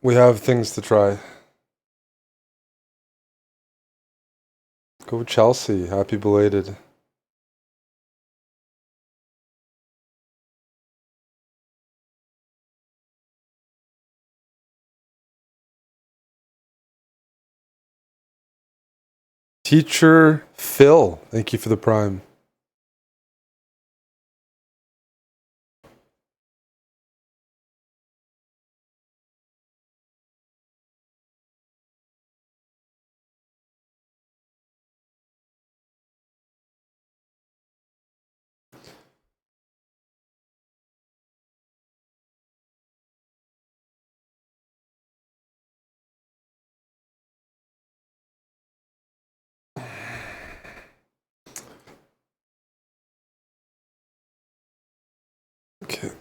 We have things to try. Go Chelsea. Happy belated. Teacher Phil, thank you for the prime. Okay.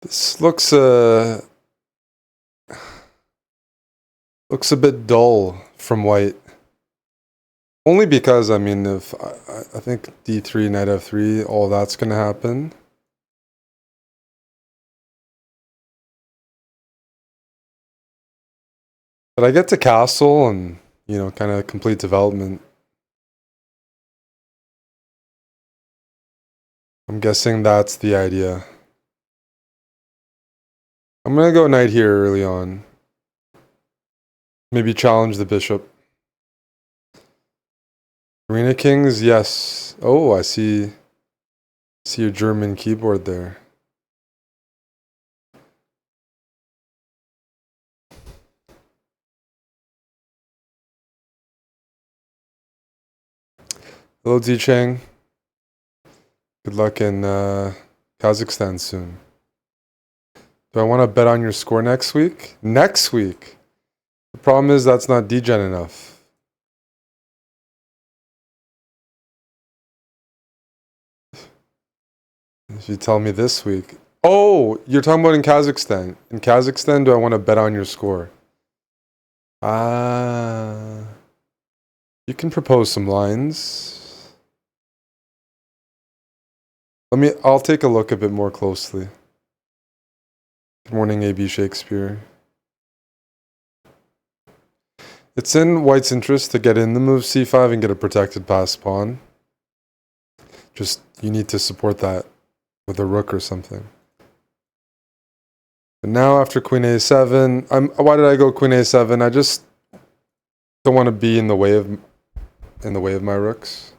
This looks a bit dull from white. Only because I mean, if I think d3 knight f3, all that's gonna happen. But I get to castle and kind of complete development. I'm guessing that's the idea. I'm gonna go knight here early on. Maybe challenge the bishop. Arena Kings, yes. Oh, I see your German keyboard there. Hello, Zicheng. Good luck in Kazakhstan soon. Do I want to bet on your score next week? Next week? The problem is that's not degen enough. If you tell me this week. Oh, you're talking about in Kazakhstan. In Kazakhstan, do I want to bet on your score? Ah. You can propose some lines. I'll take a look a bit more closely. Good morning, AB Shakespeare. It's in white's interest to get in the move c5 and get a protected passed pawn. Just, you need to support that with a rook or something. But now after queen a7, why did I go queen a7? I just don't want to be in the way of my rooks.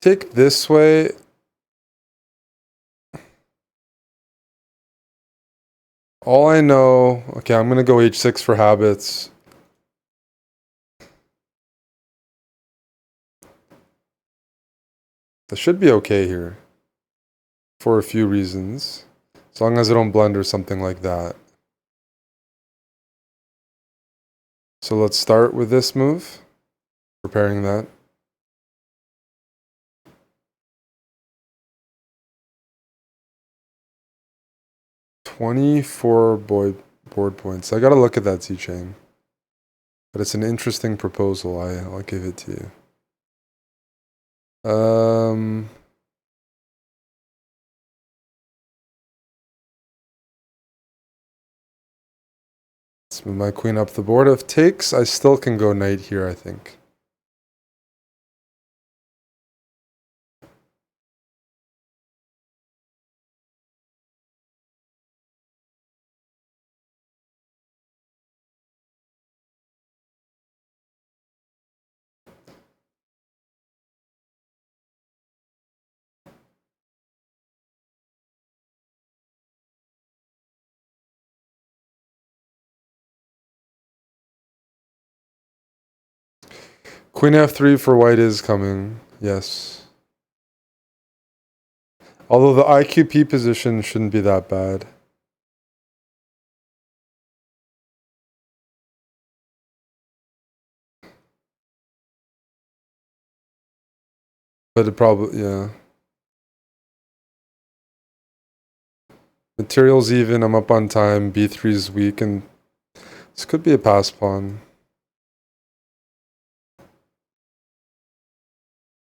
Take this way. All I know, okay, I'm gonna go h6 for habits. That should be okay here for a few reasons, as long as I don't blunder something like that. So let's start with this move, preparing that. "24 board points." I gotta look at that Zicheng. But it's an interesting proposal. I'll give it to you. Let's move my queen up the board. If takes, I still can go knight here, I think. Queen f3 for white is coming, yes. Although the IQP position shouldn't be that bad. But it probably, yeah. Materials even, I'm up on time, b3's weak, and this could be a pass pawn.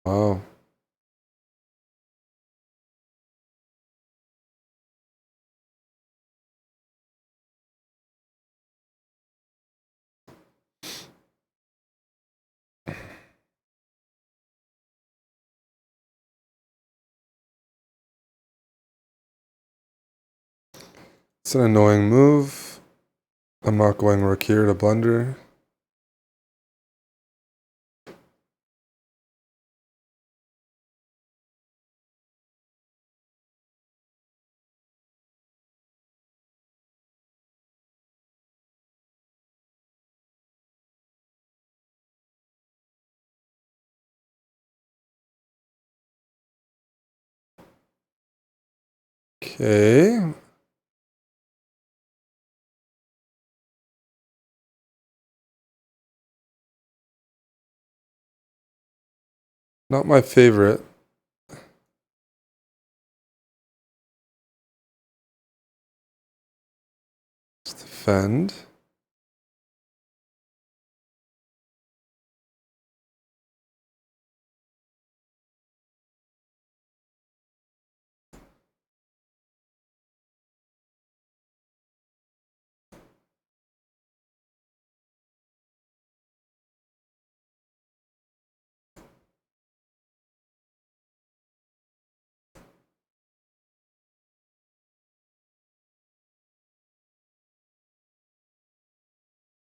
Wow. It's an annoying move. I'm not going rook here to blunder. Okay. Not my favorite. Let's defend.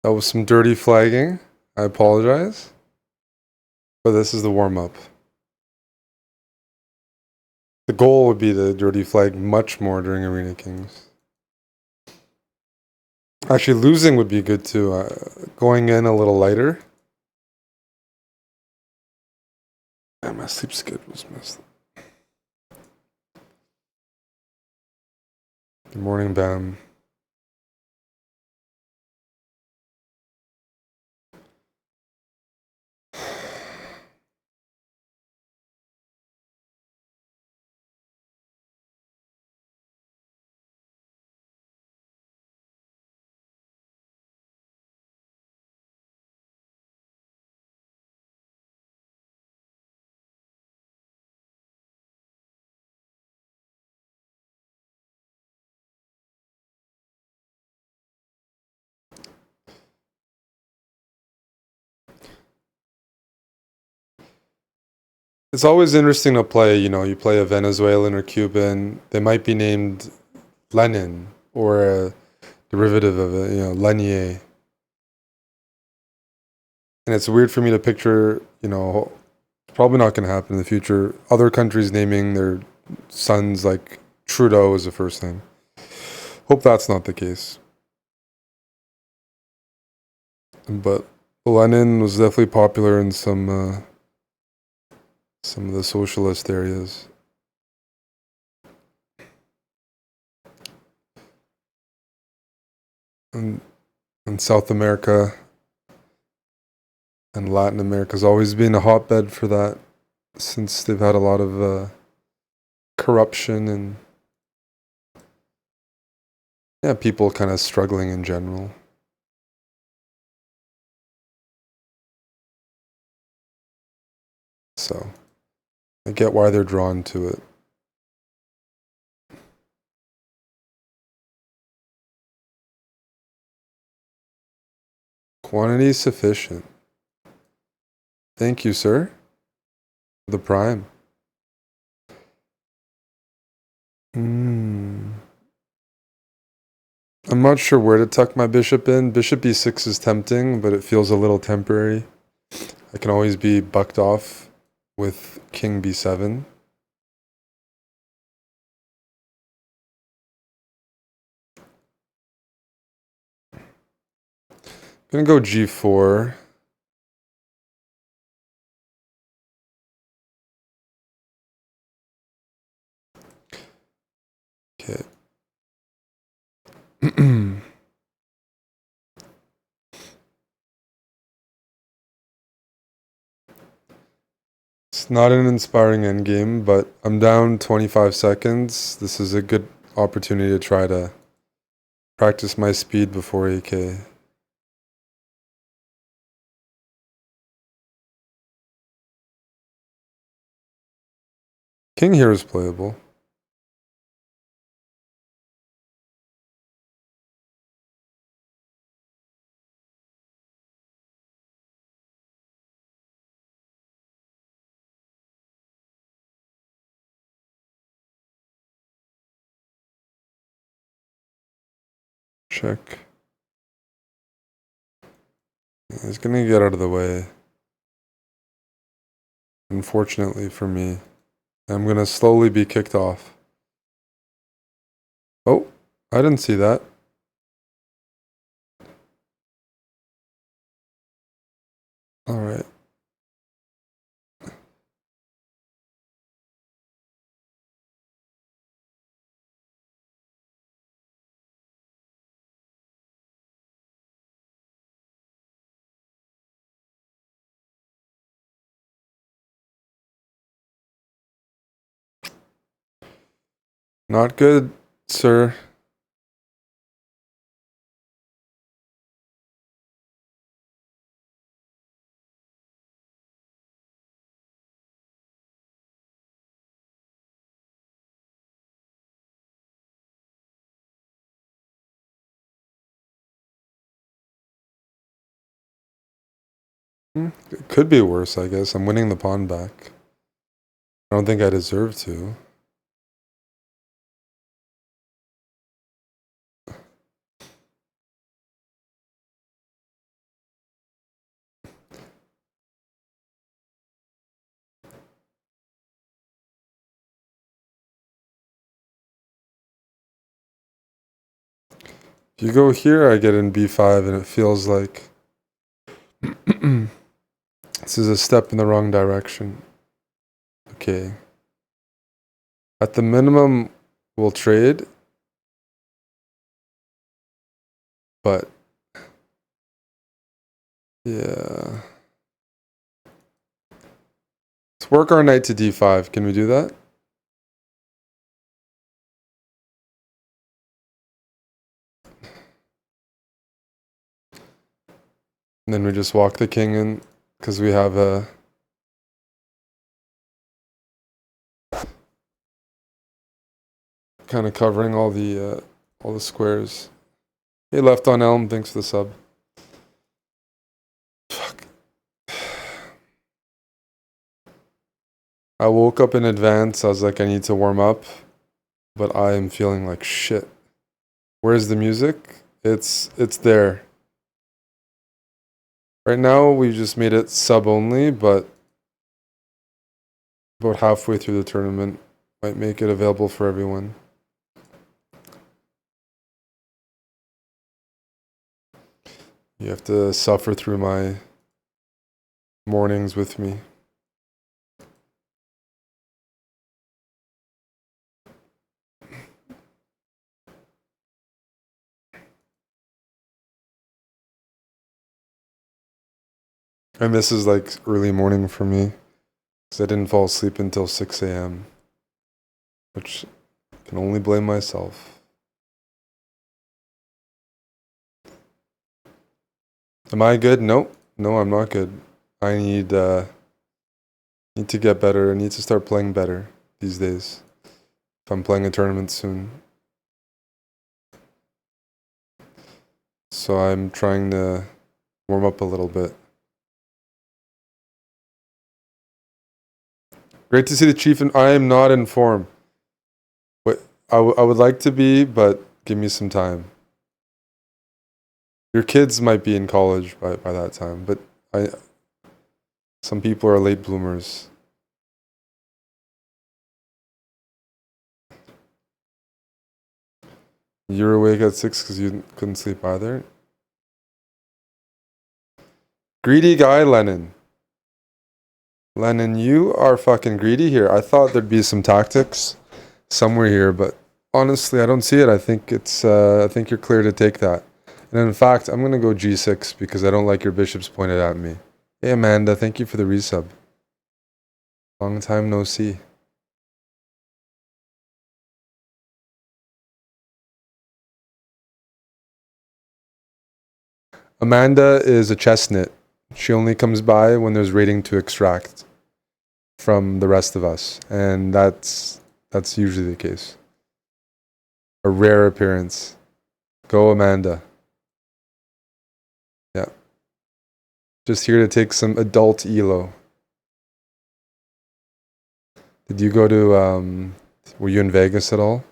That was some dirty flagging. I apologize. But this is the warm-up. The goal would be to dirty flag much more during Arena Kings. Actually, losing would be good too. Going in a little lighter. Yeah, my sleep schedule's messed up. Good morning, Bam. It's always interesting to play, you play a Venezuelan or Cuban. They might be named Lenin or a derivative of it, Lenier. And it's weird for me to picture, probably not going to happen in the future, other countries naming their sons like Trudeau as a first name. Hope that's not the case. But Lenin was definitely popular in some of the socialist areas. And South America and Latin America has always been a hotbed for that, since they've had a lot of corruption and people kind of struggling in general. So I get why they're drawn to it. Quantity sufficient. Thank you, sir. The prime. I'm not sure where to tuck my bishop in. Bishop e6 is tempting, but it feels a little temporary. I can always be bucked off with king b7. Gonna go g4. Okay. It's not an inspiring endgame, but I'm down 25 seconds. This is a good opportunity to try to practice my speed before AK. King here is playable. Check. He's gonna get out of the way. Unfortunately for me. I'm gonna slowly be kicked off. Oh, I didn't see that. Alright. Not good, sir. It could be worse, I guess. I'm winning the pawn back. I don't think I deserve to. If you go here, I get in b5, and it feels like this is a step in the wrong direction. Okay. At the minimum, we'll trade. But yeah. Let's work our knight to d5. Can we do that? And then we just walk the king in because we have a kind of covering all the squares. Hey, left on Elm, thanks for the sub. Fuck. I woke up in advance. I was like, I need to warm up, but I am feeling like shit. Where's the music? It's there. Right now, we just made it sub only, but about halfway through the tournament, might make it available for everyone. You have to suffer through my mornings with me. And this is like early morning for me, because I didn't fall asleep until 6 a.m., which I can only blame myself. Am I good? Nope. No, I'm not good. I need to get better. I need to start playing better these days, if I'm playing a tournament soon. So I'm trying to warm up a little bit. Great to see the chief, and I am not in form. I would like to be, but give me some time. Your kids might be in college by that time, but some people are late bloomers. You're awake at 6 because you couldn't sleep either? Greedy guy, Lennon. Lennon, you are fucking greedy here. I thought there'd be some tactics somewhere here, but honestly, I don't see it. I think I think you're clear to take that. And in fact, I'm gonna go g6 because I don't like your bishops pointed at me. Hey Amanda, thank you for the resub. Long time no see. Amanda is a chestnut. She only comes by when there's rating to extract from the rest of us, and that's usually the case. A rare appearance. Go Amanda. Yeah. Just here to take some adult ELO. Did you go to were you in Vegas at all?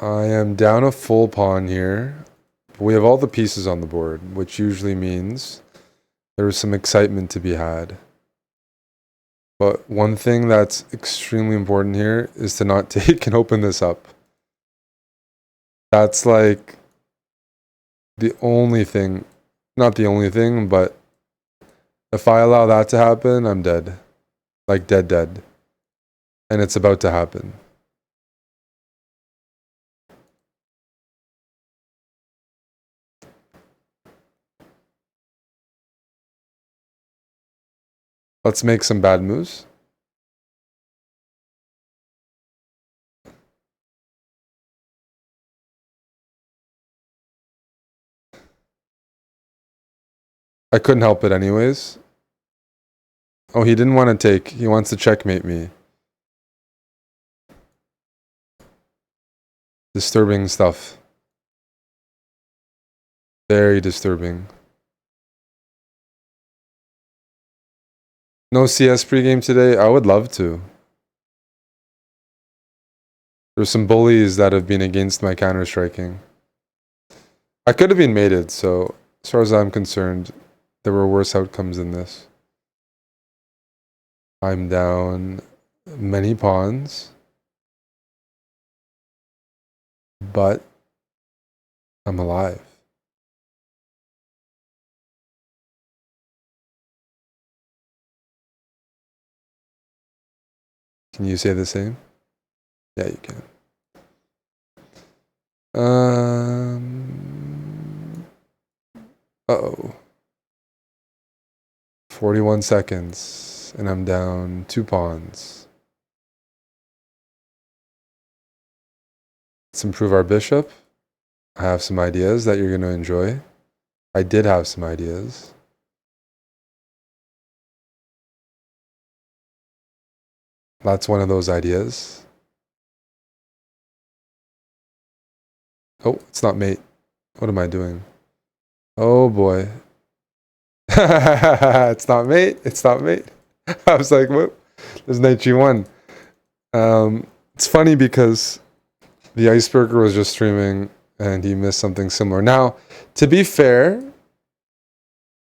I am down a full pawn here. We have all the pieces on the board, which usually means there was some excitement to be had. But one thing that's extremely important here is to not take and open this up. That's like the only thing, not the only thing, but if I allow that to happen, I'm dead. Like dead. And it's about to happen. Let's make some bad moves. I couldn't help it anyways. Oh, he didn't want to take. He wants to checkmate me. Disturbing stuff. Very disturbing. No CS pregame today? I would love to. There's some bullies that have been against my counter-striking. I could have been mated, so as far as I'm concerned, there were worse outcomes than this. I'm down many pawns, but I'm alive. Can you say the same? Yeah, you can. Uh-oh. 41 seconds, and I'm down 2 pawns. Let's improve our bishop. I have some ideas that you're going to enjoy. I did have some ideas. That's one of those ideas. Oh, it's not mate. What am I doing? Oh boy. It's not mate. It's not mate. I was like, whoop. There's knight g1. It's funny because the Iceberger was just streaming and he missed something similar. Now, to be fair,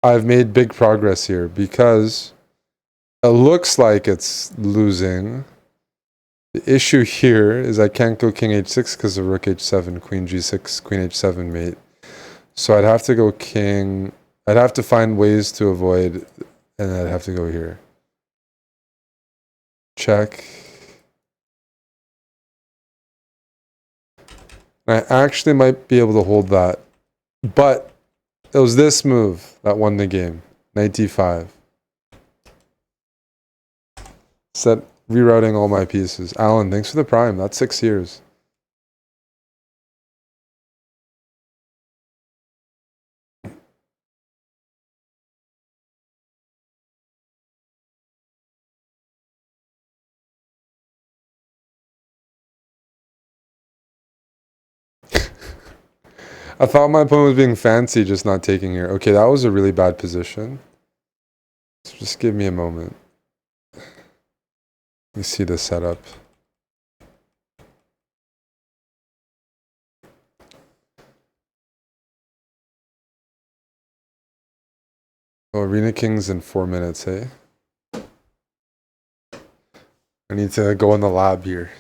I've made big progress here because it looks like it's losing. The issue here is I can't go king h6 because of rook h7, queen g6, queen h7 mate. So I'd have to go king. I'd have to find ways to avoid, and I'd have to go here. Check. I actually might be able to hold that. But it was this move that won the game. Knight d5. Rerouting all my pieces. Alan, thanks for the prime. That's 6 years. I thought my opponent was being fancy, just not taking here. Okay, that was a really bad position. So just give me a moment. Let me see the setup. Oh, Arena King's in 4 minutes, hey? I need to go in the lab here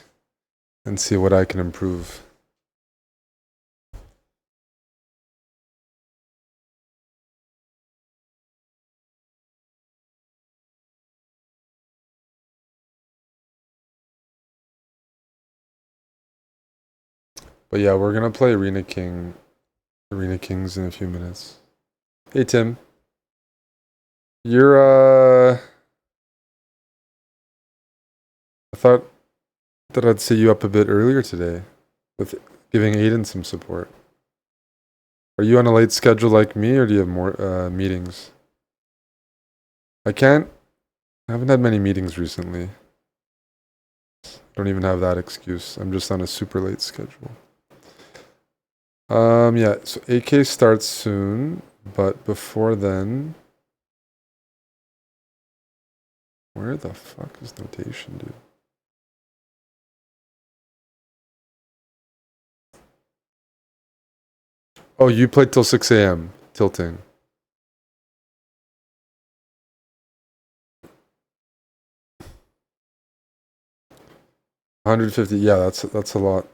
and see what I can improve. But yeah, we're gonna play Arena Kings in a few minutes. Hey Tim. You're I thought that I'd see you up a bit earlier today with giving Aiden some support. Are you on a late schedule like me, or do you have more meetings? I haven't had many meetings recently. Don't even have that excuse. I'm just on a super late schedule. Yeah, so AK starts soon, but before then, where the fuck is notation, dude? Oh, you played till 6 a.m. tilting. $150. Yeah, that's a lot.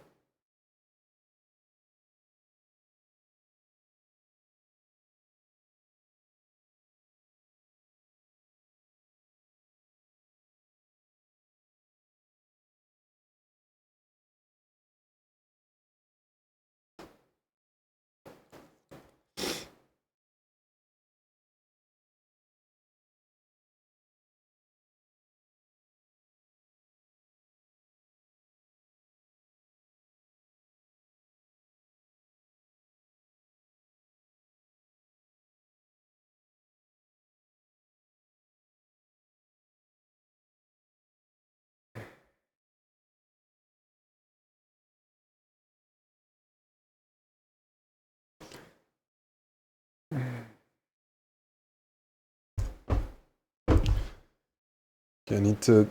Okay, I need to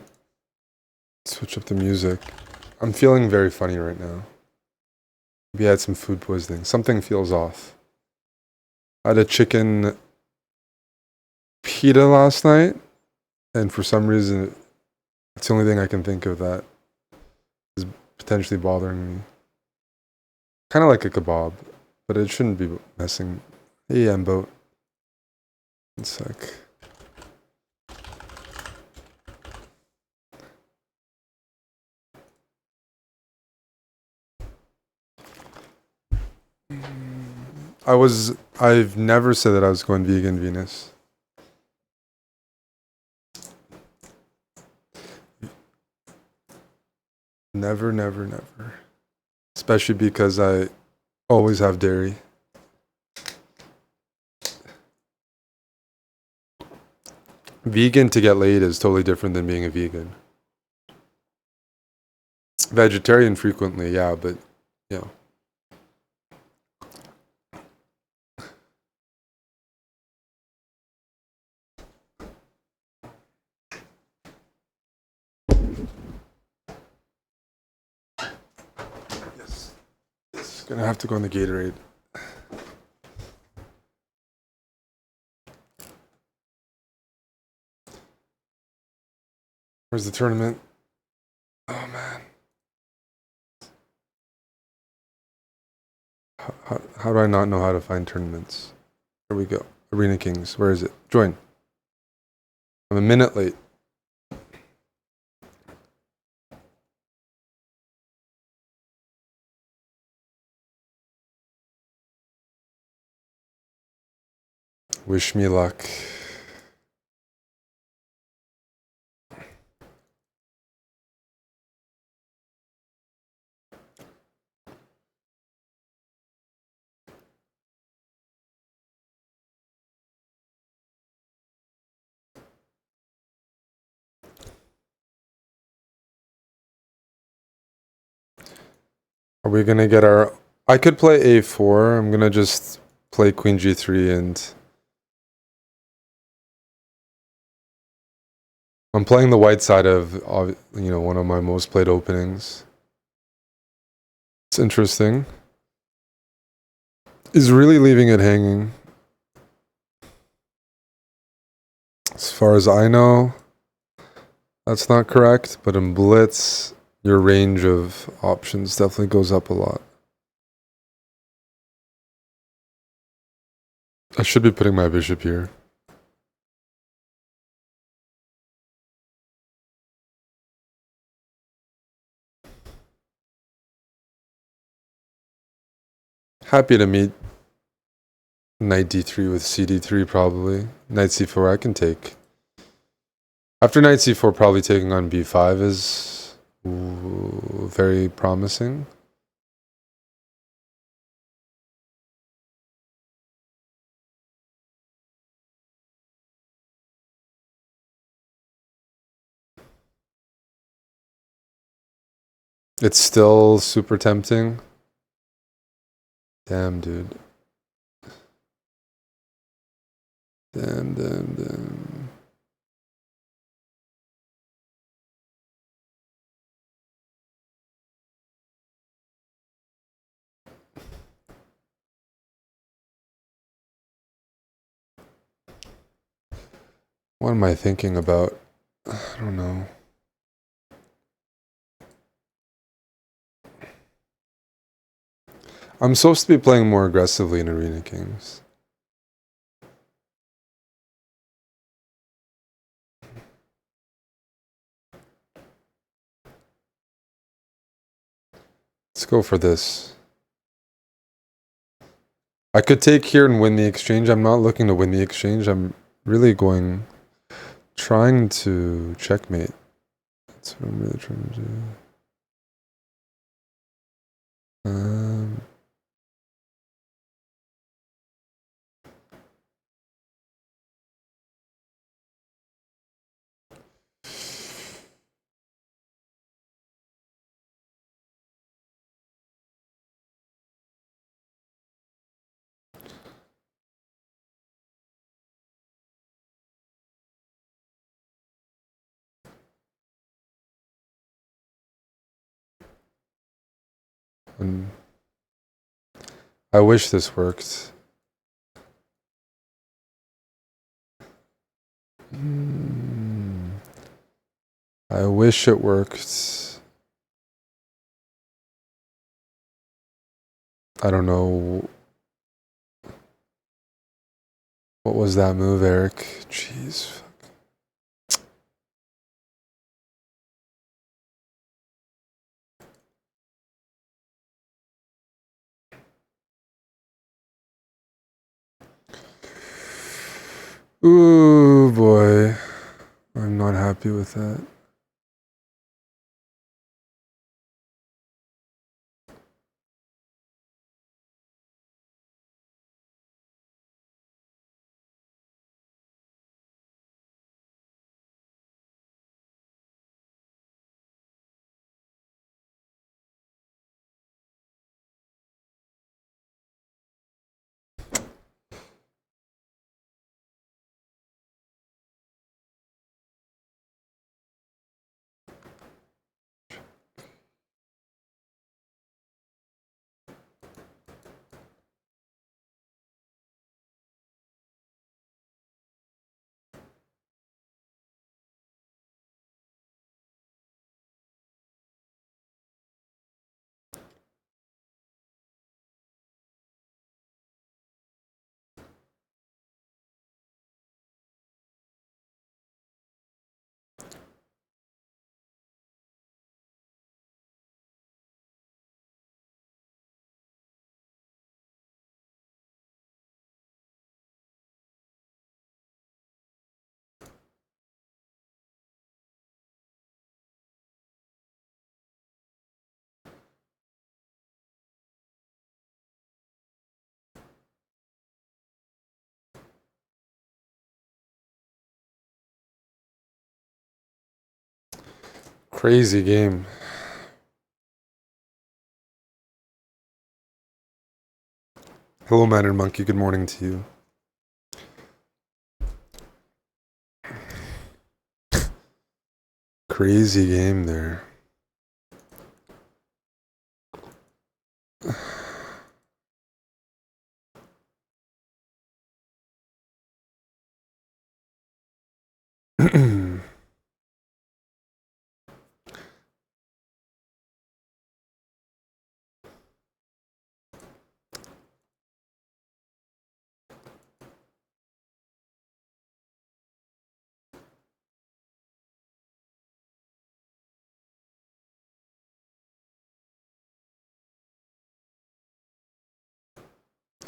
switch up the music. I'm feeling very funny right now. Maybe I had some food poisoning. Something feels off. I had a chicken pita last night, and for some reason, it's the only thing I can think of that is potentially bothering me. Kind of like a kebab, but it shouldn't be messing. Hey, Embo. One sec. I've never said that I was going vegan, Venus. Never, never, never. Especially because I always have dairy. Vegan to get laid is totally different than being a vegan. Vegetarian frequently, yeah, but you know. Yes. It's gonna have to go in the Gatorade. Where's the tournament? Oh man. How do I not know how to find tournaments? Here we go. Arena Kings. Where is it? Join. I'm a minute late. Wish me luck. Are we gonna get our... I could play a4. I'm gonna just play queen g3 and... I'm playing the white side of, one of my most played openings. It's interesting. Is really leaving it hanging. As far as I know, that's not correct, but in Blitz, your range of options definitely goes up a lot. I should be putting my bishop here. Happy to meet knight d3 with cd3 probably. Knight c4 I can take. After knight c4, probably taking on b5 is very promising. It's still super tempting. Damn, dude. Damn. What am I thinking about? I don't know. I'm supposed to be playing more aggressively in arena games. Let's go for this. I could take here and win the exchange. I'm not looking to win the exchange. I'm really trying to checkmate. That's what I'm really trying to do. And I wish this worked. I wish it worked. I don't know. What was that move, Eric? Jeez. Ooh, boy. I'm not happy with that. Crazy game. Hello, Mannered Monkey. Good morning to you. Crazy game there.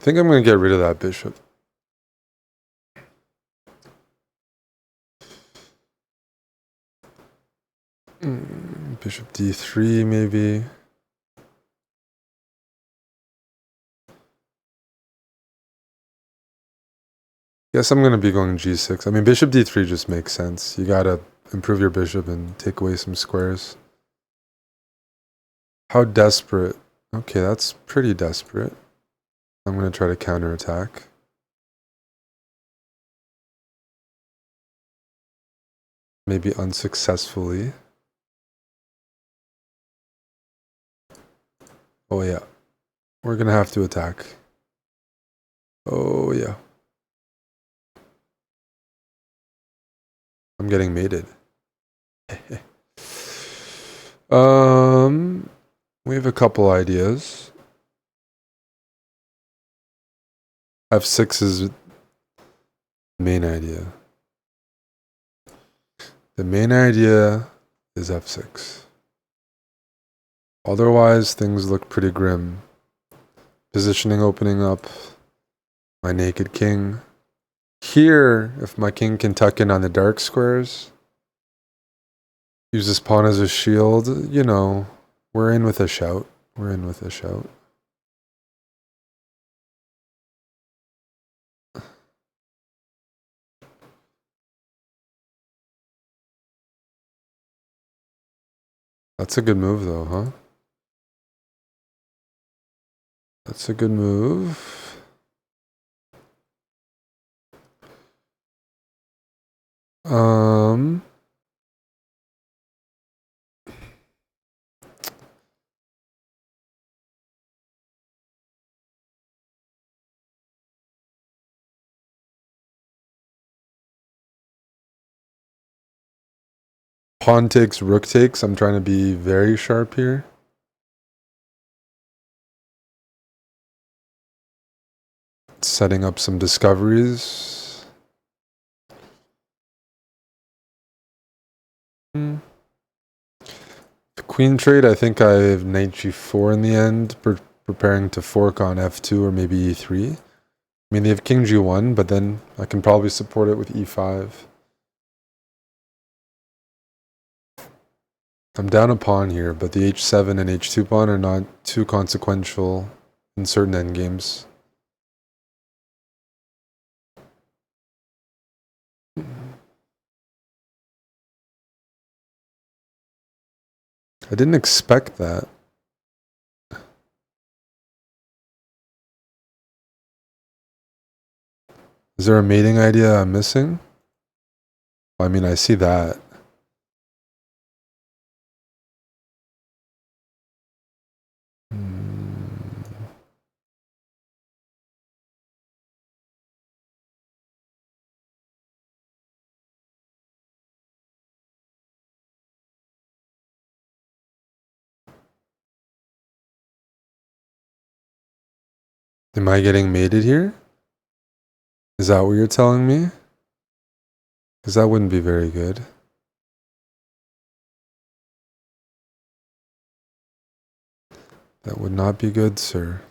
I think I'm going to get rid of that bishop. Bishop d3 maybe. Guess I'm going to be going g6. I mean, bishop d3 just makes sense. You got to improve your bishop and take away some squares. How desperate? Okay, that's pretty desperate. I'm going to try to counterattack. Maybe unsuccessfully. Oh yeah. We're going to have to attack. Oh yeah. I'm getting mated. We have a couple ideas. F6 is the main idea. The main idea is F6. Otherwise, things look pretty grim. Positioning opening up. My naked king. Here, if my king can tuck in on the dark squares, use this pawn as a shield, you know, we're in with a shout. We're in with a shout. That's a good move though, huh? That's a good move. Pawn takes, rook takes. I'm trying to be very sharp here. Setting up some discoveries. The queen trade, I think I have knight g4 in the end, preparing to fork on f2 or maybe e3. I mean, they have king g1, but then I can probably support it with e5. I'm down a pawn here, but the h7 and h2 pawn are not too consequential in certain endgames. I didn't expect that. Is there a mating idea I'm missing? I mean, I see that. Am I getting mated here? Is that what you're telling me? Because that wouldn't be very good. That would not be good, sir.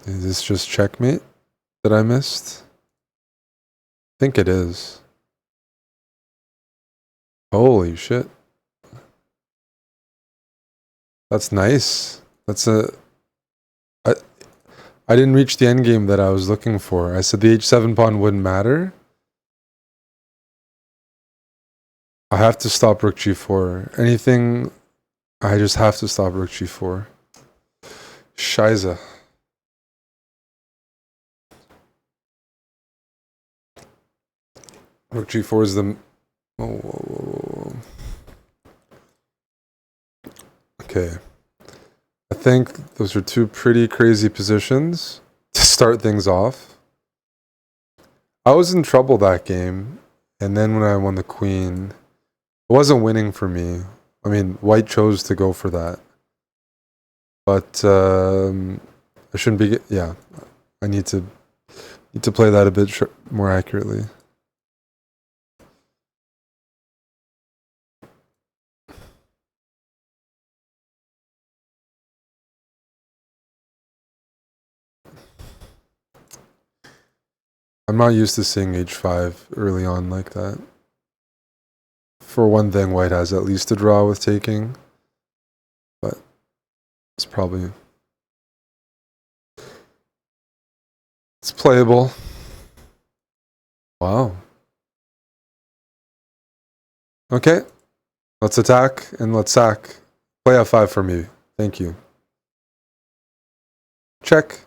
Is this just checkmate that I missed? I think it is. Holy shit. That's nice. That's a... I didn't reach the endgame that I was looking for. I said the h7 pawn wouldn't matter. I have to stop rook g4. Anything... I just have to stop rook g4. Scheiße. Rook g4 is the... Oh. Okay. I think those are two pretty crazy positions to start things off. I was in trouble that game, and then when I won the queen, it wasn't winning for me. I mean, white chose to go for that. But I shouldn't be... Yeah, I need to Need to play that a bit more accurately. I'm not used to seeing h5 early on like that. For one thing, white has at least a draw with taking, but it's probably... It's playable. Wow. Okay. Let's attack and let's sack. Play f5 for me. Thank you. Check.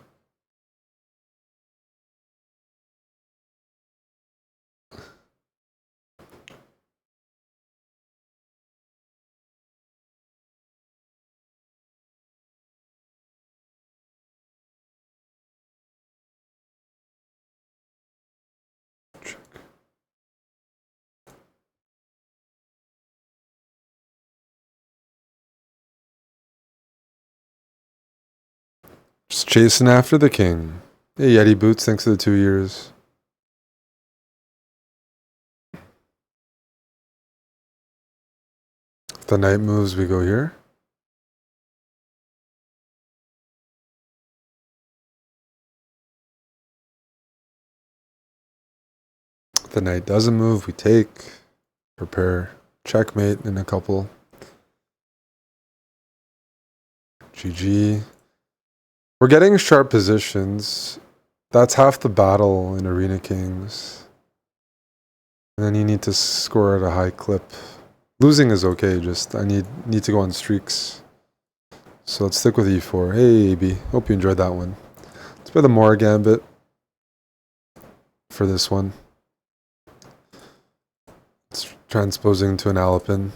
Just chasing after the king. Hey, Yeti Boots, thanks for the 2 years. If the knight moves, we go here. If the knight doesn't move, we take. Prepare checkmate in a couple. GG. We're getting sharp positions. That's half the battle in Arena Kings. And then you need to score at a high clip. Losing is okay, just I need to go on streaks. So let's stick with e4. Hey, AB. Hope you enjoyed that one. Let's play the Mora Gambit for this one. It's transposing to an Alapin.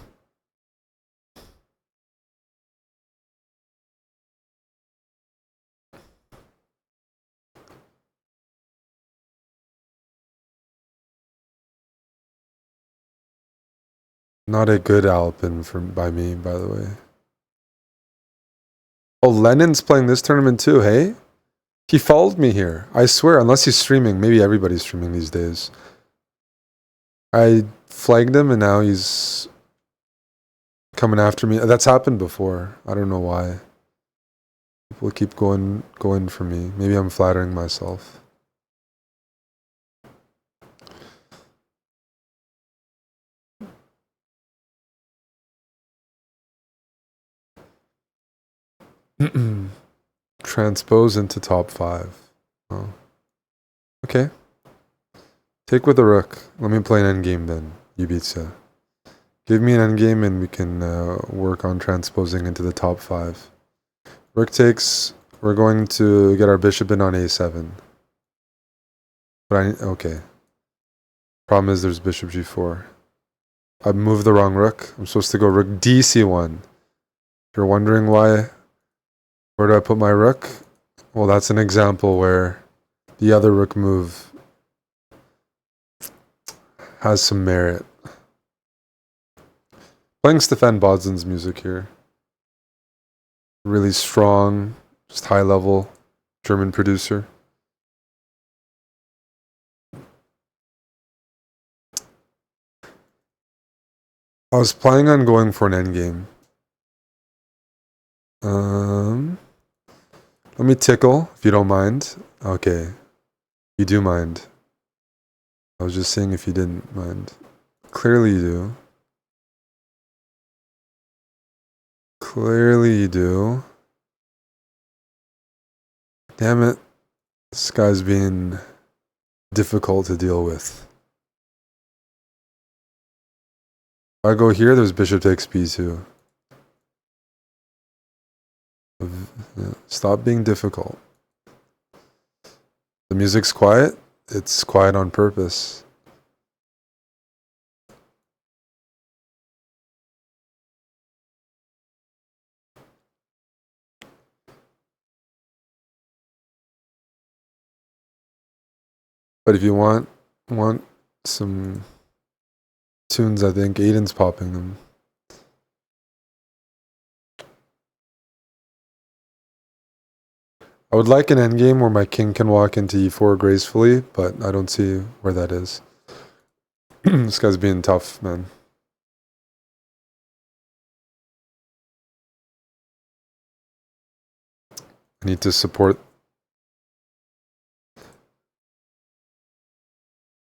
Not a good Alpin by me, by the way. Oh, Lennon's playing this tournament too, hey? He followed me here. I swear, unless he's streaming. Maybe everybody's streaming these days. I flagged him and now he's coming after me. That's happened before. I don't know why. People keep going for me. Maybe I'm flattering myself. Transpose into top 5. Oh. Okay. Take with the rook. Let me play an endgame then, Ibiza. Give me an endgame and we can work on transposing into the top 5. Rook takes. We're going to get our bishop in on a7. But okay. Problem is there's bishop g4. I moved the wrong rook. I'm supposed to go rook dc1. If you're wondering why, where do I put my rook? Well, that's an example where the other rook move has some merit. Playing Stefan Bodzin's music here. Really strong, just high level German producer. I was planning on going for an endgame. Let me tickle, if you don't mind. Okay. You do mind. I was just saying if you didn't mind. Clearly you do. Clearly you do. Damn it. This guy's being difficult to deal with. If I go here, there's bishop takes b2. Stop being difficult. The music's quiet. It's quiet on purpose. But if you want some tunes, I think Aiden's popping them. I would like an endgame where my king can walk into e4 gracefully, but I don't see where that is. This guy's being tough, man. I need to support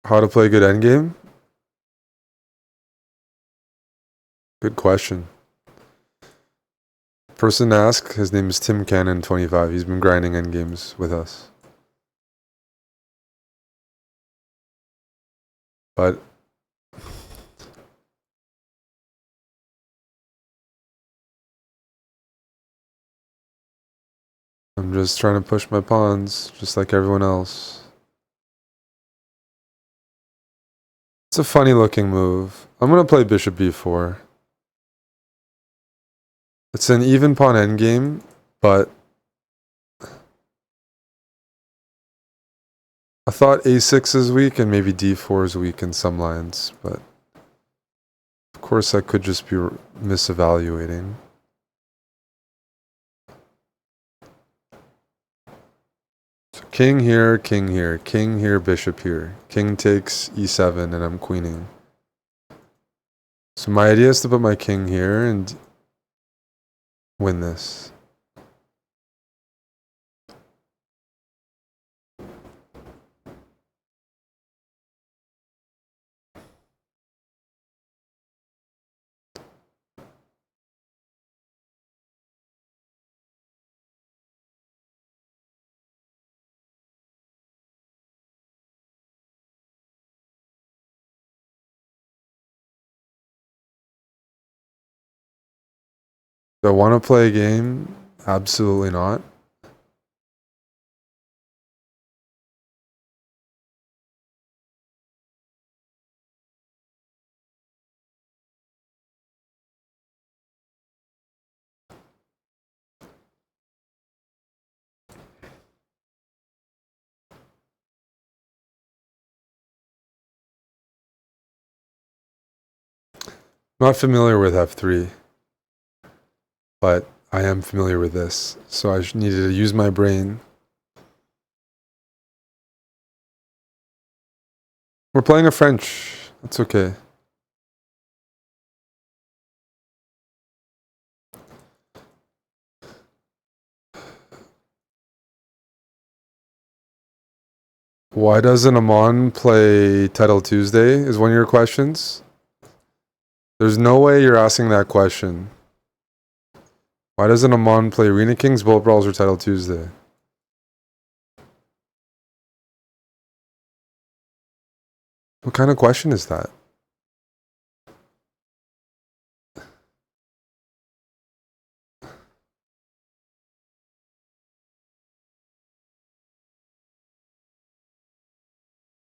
how to play a good endgame. Good question. Person to ask, his name is Tim Cannon, 25. He's been grinding endgames with us. But I'm just trying to push my pawns, just like everyone else. It's a funny looking move. I'm gonna play bishop b4. It's an even pawn endgame, but I thought a6 is weak and maybe d4 is weak in some lines, but of course I could just be misevaluating. So king here, king here, king here, bishop here. King takes e7 and I'm queening. So my idea is to put my king here and win this. Do I want to play a game? Absolutely not. Not familiar with f3, but I am familiar with this, so I needed to use my brain. We're playing a French. That's okay. Why doesn't Amon play Title Tuesday is one of your questions. There's no way you're asking that question. Why doesn't Amon play Arena Kings, Bullet Brawls, or Title Tuesday? What kind of question is that?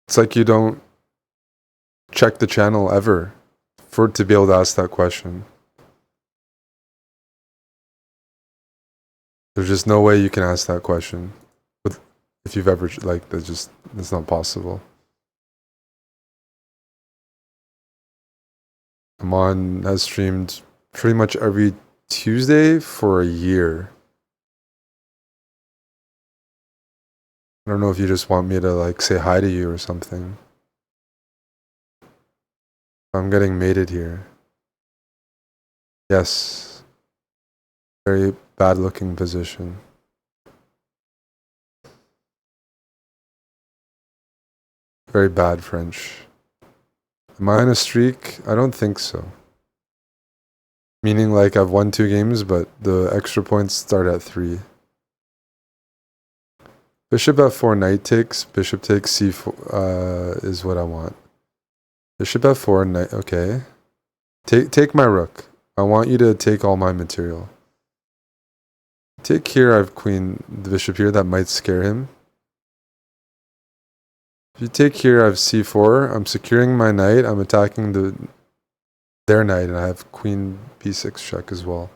It's like you don't check the channel ever for to be able to ask that question. There's just no way you can ask that question if you've ever that's not possible. Amon has streamed pretty much every Tuesday for a year. I don't know if you just want me to say hi to you or something. I'm getting mated here. Yes. Very bad looking position. Very bad French. Am I on a streak? I don't think so. Meaning I've won 2 games, but the extra points start at 3. Bishop f4, knight takes, bishop takes c4 is what I want. Bishop f4, knight, okay. Take my rook. I want you to take all my material. Take here, I have queen, the bishop here, that might scare him. If you take here, I have c4, I'm securing my knight, I'm attacking their knight, and I have queen b6 check as well.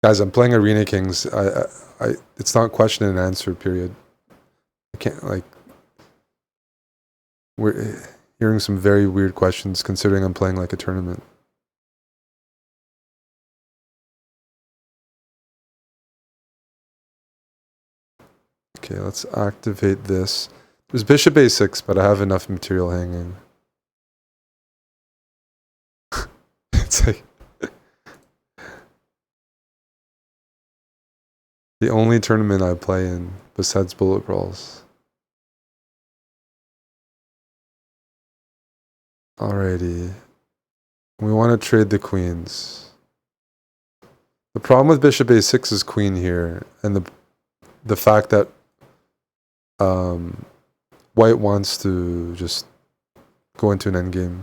Guys, I'm playing Arena Kings. It's not question and answer period. I can't we're hearing some very weird questions considering I'm playing a tournament. Okay, let's activate this. There's bishop a6, but I have enough material hanging. It's like the only tournament I play in besides bullet brawls. Alrighty. We want to trade the queens. The problem with bishop a6 is queen here, and the fact that white wants to just go into an endgame.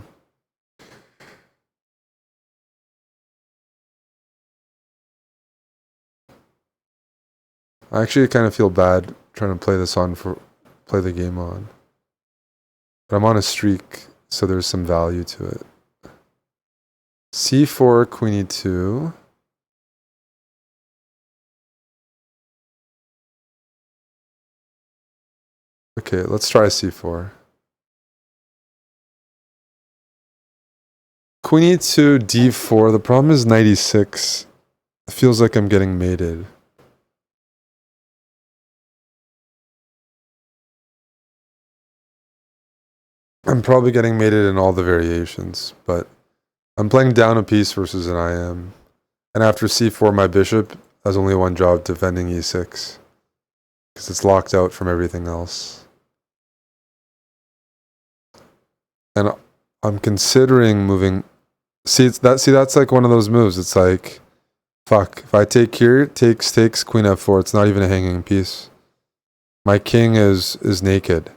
I actually kind of feel bad trying to play the game on. But I'm on a streak, so there's some value to it. c4, queen e2. Okay, let's try c4. Queen e2, d4. The problem is knight e6. It feels like I'm getting mated. I'm probably getting mated in all the variations, but I'm playing down a piece versus an IM. And after c4, my bishop has only one job, defending e6. Because it's locked out from everything else. And I'm considering moving. See, that's like one of those moves. It's like, fuck. If I take here, it takes queen f4. It's not even a hanging piece. My king is naked.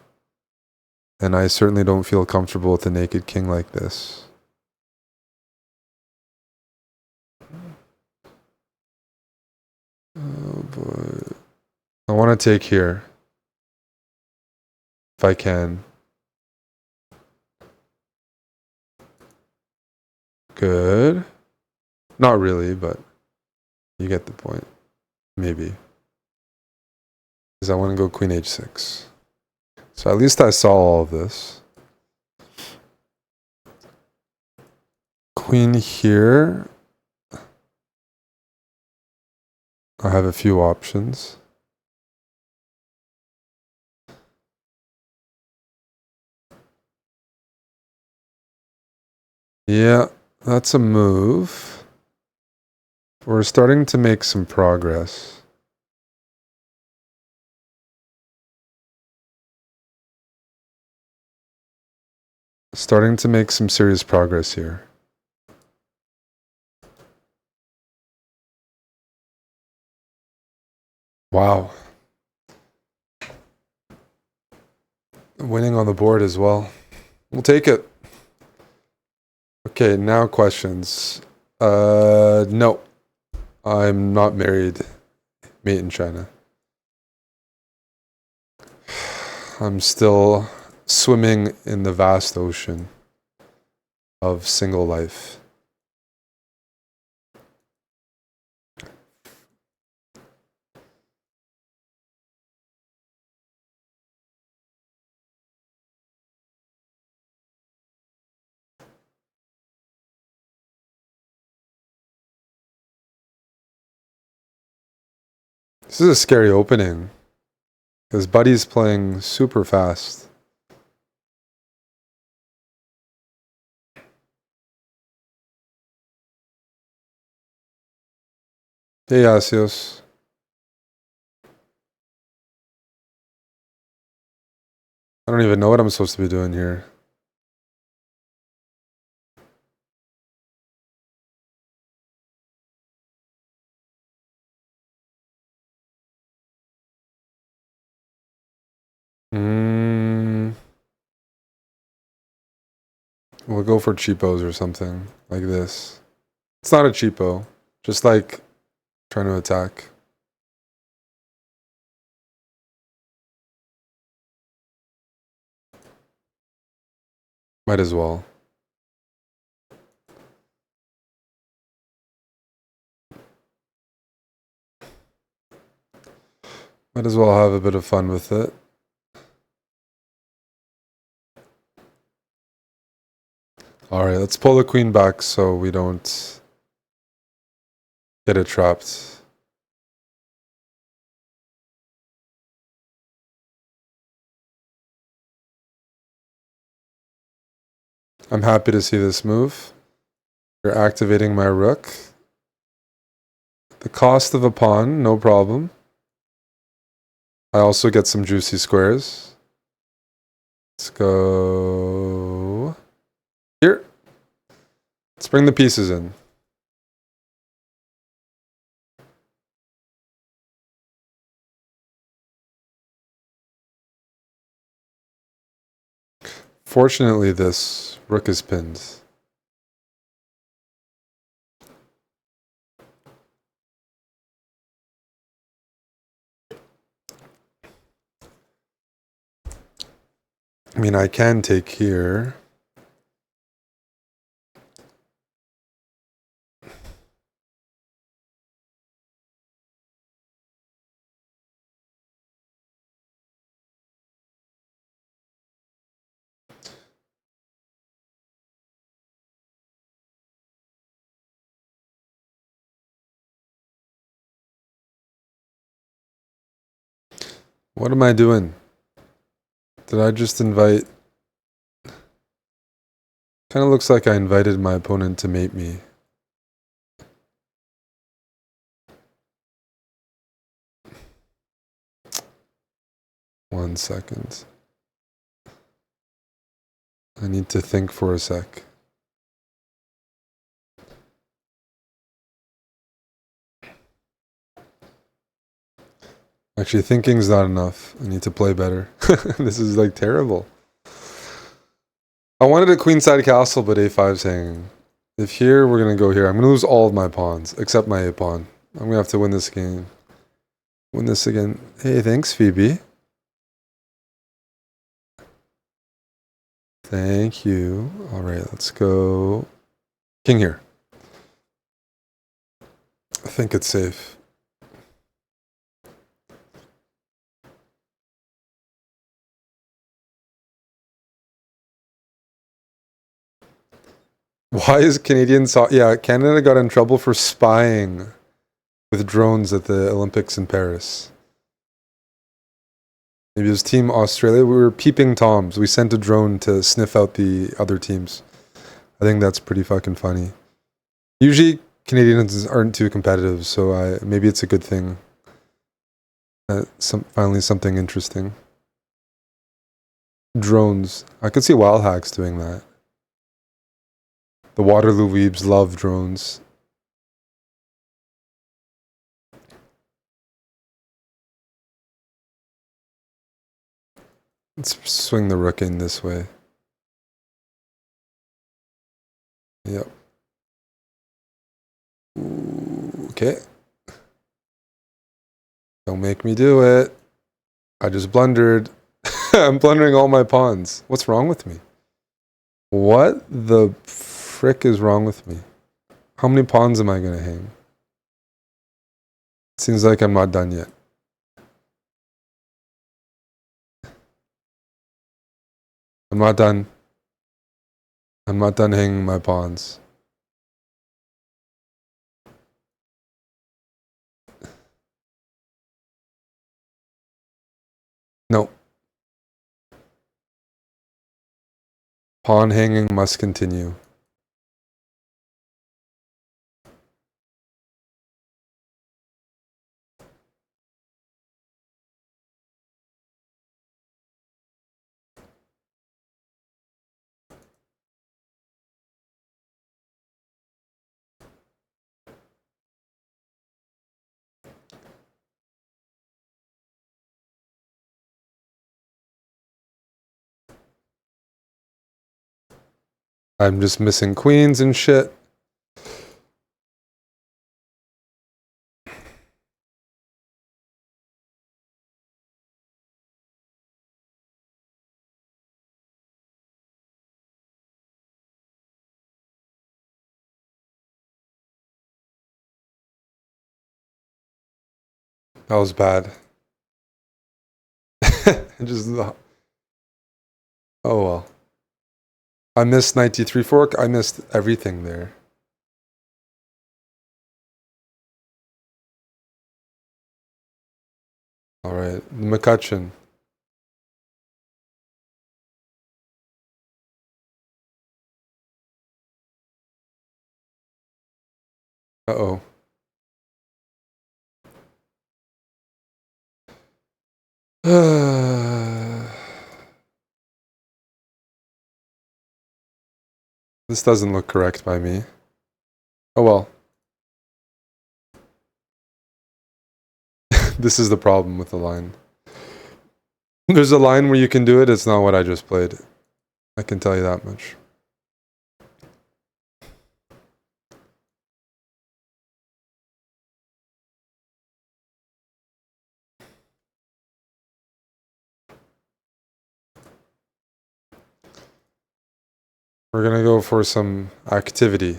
And I certainly don't feel comfortable with a naked king like this. Oh boy. I want to take here. If I can. Good. Not really, but you get the point. Maybe. Because I want to go queen h6. So at least I saw all of this. Queen here. I have a few options. Yeah, that's a move. We're starting to make some progress. Starting to make some serious progress here. Wow. Winning on the board as well. We'll take it. Okay, now questions. No. I'm not married. Made in China. I'm still swimming in the vast ocean of single life. This is a scary opening. Because Buddy's playing super fast. Hey, Asios. I don't even know what I'm supposed to be doing here. We'll go for cheapos or something like this. It's not a cheapo. Just like trying to attack. Might as well. Might as well have a bit of fun with it. Alright, let's pull the queen back so we don't get it trapped. I'm happy to see this move. You're activating my rook. The cost of a pawn, no problem. I also get some juicy squares. Let's go here. Let's bring the pieces in. Fortunately, this rook is pinned. I mean, I can take here. What am I doing? Did I just invite... Kind of looks like I invited my opponent to mate me. One second. I need to think for a sec. Actually, thinking's not enough. I need to play better. This is like terrible. I wanted a queenside castle, but a5's hanging. If here, we're going to go here. I'm going to lose all of my pawns, except my a pawn. I'm going to have to win this game. Win this again. Hey, thanks, Phoebe. Thank you. All right, let's go. King here. I think it's safe. Why is Canadian... Yeah, Canada got in trouble for spying with drones at the Olympics in Paris. Maybe it was Team Australia. We were peeping toms. We sent a drone to sniff out the other teams. I think that's pretty fucking funny. Usually Canadians aren't too competitive, so maybe it's a good thing. Finally something interesting. Drones. I could see Wild Hacks doing that. The Waterloo Weebs love drones. Let's swing the rook in this way. Yep. Ooh, okay. Don't make me do it. I just blundered. I'm blundering all my pawns. What's wrong with me? What the frick is wrong with me? How many pawns am I going to hang? Seems like I'm not done yet. I'm not done. I'm not done hanging my pawns. No. Pawn hanging must continue. I'm just missing queens and shit. That was bad. Just... Oh well. I missed 93 fork. I missed everything there. Alright, McCutcheon. This doesn't look correct by me. Oh well. This is the problem with the line. There's a line where you can do it. It's not what I just played. I can tell you that much. We're gonna go for some activity.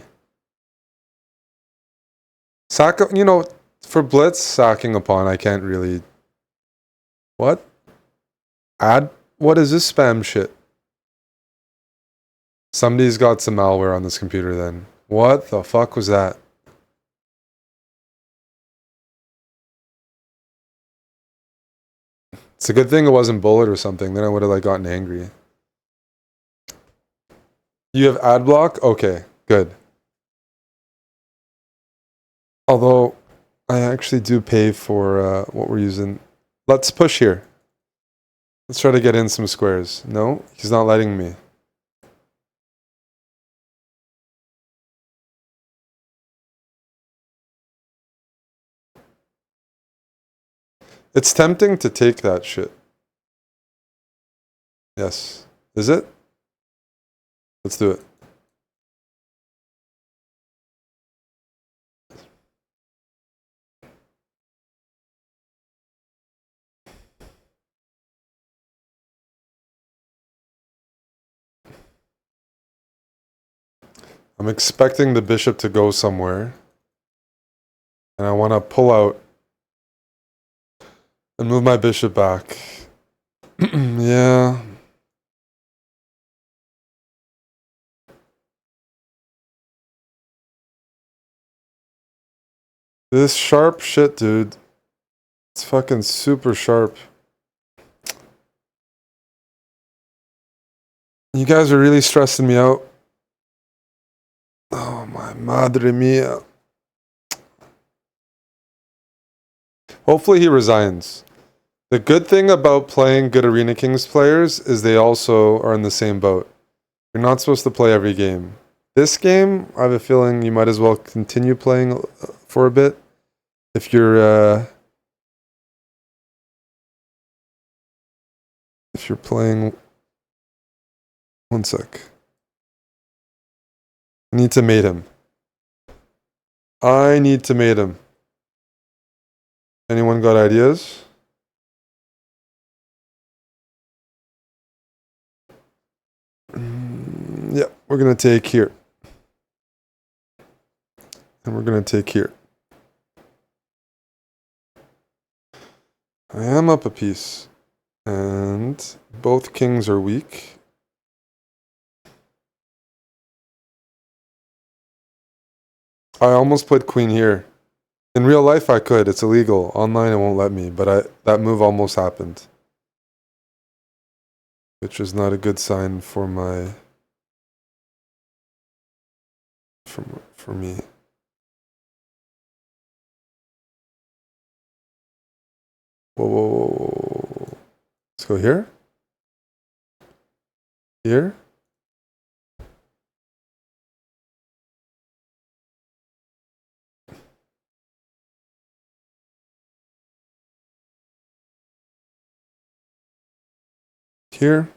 Sack, you know, for blitz, sacking a pawn, I can't really... What? Add? What is this spam shit? Somebody's got some malware on this computer then. What the fuck was that? It's a good thing it wasn't bullet or something, then I would have like gotten angry. You have ad block? Okay, good. Although, I actually do pay for what we're using. Let's push here. Let's try to get in some squares. No, he's not letting me. It's tempting to take that shit. Yes. Is it? Let's do it. I'm expecting the bishop to go somewhere. And I want to pull out and move my bishop back. Yeah. This sharp shit, dude. It's fucking super sharp. You guys are really stressing me out. Oh my madre mia. Hopefully he resigns. The good thing about playing good Arena Kings players is they also are in the same boat. You're not supposed to play every game. This game, I have a feeling you might as well continue playing for a bit. If you're playing... One sec. I need to mate him. I need to mate him. Anyone got ideas? Yeah, we're going to take here. And we're going to take here. I am up a piece. And both kings are weak. I almost put queen here. In real life, I could. It's illegal. Online, it won't let me. But that move almost happened. Which is not a good sign for my... For me. Whoa, whoa, whoa, whoa. Let's go here. Here. Here.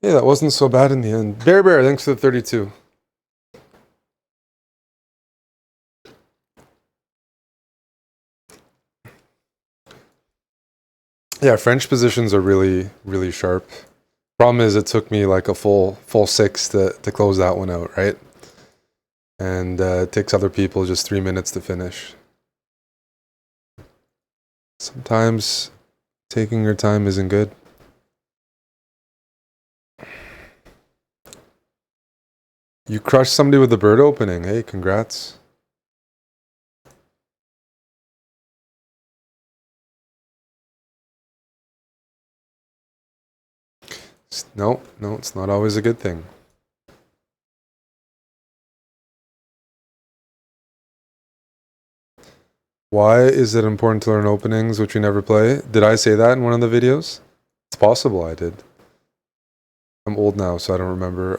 Yeah, that wasn't so bad in the end. Bear, thanks for the 32. Yeah, French positions are really, really sharp. Problem is, it took me like a full six to close that one out, right? And it takes other people just 3 minutes to finish. Sometimes taking your time isn't good. You crushed somebody with the bird opening. Hey, congrats. No, it's not always a good thing. Why is it important to learn openings which we never play? Did I say that in one of the videos? It's possible I did. I'm old now, so I don't remember.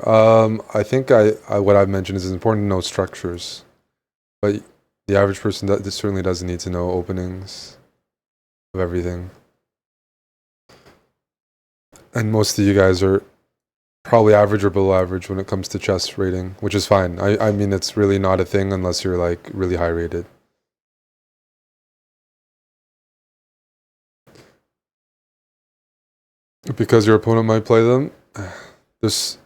I think what I've mentioned is it's important to know structures, but the average person certainly doesn't need to know openings of everything. And most of you guys are probably average or below average when it comes to chess rating, which is fine. I mean, it's really not a thing unless you're like really high rated. Because your opponent might play them. The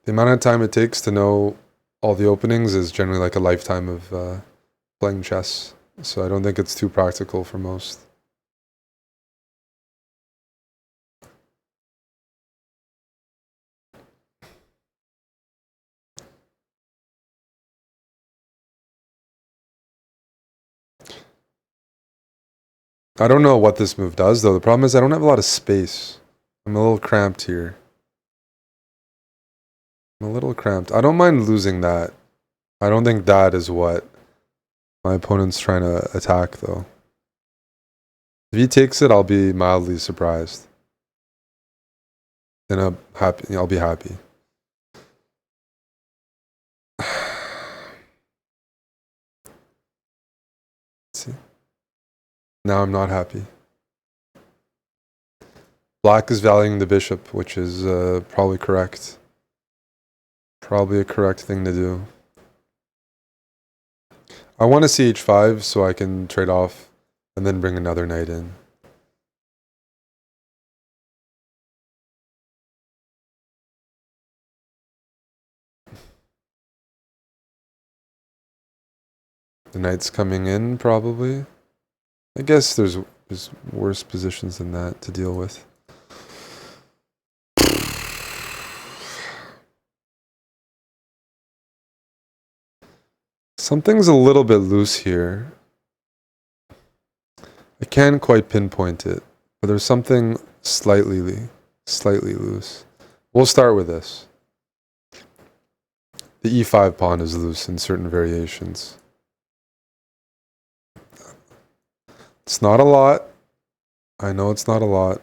amount of time it takes to know all the openings is generally like a lifetime of playing chess. So I don't think it's too practical for most. I don't know what this move does, though. The problem is I don't have a lot of space. I'm a little cramped here. I'm a little cramped. I don't mind losing that. I don't think that is what my opponent's trying to attack, though. If he takes it, I'll be mildly surprised. Then I'll be happy. Let's see. Now I'm not happy. Black is valuing the bishop, which is probably correct. Probably a correct thing to do. I want to see h5 so I can trade off and then bring another knight in. The knight's coming in, probably. I guess there's worse positions than that to deal with. Something's a little bit loose here. I can't quite pinpoint it, but there's something slightly loose. We'll start with this. The e5 pawn is loose in certain variations. It's not a lot. I know it's not a lot.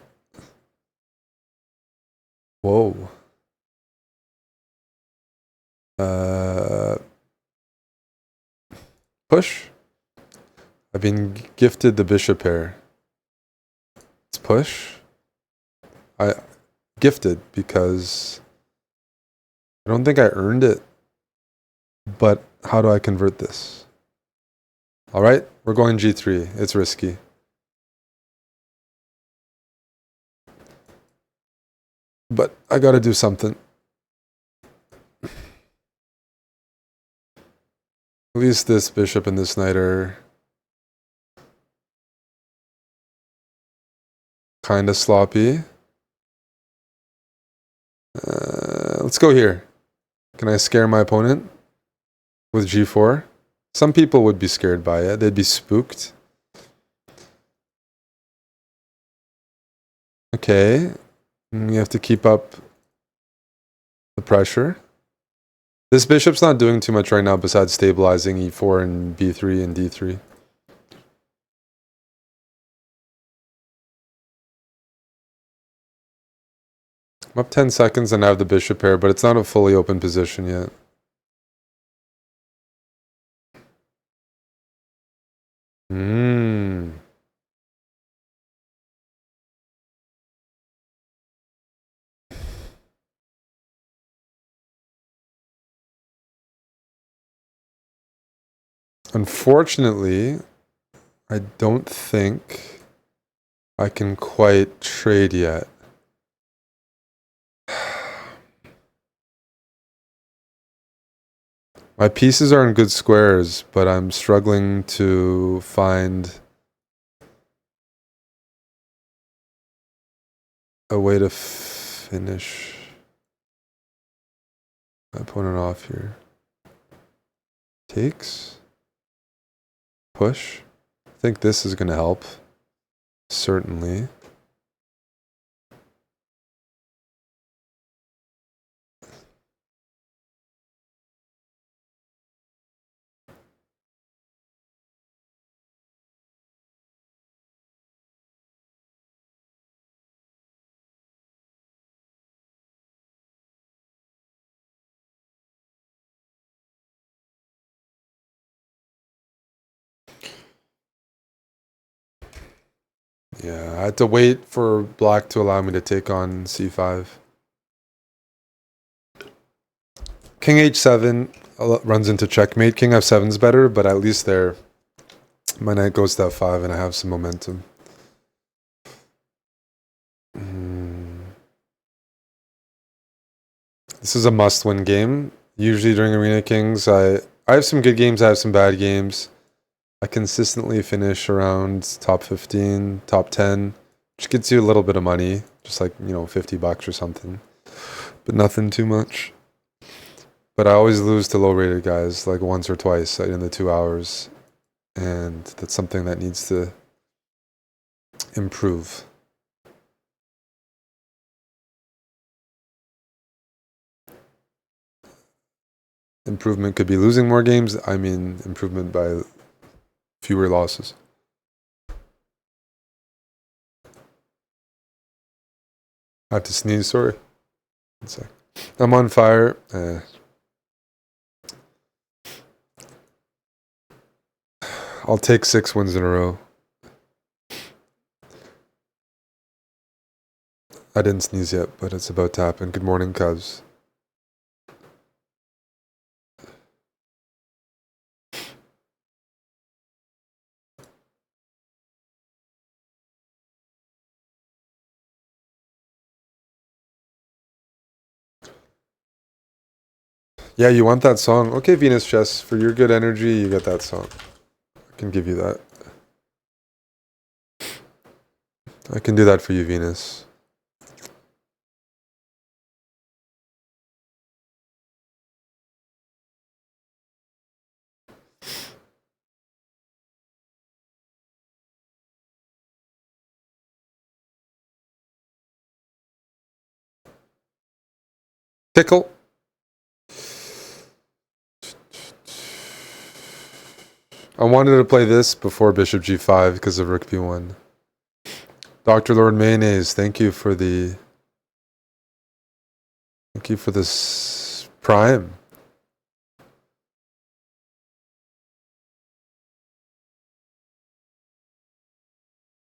Whoa. Push. I've been gifted the bishop pair. It's push. I gifted because I don't think I earned it. But how do I convert this? All right, we're going g3. It's risky. But I got to do something. At least this bishop and this knight are kind of sloppy. Let's go here. Can I scare my opponent with g4? Some people would be scared by it. They'd be spooked. Okay. You have to keep up the pressure. This bishop's not doing too much right now besides stabilizing e4 and b3 and d3. I'm up 10 seconds and I have the bishop pair, but it's not a fully open position yet. Unfortunately, I don't think I can quite trade yet. My pieces are in good squares, but I'm struggling to find a way to finish my opponent off here. Takes. Push. I think this is going to help. Certainly. Yeah, I had to wait for black to allow me to take on c5. King h7 runs into checkmate. King f7 is better, but at least there, my knight goes to f5 and I have some momentum. This is a must-win game. Usually during Arena Kings, I have some good games, I have some bad games. I consistently finish around top 15, top 10, which gets you a little bit of money, just like, you know, $50 or something, but nothing too much. But I always lose to low-rated guys, like once or twice in the 2 hours, and that's something that needs to improve. Improvement could be losing more games. I mean, improvement by fewer losses. I have to sneeze, sorry. One sec. I'm on fire. I'll take 6 wins in a row. I didn't sneeze yet, but it's about to happen. Good morning, Cubs. Yeah, you want that song? Okay, Venus Chess, for your good energy, you get that song. I can give you that. I can do that for you, Venus. Tickle. I wanted to play this before Bishop G5 because of Rook B1. Dr. Lord Mayonnaise, thank you for this prime.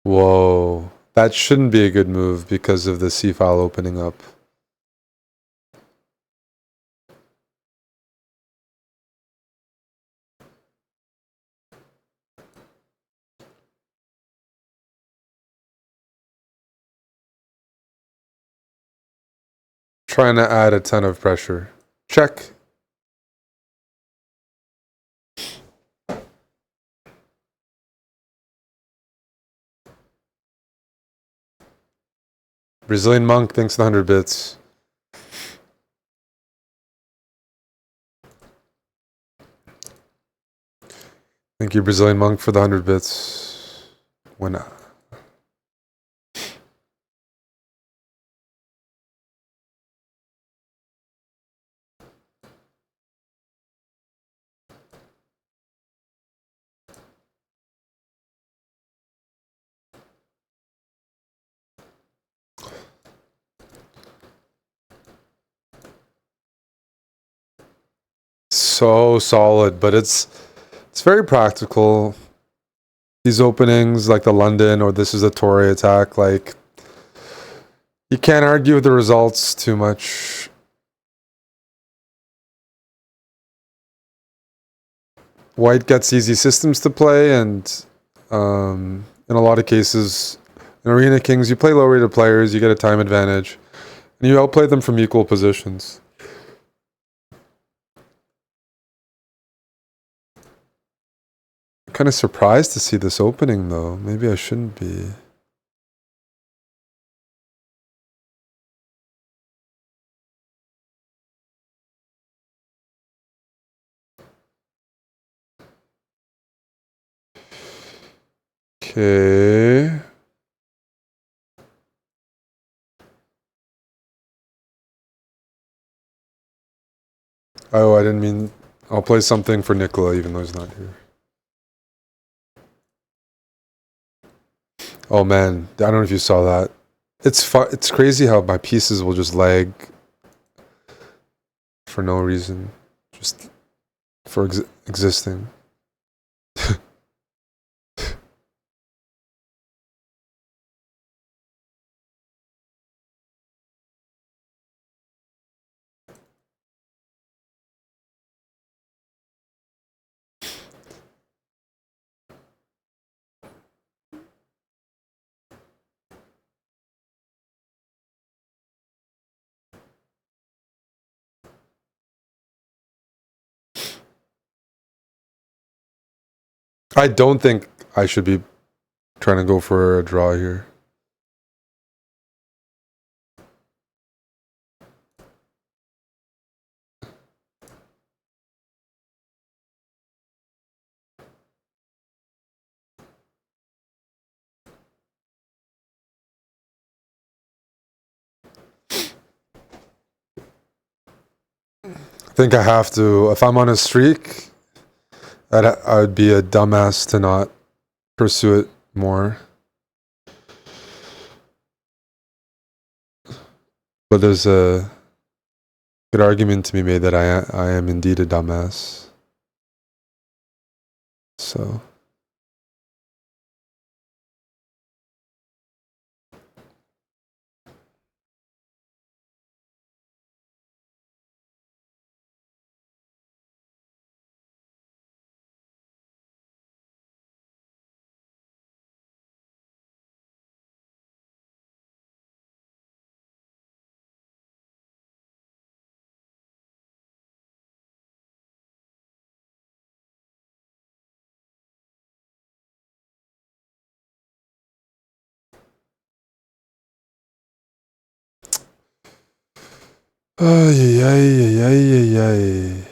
Whoa, that shouldn't be a good move because of the C file opening up. Trying to add a ton of pressure. Check. Brazilian Monk, thanks for the 100 bits. Thank you, Brazilian Monk, for the 100 bits. When so solid, but it's very practical. These openings, like the London or this is a Tory attack, like you can't argue with the results too much. white gets easy systems to play, and in a lot of cases, in Arena Kings, you play low-rated players, you get a time advantage, and you outplay them from equal positions. I'm kind of surprised to see this opening, though. Maybe I shouldn't be. Okay. Oh, I didn't mean... I'll play something for Nicola, even though he's not here. Oh man, I don't know if you saw that. It's crazy how my pieces will just lag for no reason, just for existing. I don't think I should be trying to go for a draw here. I think I have to. If I'm on a streak, I'd be a dumbass to not pursue it more. But there's a good argument to be made that I am indeed a dumbass. So... Ay, ay, ay, ay, ay, ay.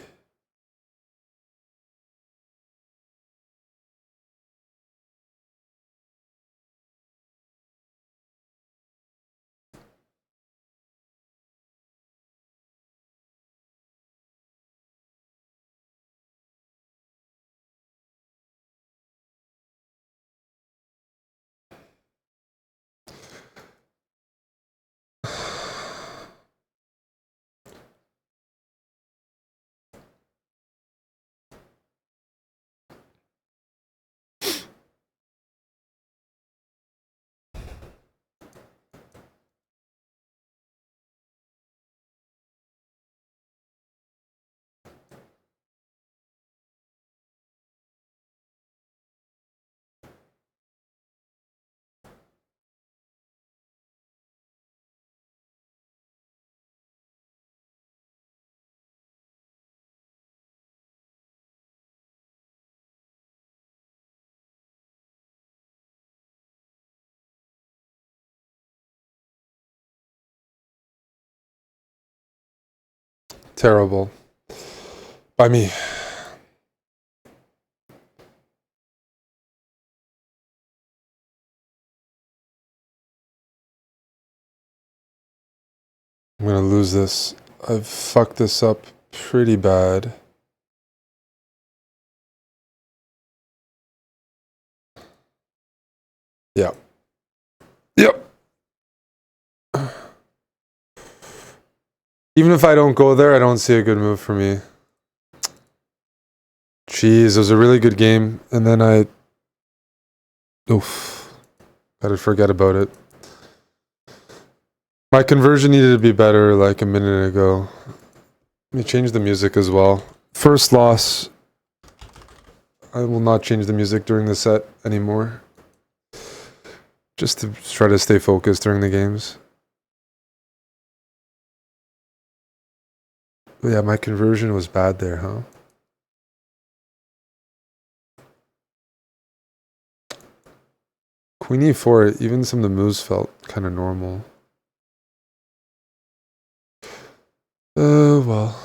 Terrible. By me. I'm gonna lose this. I've fucked this up pretty bad. Yeah. Yep. Even if I don't go there, I don't see a good move for me. Jeez, it was a really good game, and then oof. Gotta forget about it. My conversion needed to be better like a minute ago. Let me change the music as well. First loss. I will not change the music during the set anymore. Just to try to stay focused during the games. But yeah, my conversion was bad there, huh? Queen e4, even some of the moves felt kind of normal. Well.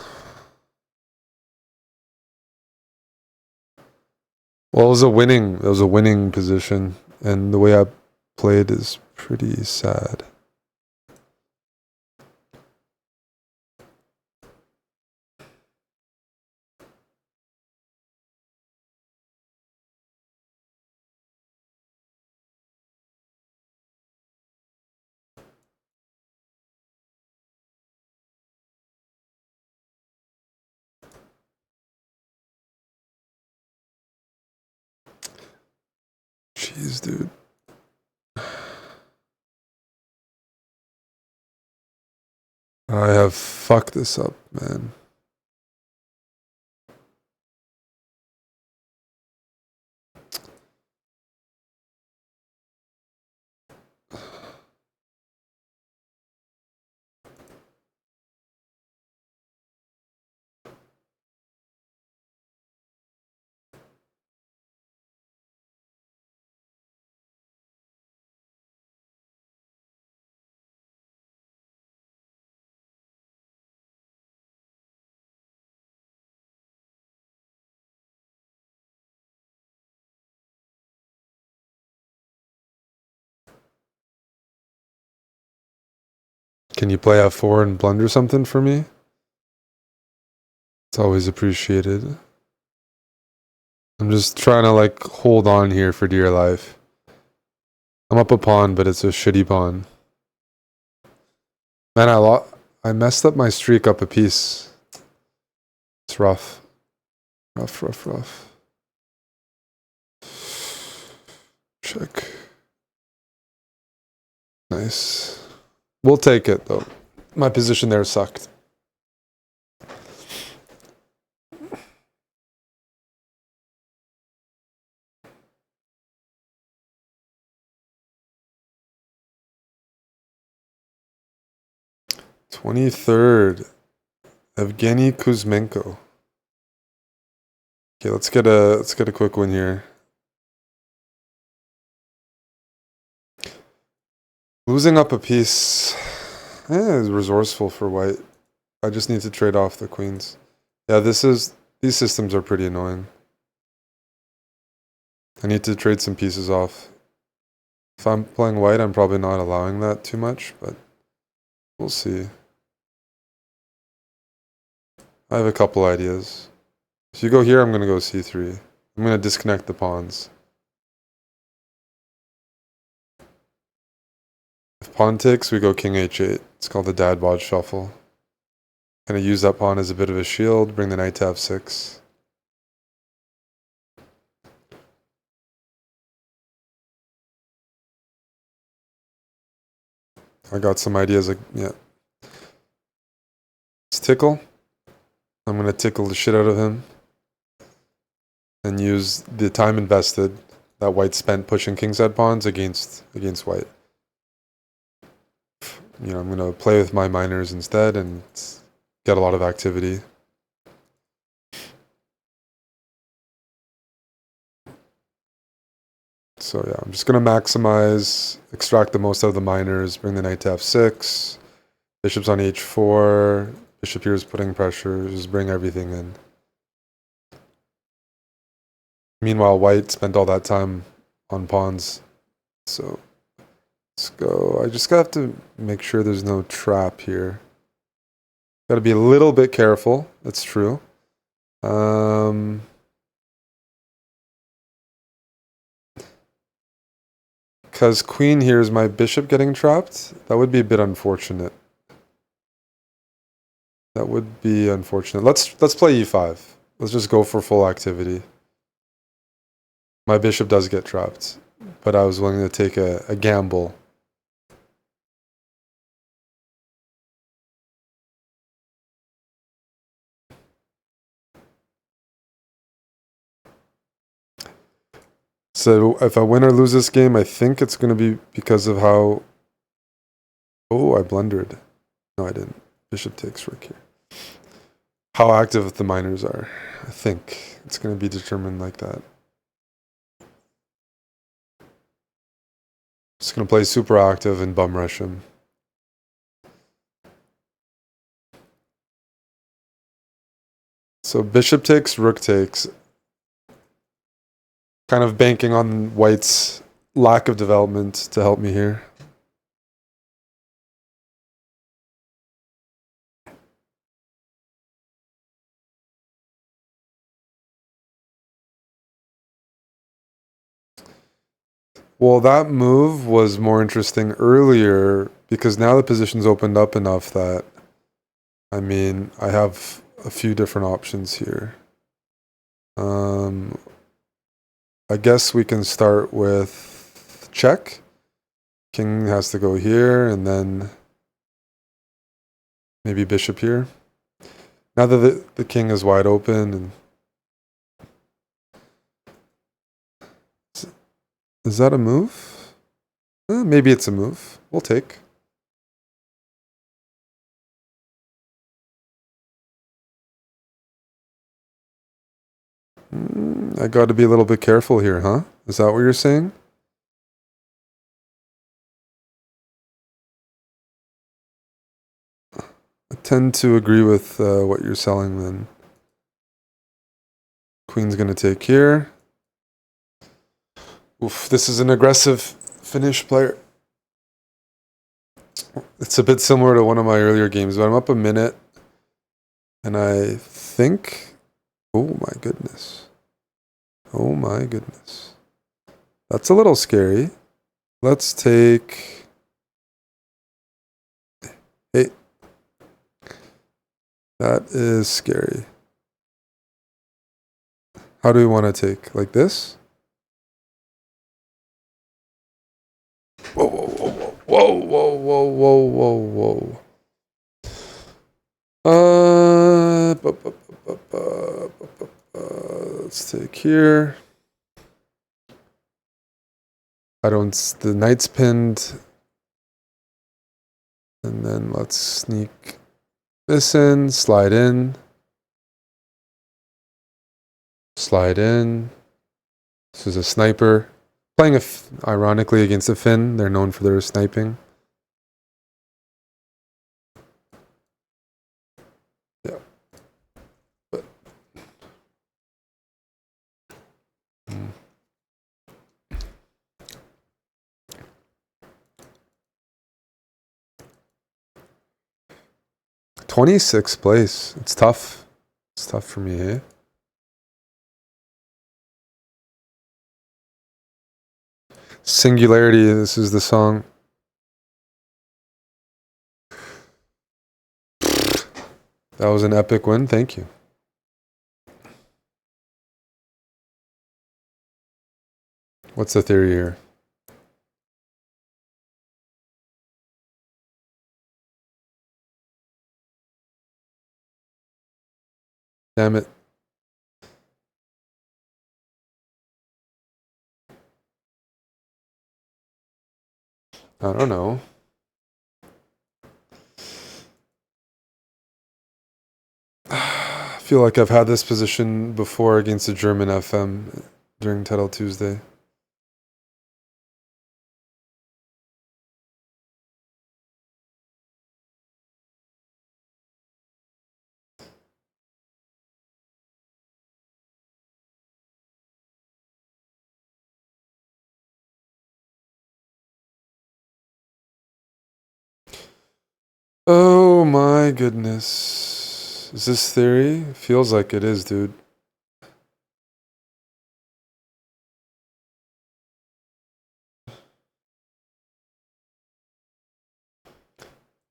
Well, it was a winning position, and the way I played is pretty sad. Jeez, dude. I have fucked this up, man. Can you play f4 and blunder something for me? It's always appreciated. I'm just trying to like hold on here for dear life. I'm up a pawn, but it's a shitty pawn. Man, I messed up my streak up a piece. It's rough. Rough. Check. Nice. We'll take it though. My position there sucked. #23, Evgeny Kuzmenko. Okay, let's get a quick win here. Losing up a piece is resourceful for white. I just need to trade off the queens. Yeah, these systems are pretty annoying. I need to trade some pieces off. If I'm playing white, I'm probably not allowing that too much, but we'll see. I have a couple ideas. If you go here, I'm going to go c3. I'm going to disconnect the pawns. If pawn takes, we go king h8. It's called the dad bod shuffle. Kind of use that pawn as a bit of a shield, bring the knight to f6. I got some ideas. Yeah. It's tickle. I'm going to tickle the shit out of him. And use the time invested that white spent pushing kingside pawns against white. You know, I'm going to play with my minors instead and get a lot of activity. So yeah, I'm just going to maximize, extract the most out of the minors, bring the knight to f6, bishop's on h4, bishop here is putting pressure, just bring everything in. Meanwhile, white spent all that time on pawns. So let's go. I just have to make sure there's no trap here. Got to be a little bit careful. That's true. Because queen here is my bishop getting trapped. That would be a bit unfortunate. That would be unfortunate. Let's play e5. Let's just go for full activity. My bishop does get trapped, but I was willing to take a gamble. So if I win or lose this game, I think it's going to be because of how... Oh, I blundered. No, I didn't. Bishop takes rook here. How active the miners are. I think it's going to be determined like that. Just going to play super active and bum rush him. So bishop takes, rook takes. Kind of banking on white's lack of development to help me here. Well, that move was more interesting earlier because now the position's opened up enough that, I mean, I have a few different options here. I guess we can start with check. King has to go here and then maybe bishop here. Now that the king is wide open, and is that a move? Maybe it's a move. We'll take. I got to be a little bit careful here, huh? Is that what you're saying? I tend to agree with what you're selling then. Queen's going to take here. Oof, this is an aggressive Finnish player. It's a bit similar to one of my earlier games, but I'm up a minute. And I think... Oh my goodness. Oh my goodness. That's a little scary. Let's take... Hey. That is scary. How do we want to take? Like this? Whoa, whoa, whoa, whoa, whoa, whoa, whoa, whoa, whoa. Let's take here. The knight's pinned. And then let's sneak this in, slide in. Slide in. This is a sniper. Playing, ironically, against a Finn. They're known for their sniping. Yeah. But... 26th place. It's tough. It's tough for me, eh? Singularity, this is the song. That was an epic win. Thank you. What's the theory here? Damn it. I don't know. I feel like I've had this position before against a German FM during Title Tuesday. Oh my goodness. Is this theory? Feels like it is, dude.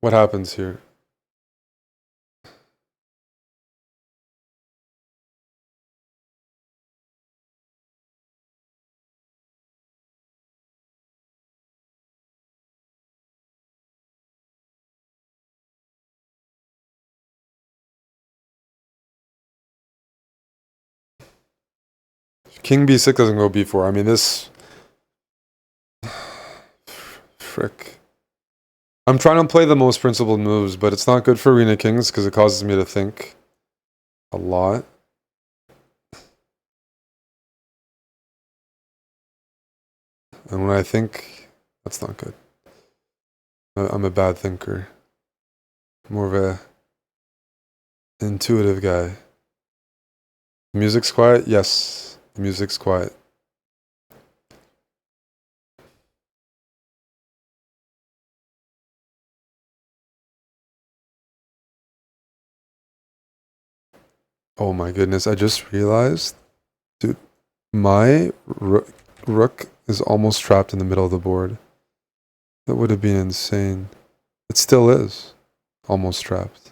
What happens here? King b6 doesn't go b4. I mean, this... Frick. I'm trying to play the most principled moves, but it's not good for Arena Kings because it causes me to think a lot. And when I think, that's not good. I'm a bad thinker. More of a intuitive guy. Music's quiet? Yes, the music's quiet. Oh my goodness, I just realized, dude, my rook is almost trapped in the middle of the board. That would have been insane. It still is almost trapped.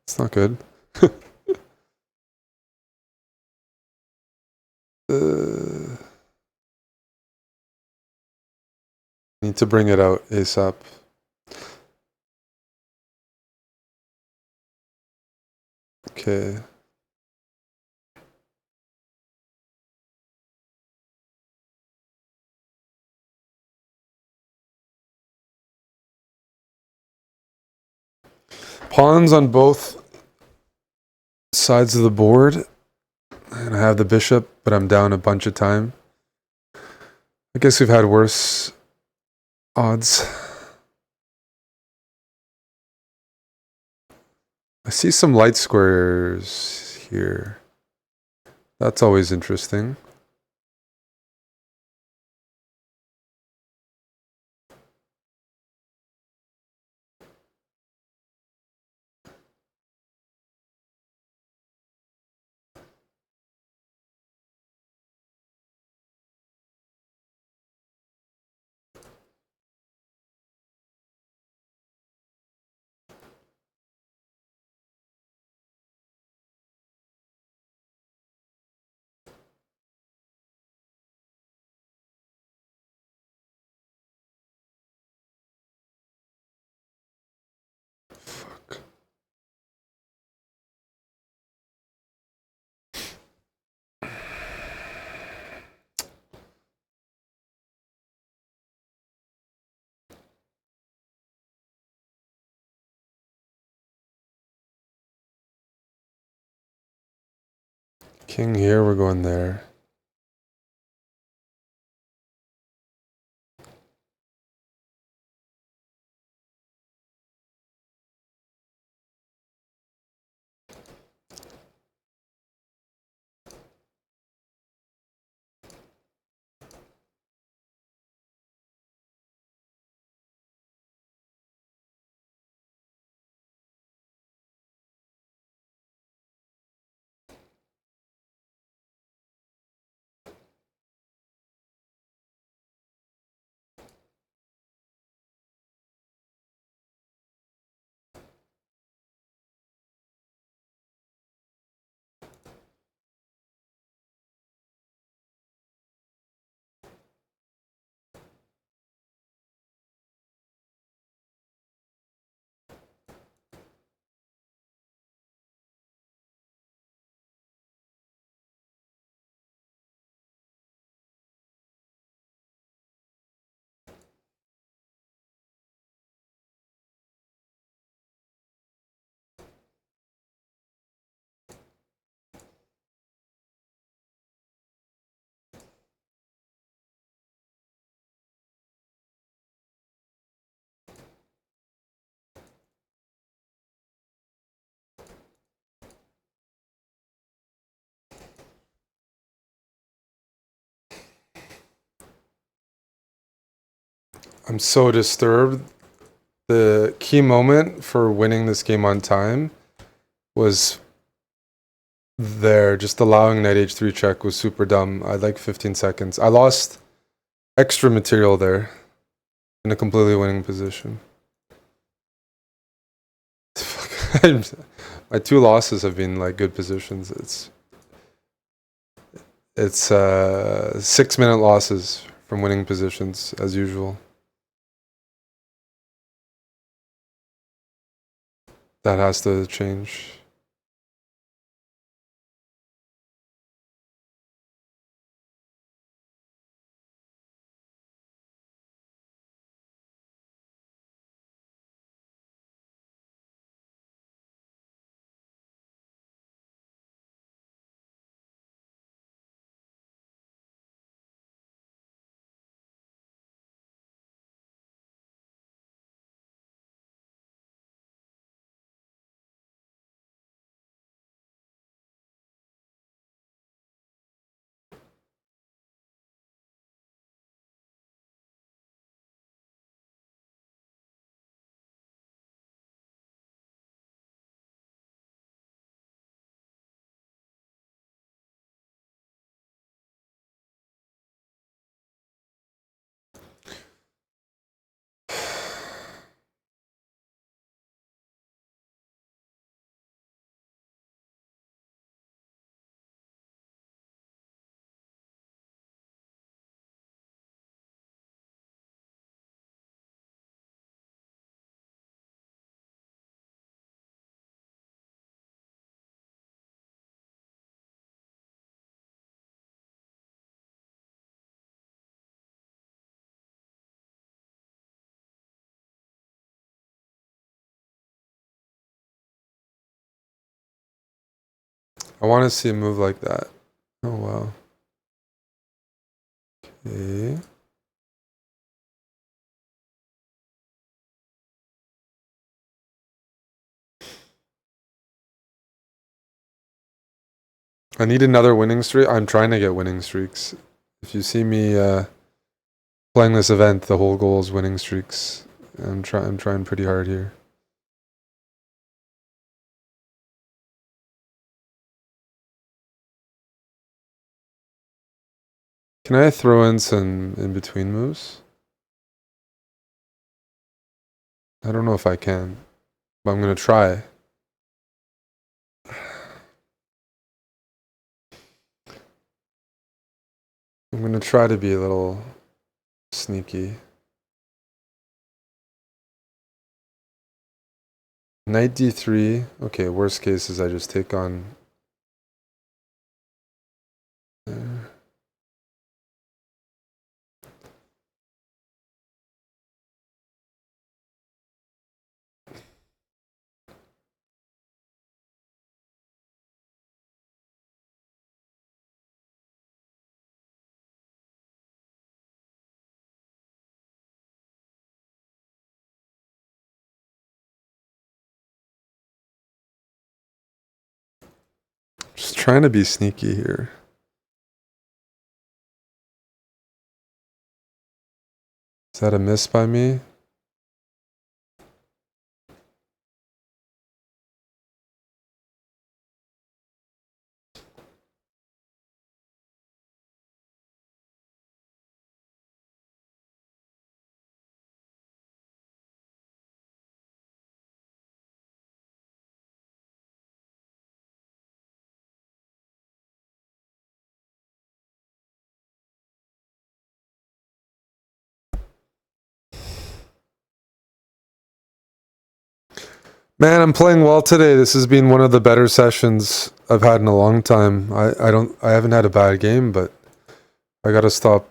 It's not good. Need to bring it out ASAP. Okay. Pawns on both sides of the board. And I have the bishop, but I'm down a bunch of time. I guess we've had worse odds. I see some light squares here. That's always interesting. Fuck. King here, we're going there. I'm so disturbed. The key moment for winning this game on time was there. Just allowing knight h3 check was super dumb. I had like 15 seconds. I lost extra material there in a completely winning position. My two losses have been like good positions. It's 6-minute losses from winning positions as usual. That has to change. I want to see a move like that. Oh, wow. Okay. I need another winning streak. I'm trying to get winning streaks. If you see me playing this event, the whole goal is winning streaks. I'm trying pretty hard here. Can I throw in some in-between moves? I don't know if I can, but I'm going to try. I'm going to try to be a little sneaky. Knight d3. Okay, worst case is I just take on there. Just trying to be sneaky here. Is that a miss by me? Man, I'm playing well today. This has been one of the better sessions I've had in a long time. I haven't had a bad game, but I gotta stop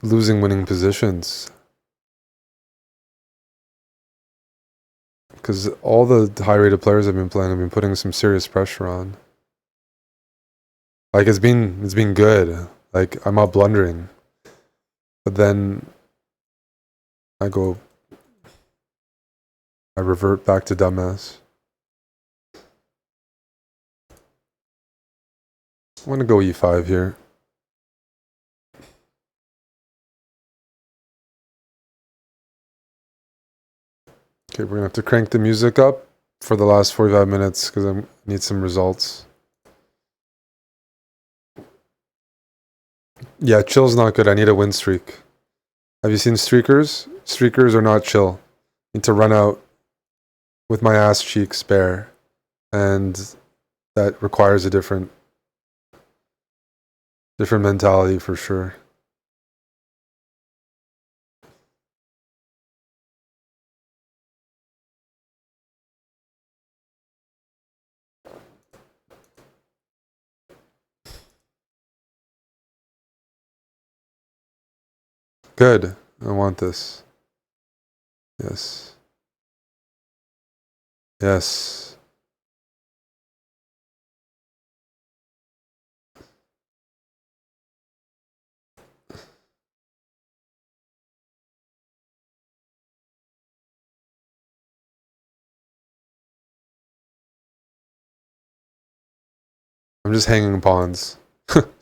losing winning positions. Because all the high-rated players I've been playing have been putting some serious pressure on. Like it's been good. Like I'm not blundering. But then I revert back to dumbass. I want to go e5 here. Okay, we're gonna have to crank the music up for the last 45 minutes because I need some results. Yeah, chill's not good. I need a win streak. Have you seen streakers? Streakers are not chill. I need to run out with my ass cheeks bare, and that requires a different mentality for sure. Good. I want this. Yes. Yes. I'm just hanging pawns.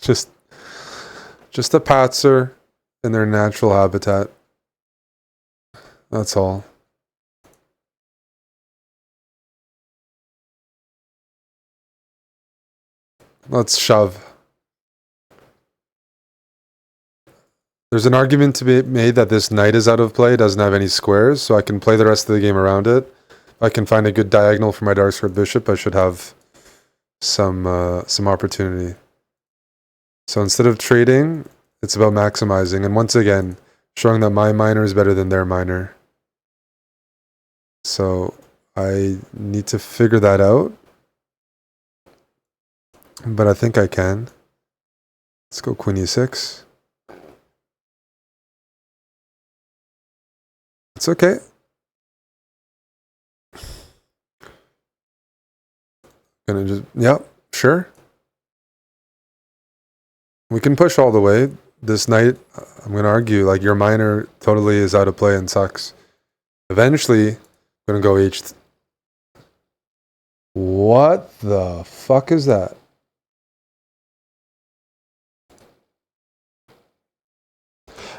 just a patzer in their natural habitat. That's all. Let's shove. There's an argument to be made that this knight is out of play, doesn't have any squares, so I can play the rest of the game around it. If I can find a good diagonal for my dark squared bishop, I should have some opportunity. So instead of trading, it's about maximizing, and once again, showing that my miner is better than their miner. So I need to figure that out, but I think I can. Let's go queen e6. It's okay. Gonna just, yeah, sure. We can push all the way. This knight, I'm gonna argue, like, your miner totally is out of play and sucks. Eventually, I'm gonna go h. What the fuck is that?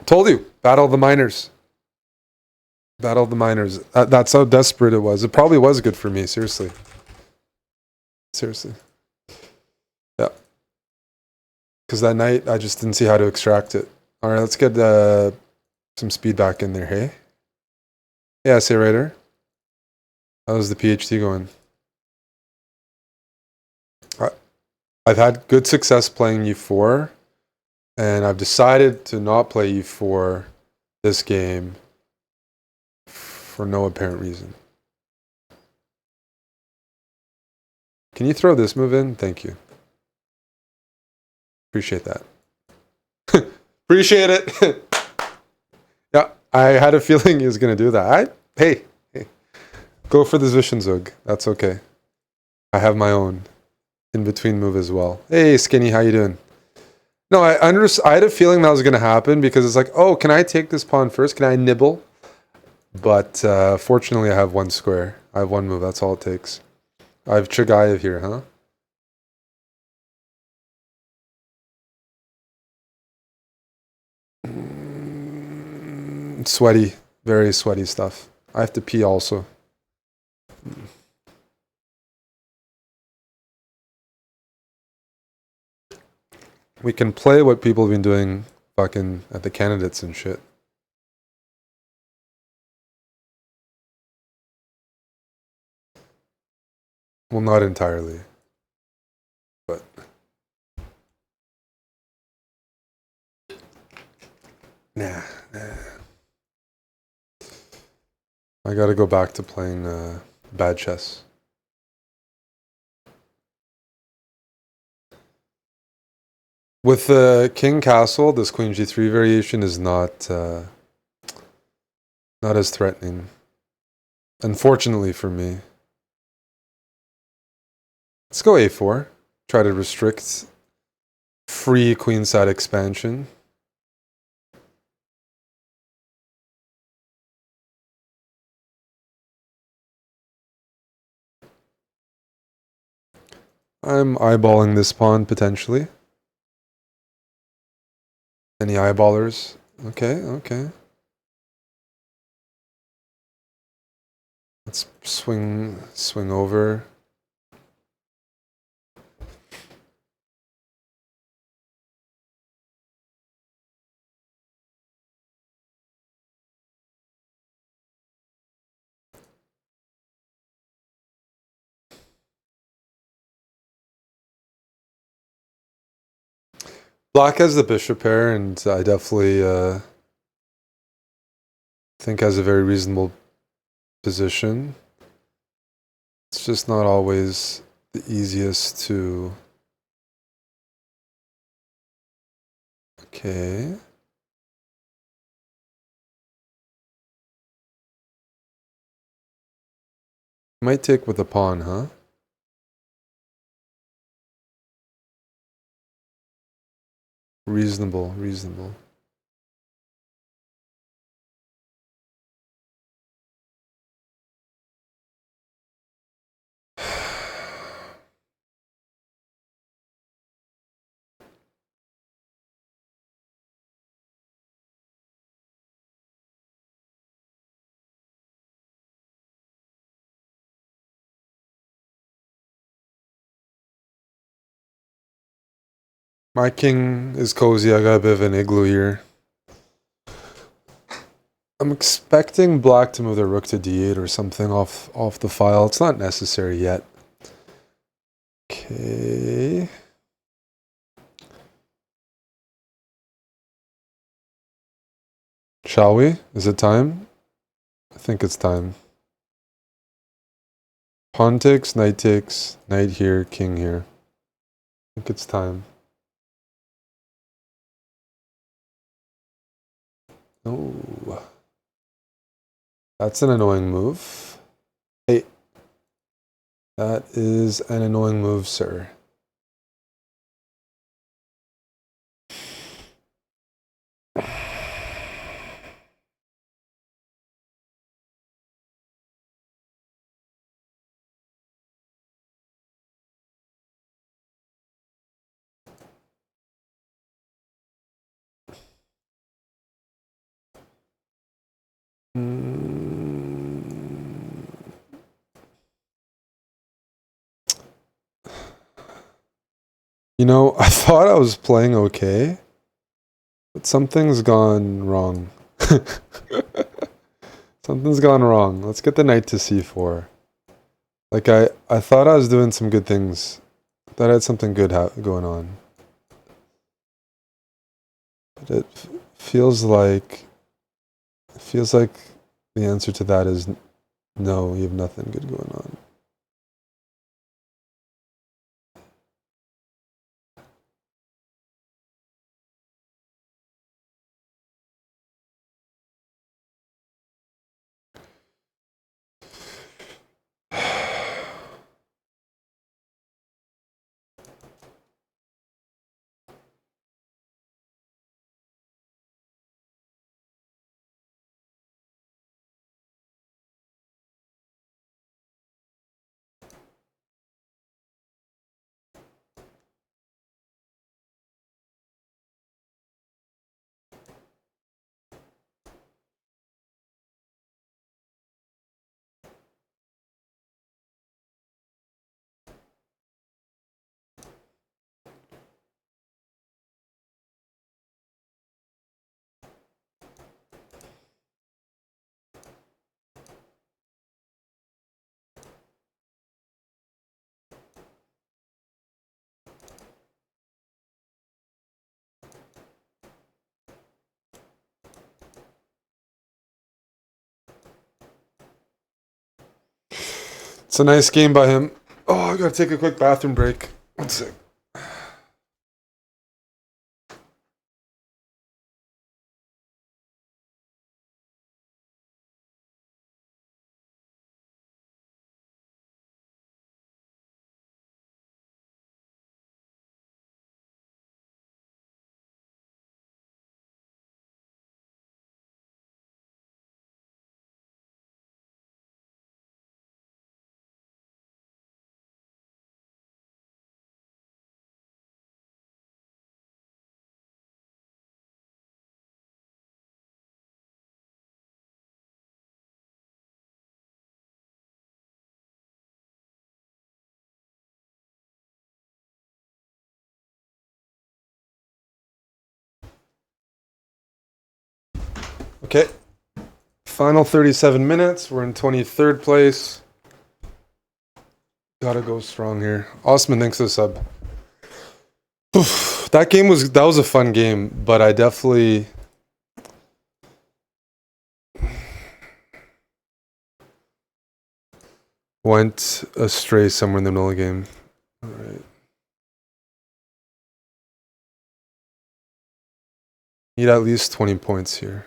Told you, battle the miners. Battle the miners. That's how desperate it was. It probably was good for me, seriously. Seriously. Yeah. Because that night, I just didn't see how to extract it. All right, let's get some speed back in there, hey? Yeah, say Raider. How's the PhD going? I've had good success playing e4, and I've decided to not play e4 this game for no apparent reason. Can you throw this move in? Thank you. Appreciate that. Appreciate it. Yeah, I had a feeling he was going to do that. Hey, go for the Zwischenzug. That's okay. I have my own in-between move as well. Hey, Skinny, how you doing? No, I had a feeling that was going to happen because it's like, oh, can I take this pawn first? Can I nibble? But fortunately, I have one square. I have one move. That's all it takes. I have Chagayev here, huh? Sweaty. Very sweaty stuff. I have to pee also. We can play what people have been doing fucking at the candidates and shit. Well, not entirely. But nah. I gotta go back to playing bad chess. With the king castle, this queen g3 variation is not as threatening. Unfortunately for me. Let's go a4. Try to restrict free queenside expansion. I'm eyeballing this pawn potentially. Any eyeballers? Okay. Let's swing over. Black has the bishop pair, and I definitely think has a very reasonable position. It's just not always the easiest to... Okay. Might take with the pawn, huh? Reasonable, reasonable. My king is cozy. I got a bit of an igloo here. I'm expecting black to move their rook to d8 or something off the file. It's not necessary yet. Okay. Shall we? Is it time? I think it's time. Pawn takes, knight here, king here. I think it's time. Oh. That's an annoying move. Hey. That is an annoying move, sir. You know, I thought I was playing okay, but something's gone wrong. Something's gone wrong. Let's get the knight to c4. Like, I thought I was doing some good things. I thought I had something good going on. But it feels like the answer to that is no, you have nothing good going on. It's a nice game by him. Oh, I gotta take a quick bathroom break. One sec. Okay. Final 37 minutes. We're in 23rd place. Gotta go strong here. Osman, thanks for the sub. That was a fun game, but I definitely went astray somewhere in the middle of the game. All right. Need at least 20 points here.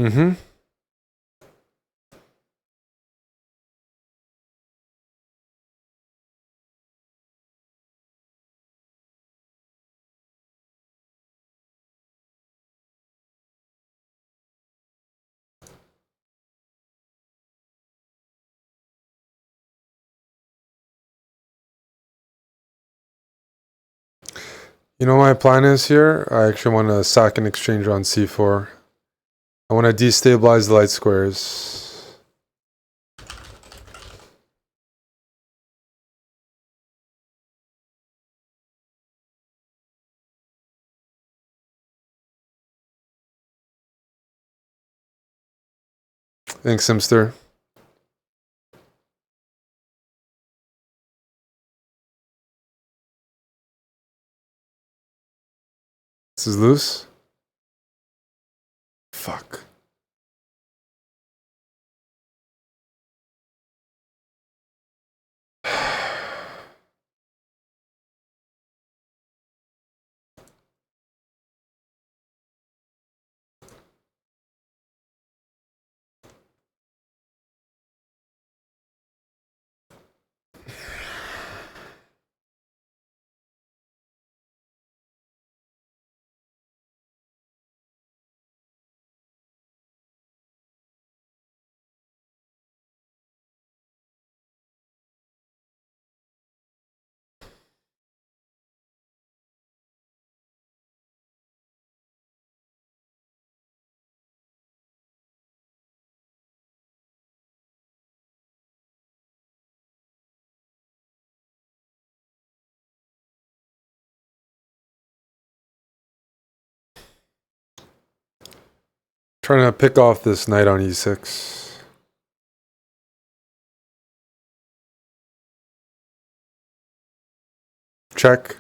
Mm-hmm. You know what my plan is here? I actually want to sack an exchange on c4. I want to destabilize the light squares. Thanks, Simster. This is loose. Fuck. Trying to pick off this knight on e6. Check.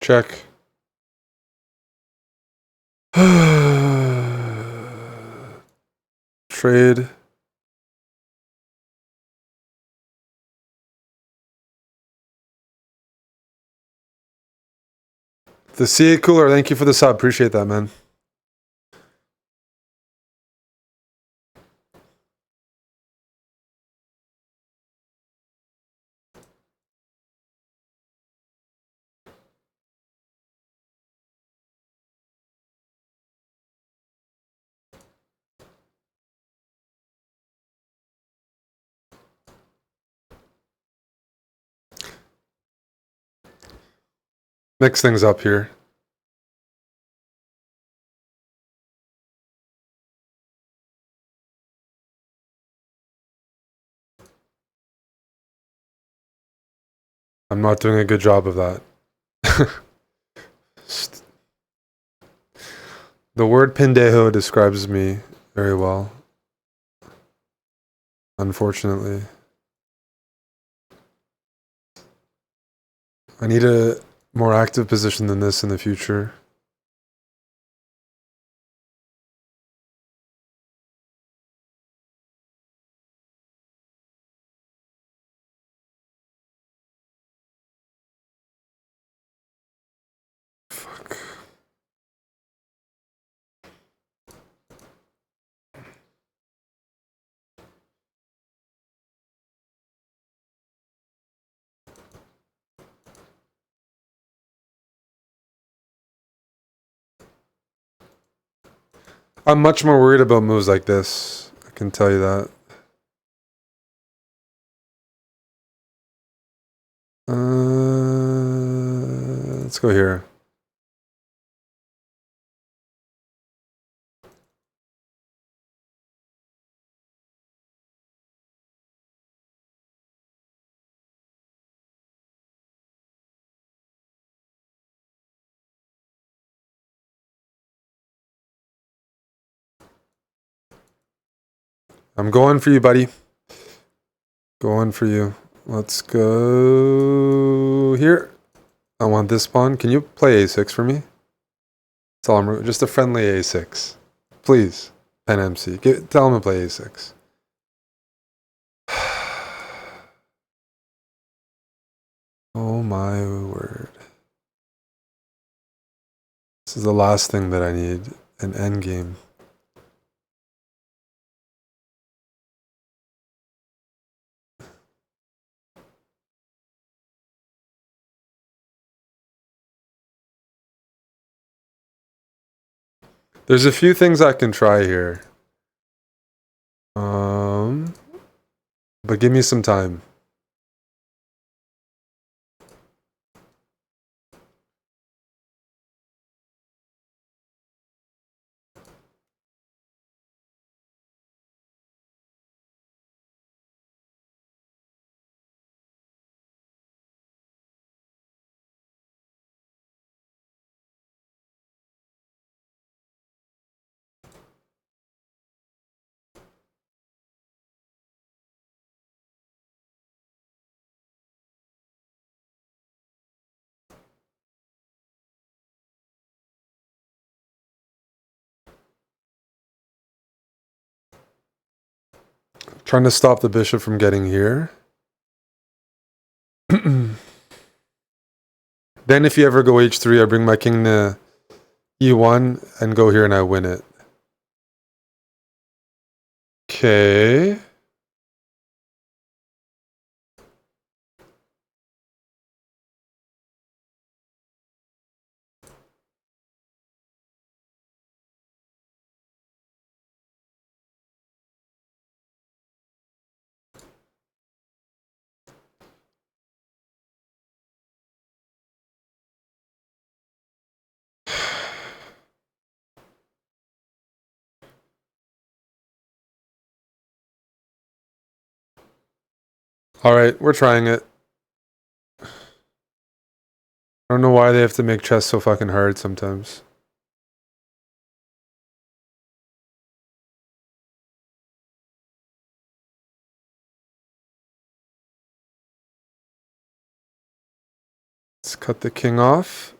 Check. Trade. The CA Cooler, thank you for the sub. Appreciate that, man. Mix things up here. I'm not doing a good job of that. The word pendejo describes me very well. Unfortunately. I need a more active position than this in the future. Fuck. I'm much more worried about moves like this. I can tell you that. Let's go here. I'm going for you, buddy. Going for you. Let's go here. I want this pawn. Can you play a6 for me? Tell him just a friendly a6. Please. Pen MC. Tell him to play a6. Oh my word. This is the last thing that I need. An endgame. There's a few things I can try here. But give me some time. Trying to stop the bishop from getting here. Then if you ever go h3, I bring my king to e1 and go here and I win it. Okay. Alright, we're trying it. I don't know why they have to make chess so fucking hard sometimes. Let's cut the king off.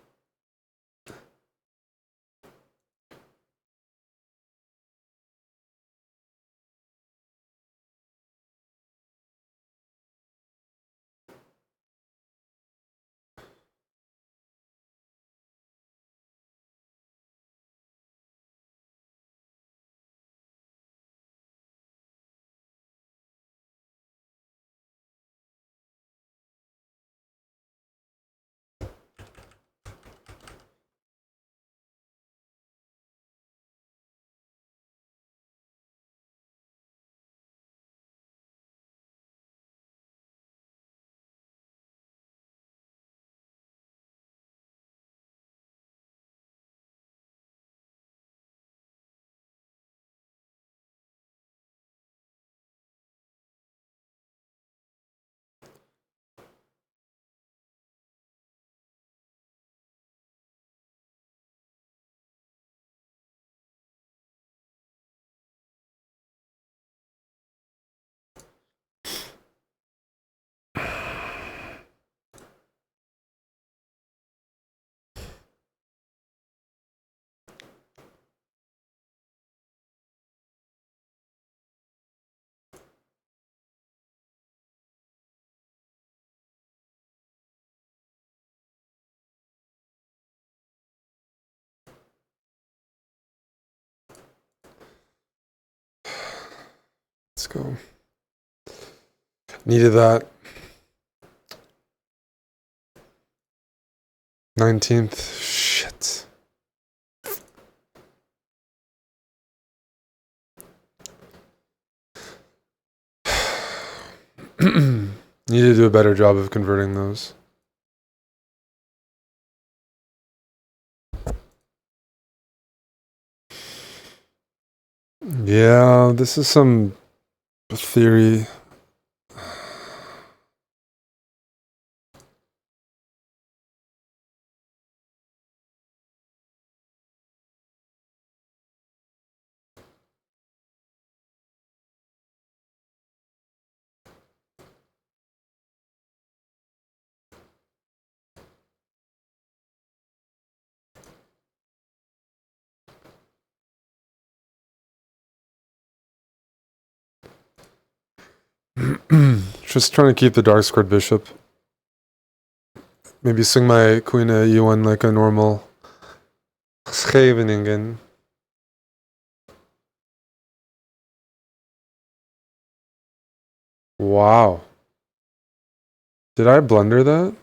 Let's go. Needed that. 19th. Shit. Need to do a better job of converting those. Yeah, this is some theory. Just trying to keep the dark squared bishop. Maybe swing my queen to e1 like a normal Scheveningen. Wow. Did I blunder that?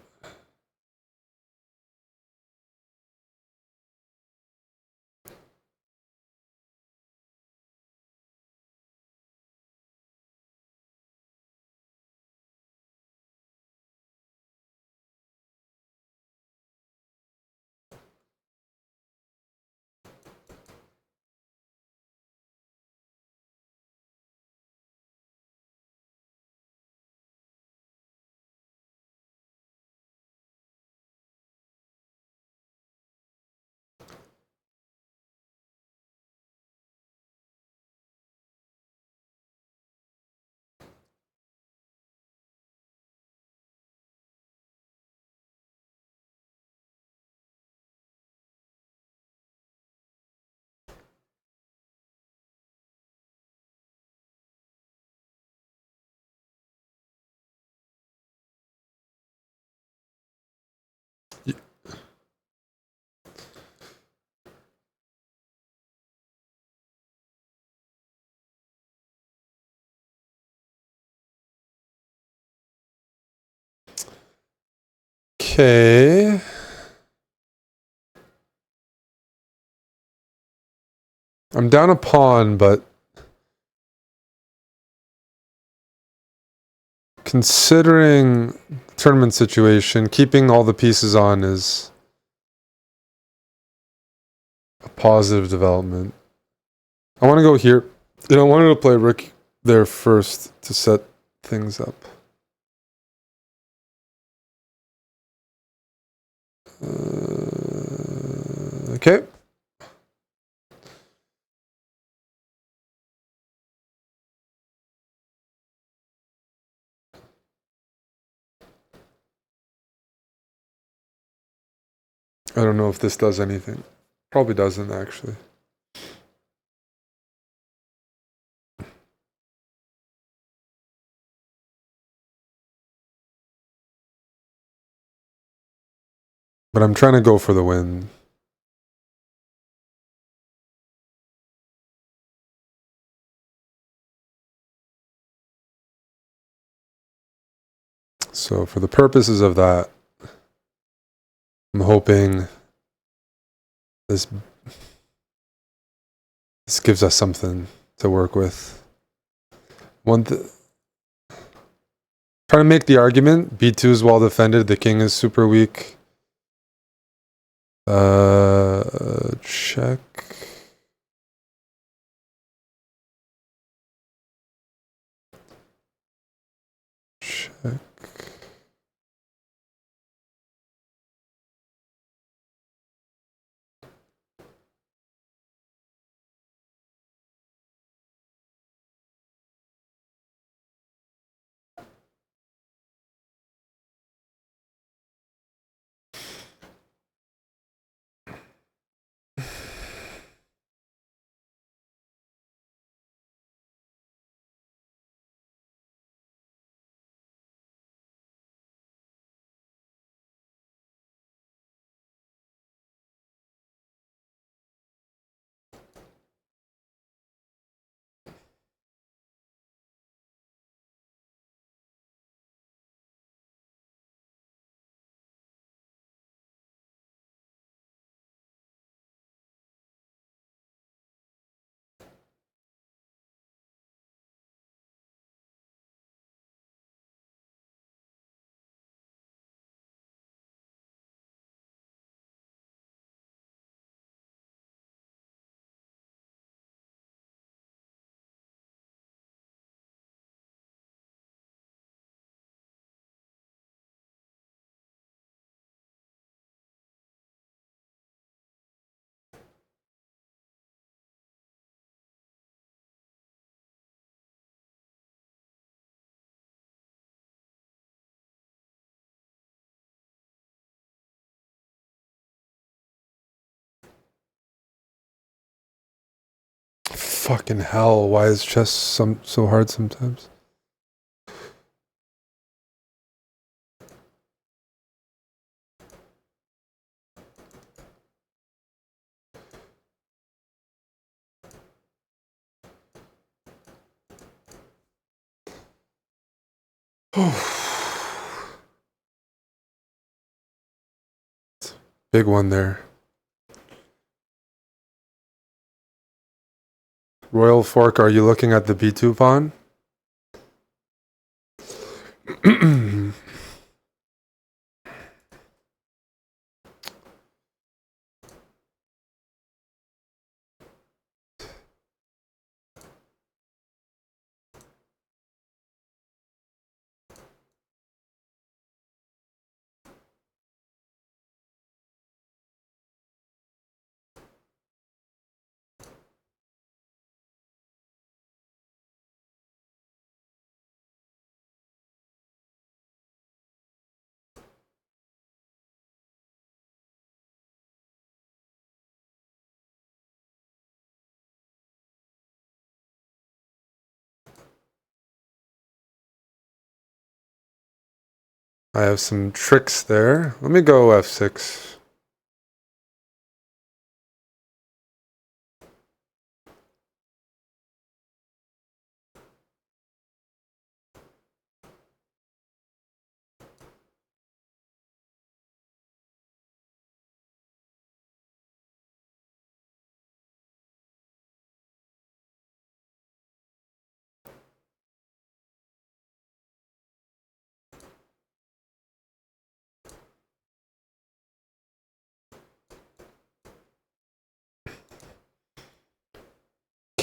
Okay. I'm down a pawn, but considering tournament situation, keeping all the pieces on is a positive development. I want to go here. I wanted to play rook there first to set things up. Okay. I don't know if this does anything. Probably doesn't, actually. But I'm trying to go for the win. So for the purposes of that, I'm hoping this gives us something to work with. Trying to make the argument, b2 is well defended, the king is super weak. Check. Check. Fucking hell, why is chess so hard sometimes? Big one there. Royal Fork, are you looking at the B2 pawn? I have some tricks there. Let me go f6.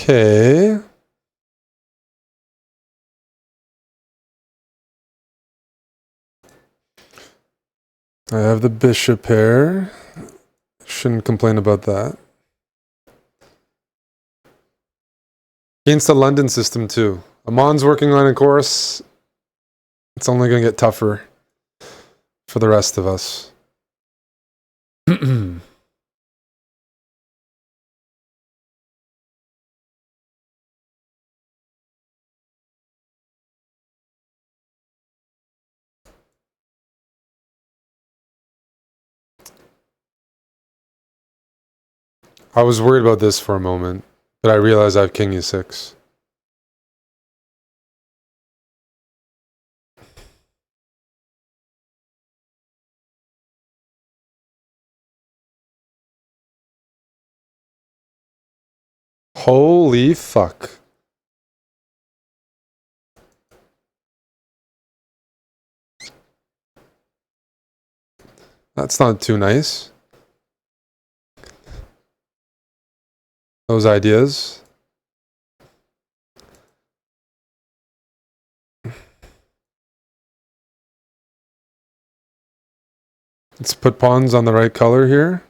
Okay. I have the bishop here. Shouldn't complain about that. Against the London system too. Amon's working on a course. It's only going to get tougher for the rest of us. I was worried about this for a moment, but I realized I have king e6. Holy fuck. That's not too nice. Those ideas. Let's put pawns on the right color here.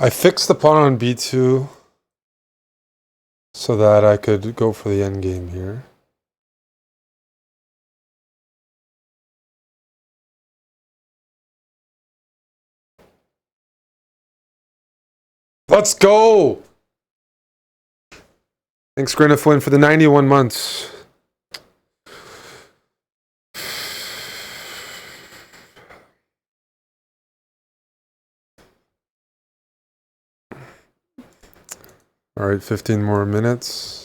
I fixed the pawn on b2 so that I could go for the endgame here. Let's go! Thanks, Greniflin, for the 91 months. All right, 15 more minutes.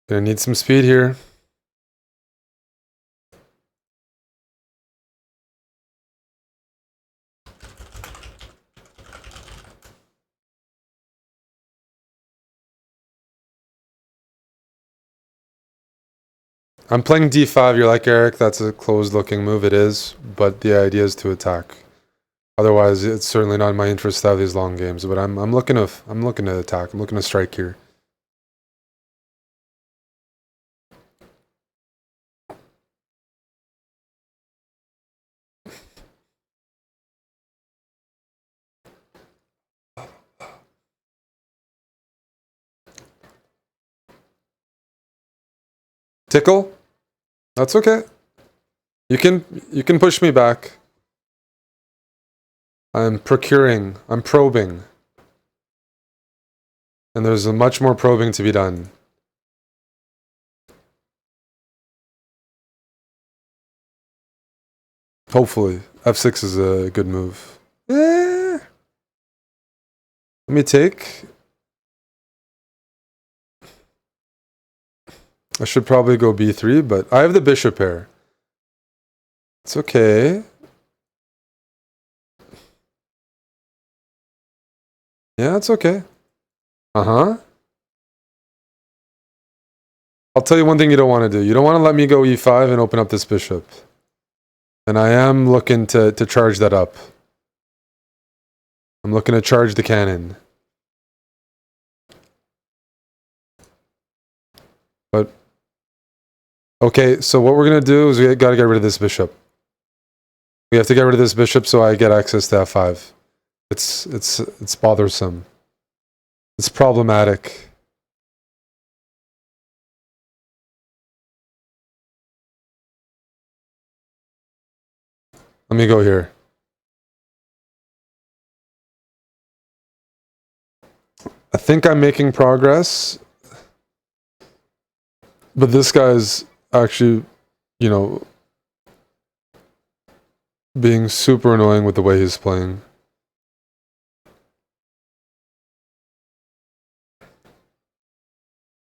Gonna need some speed here. I'm playing d5. You're like, Eric, that's a closed-looking move. It is, but the idea is to attack. Otherwise, it's certainly not in my interest to have these long games. But I'm looking to attack. I'm looking to strike here. Tickle? That's okay. You can push me back. I'm procuring. I'm probing. And there's a much more probing to be done. Hopefully. F6 is a good move. Let me take. I should probably go b3, but I have the bishop pair. It's okay. Yeah, it's okay. Uh-huh. I'll tell you one thing you don't want to do. You don't want to let me go e5 and open up this bishop. And I am looking to charge that up. I'm looking to charge the cannon. But okay, so what we're gonna do is we gotta get rid of this bishop. We have to get rid of this bishop so I get access to f5. It's bothersome. It's problematic. Let me go here. I think I'm making progress. But this guy's actually, you know, being super annoying with the way he's playing.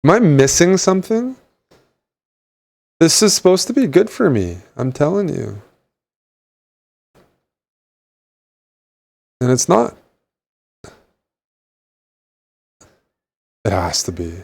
Am I missing something? This is supposed to be good for me. I'm telling you. And it's not. It has to be.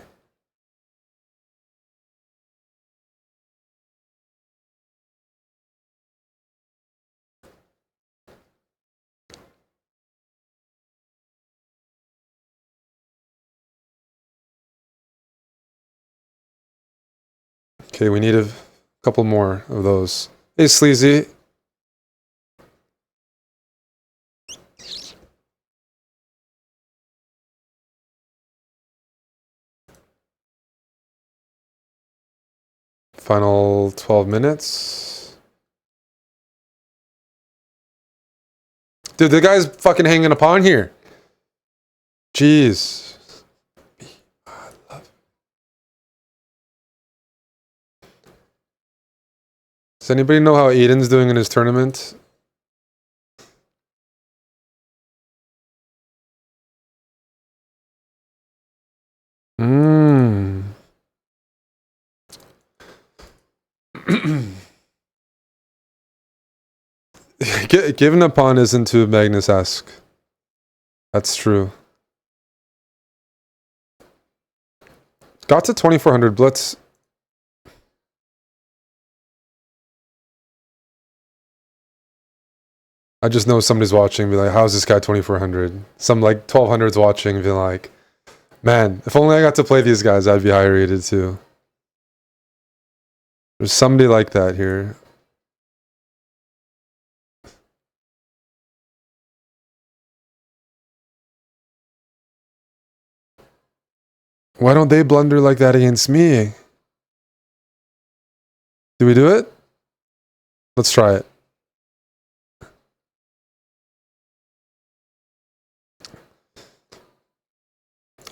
Okay, we need a couple more of those. Hey, Sleazy. Final 12 minutes. Dude, the guy's fucking hanging a pawn here. Jeez. Does anybody know how Aiden's doing in his tournament? Giving a pawn isn't too Magnus-esque. That's true. Got to 2400 blitz. I just know somebody's watching, be like, how's this guy 2400? Some like 1200s watching, be like, man, if only I got to play these guys, I'd be high rated too. There's somebody like that here. Why don't they blunder like that against me? Do we do it? Let's try it.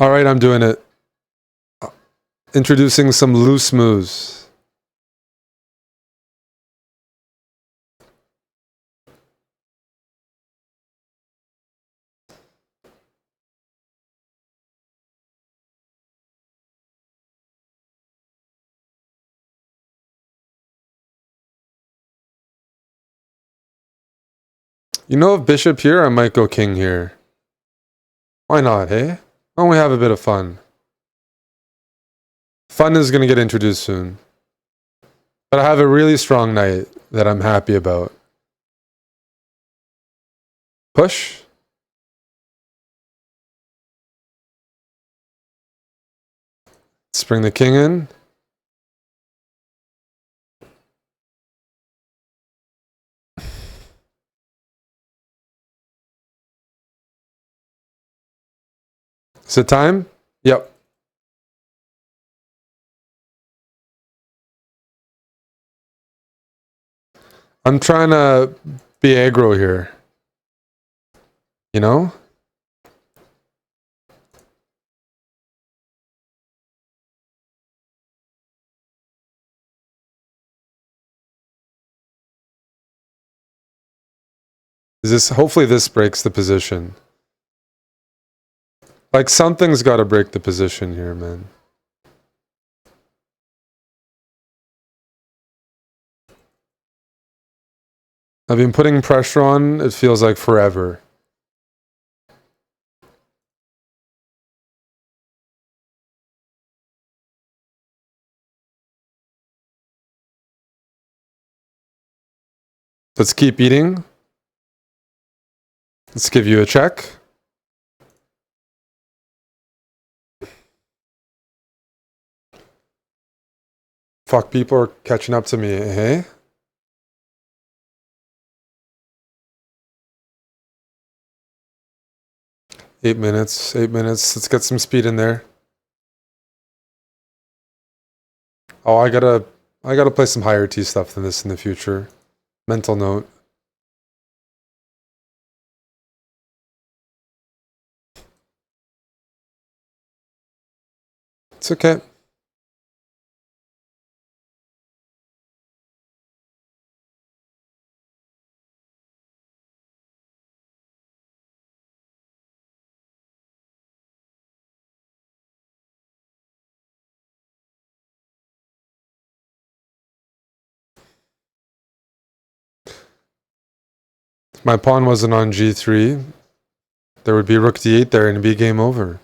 All right, I'm doing it. Introducing some loose moves. You know, if bishop here, I might go king here. Why not, hey? Why don't we have a bit of fun? Fun is going to get introduced soon. But I have a really strong knight that I'm happy about. Push. Let's bring the king in. Is it time? Yep. I'm trying to be aggro here. You know? Hopefully this breaks the position. Like something's got to break the position here, man. I've been putting pressure on, it feels like forever. Let's keep eating. Let's give you a check. Fuck, people are catching up to me, hey? Eight minutes. Let's get some speed in there. Oh, I gotta play some higher T stuff than this in the future. Mental note. It's okay. If my pawn wasn't on G3, there would be rook D8 there and it'd be game over.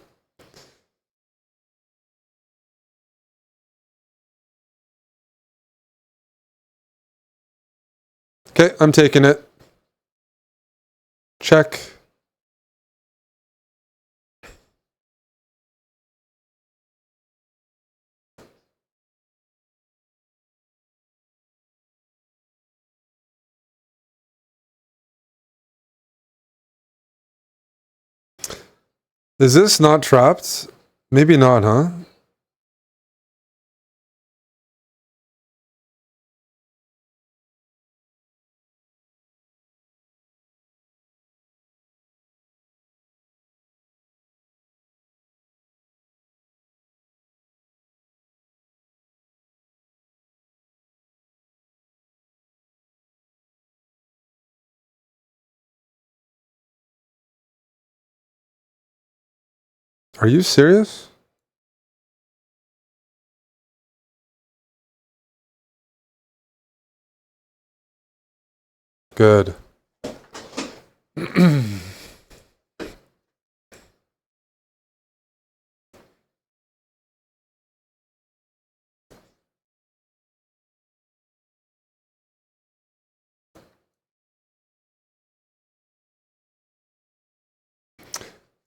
Okay, I'm taking it. Check. Is this not trapped? Maybe not, huh? Are you serious? Good.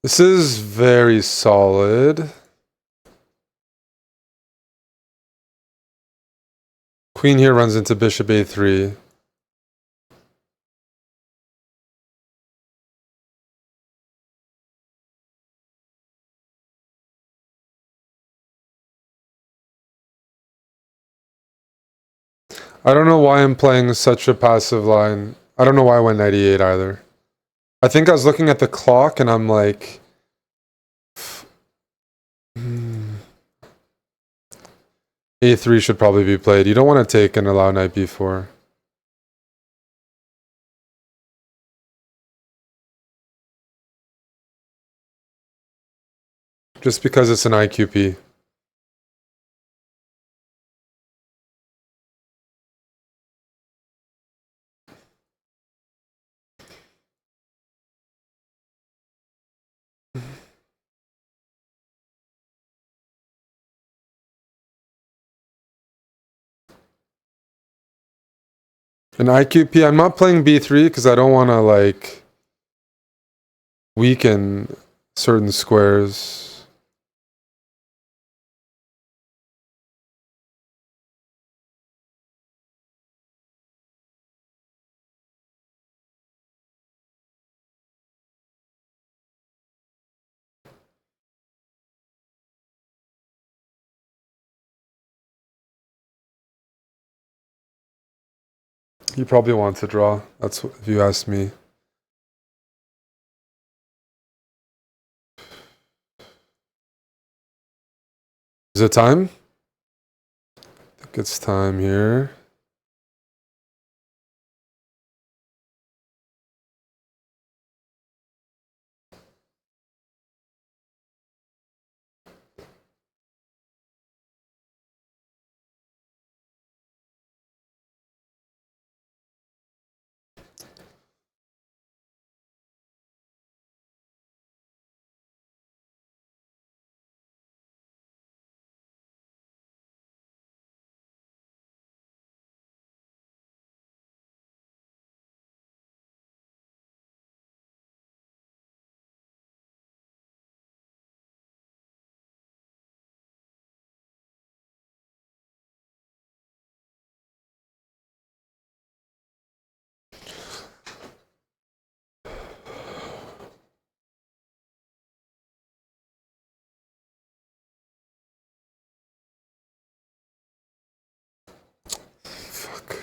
This is very solid. Queen here runs into bishop A3. I don't know why I'm playing such a passive line. I don't know why I went 98 either. I think I was looking at the clock and I'm like... A3 should probably be played. You don't want to take and allow knight b4. Just because it's an IQP. An IQP, I'm not playing b3 because I don't want to like weaken certain squares. He probably wants to draw. That's what, if you ask me. Is it time? I think it's time here. Fuck.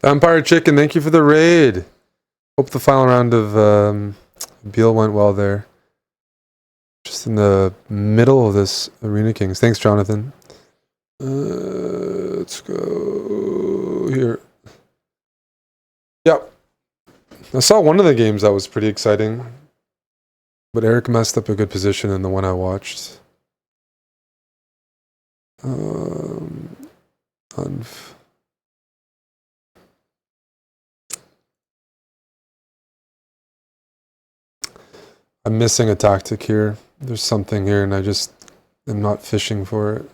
Vampire Chicken, thank you for the raid. Hope the final round of Beal went well there. Just in the middle of this Arena Kings. Thanks, Jonathan. Let's go here. Yep. I saw one of the games that was pretty exciting. But Eric messed up a good position in the one I watched. I'm missing a tactic here. There's something here and I just am not fishing for it.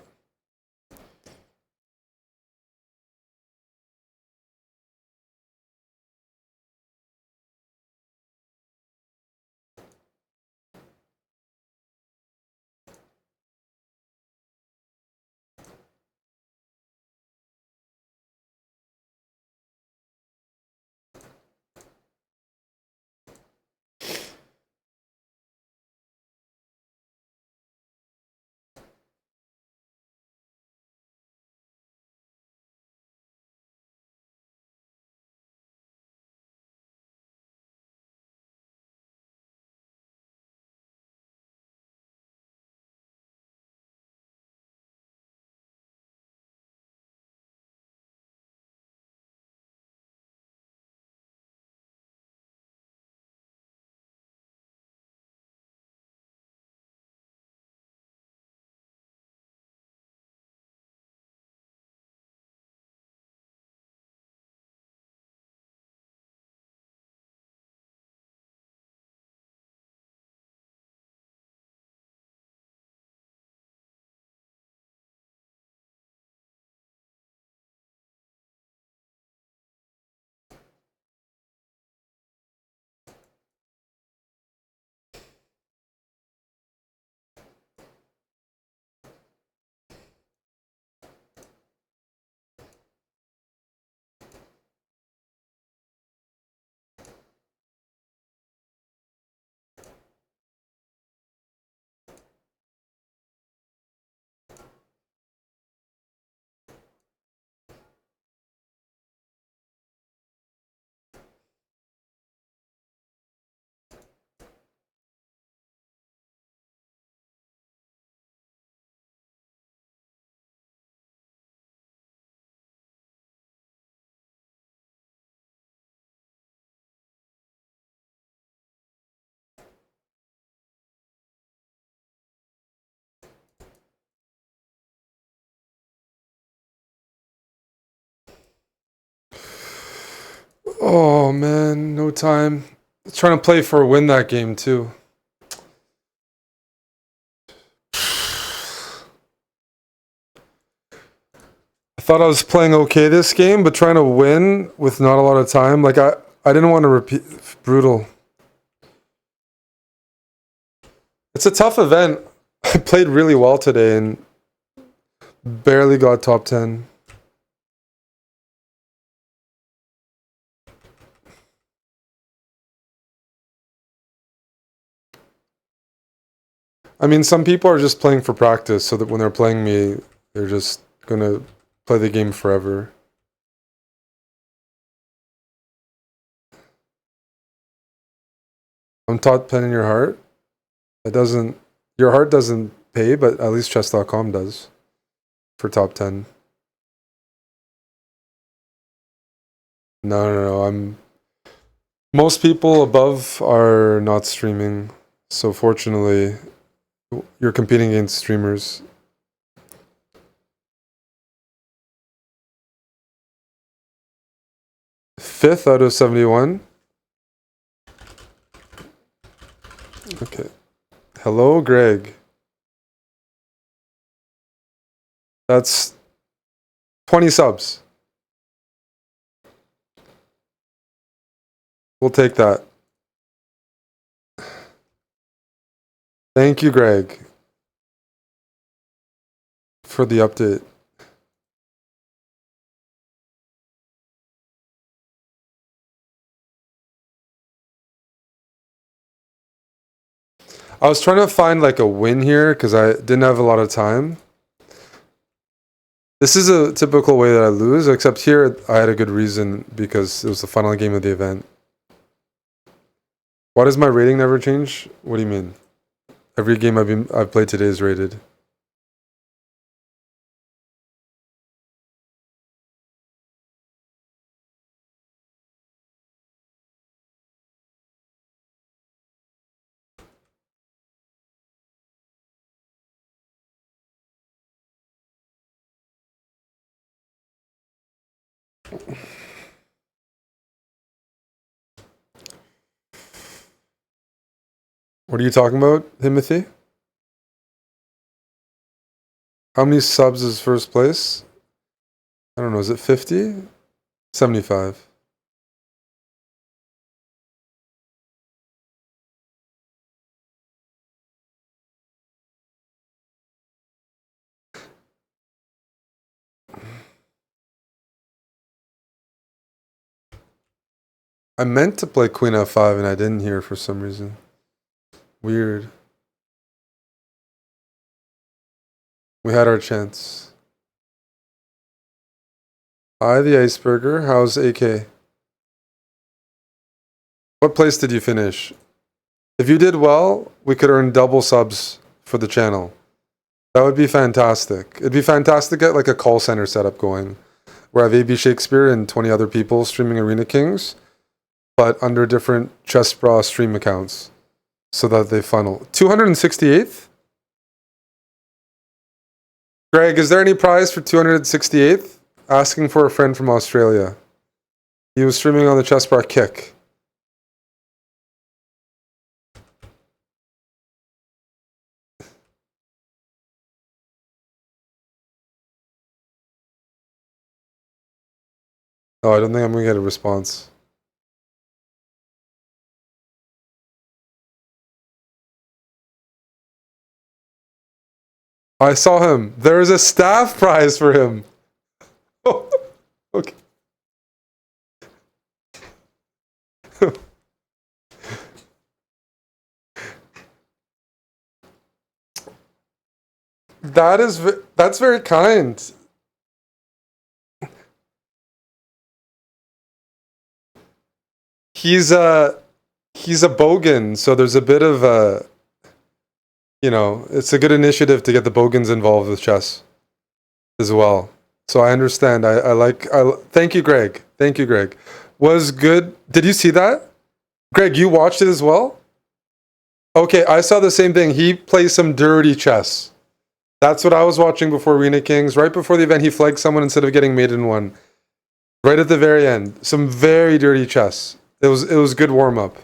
Oh man, no time. Trying to play for a win that game too. I thought I was playing okay this game, but trying to win with not a lot of time. Like I didn't want to repeat. Brutal. It's a tough event. I played really well today and barely got top 10. I mean, some people are just playing for practice so that when they're playing me, they're just gonna play the game forever. I'm top 10 in your heart. It doesn't. Your heart doesn't pay, but at least chess.com does for top 10. No. Most people above are not streaming, so fortunately, you're competing against streamers. Fifth out of 71. Okay. Hello, Greg. That's 20 subs. We'll take that. Thank you, Greg, for the update. I was trying to find like a win here because I didn't have a lot of time. This is a typical way that I lose, except here I had a good reason because it was the final game of the event. Why does my rating never change? What do you mean? Every game I've played today is rated. What are you talking about, Timothy? How many subs is first place? I don't know, is it 50? 75. I meant to play Queen F5 and I didn't hear for some reason. Weird. We had our chance. Hi, the Iceberger. How's AK? What place did you finish? If you did well, we could earn double subs for the channel. That would be fantastic. It'd be fantastic to get like a call center setup going where I have AB Shakespeare and 20 other people streaming Arena Kings, but under different Chessbrah stream accounts so that they funnel. 268th? Greg, is there any prize for 268th? Asking for a friend from Australia. He was streaming on the Chessbrah Kick. Oh, I don't think I'm going to get a response. I saw him. There is a staff prize for him. Oh, okay. That's very kind. He's a bogan, so there's a bit of a, you know, it's a good initiative to get the bogans involved with chess as well. So I understand. Thank you, Greg. Thank you, Greg. Was good. Did you see that? Greg, you watched it as well? Okay, I saw the same thing. He plays some dirty chess. That's what I was watching before Arena Kings. Right before the event, he flagged someone instead of getting mate in one. Right at the very end. Some very dirty chess. It was good warm up.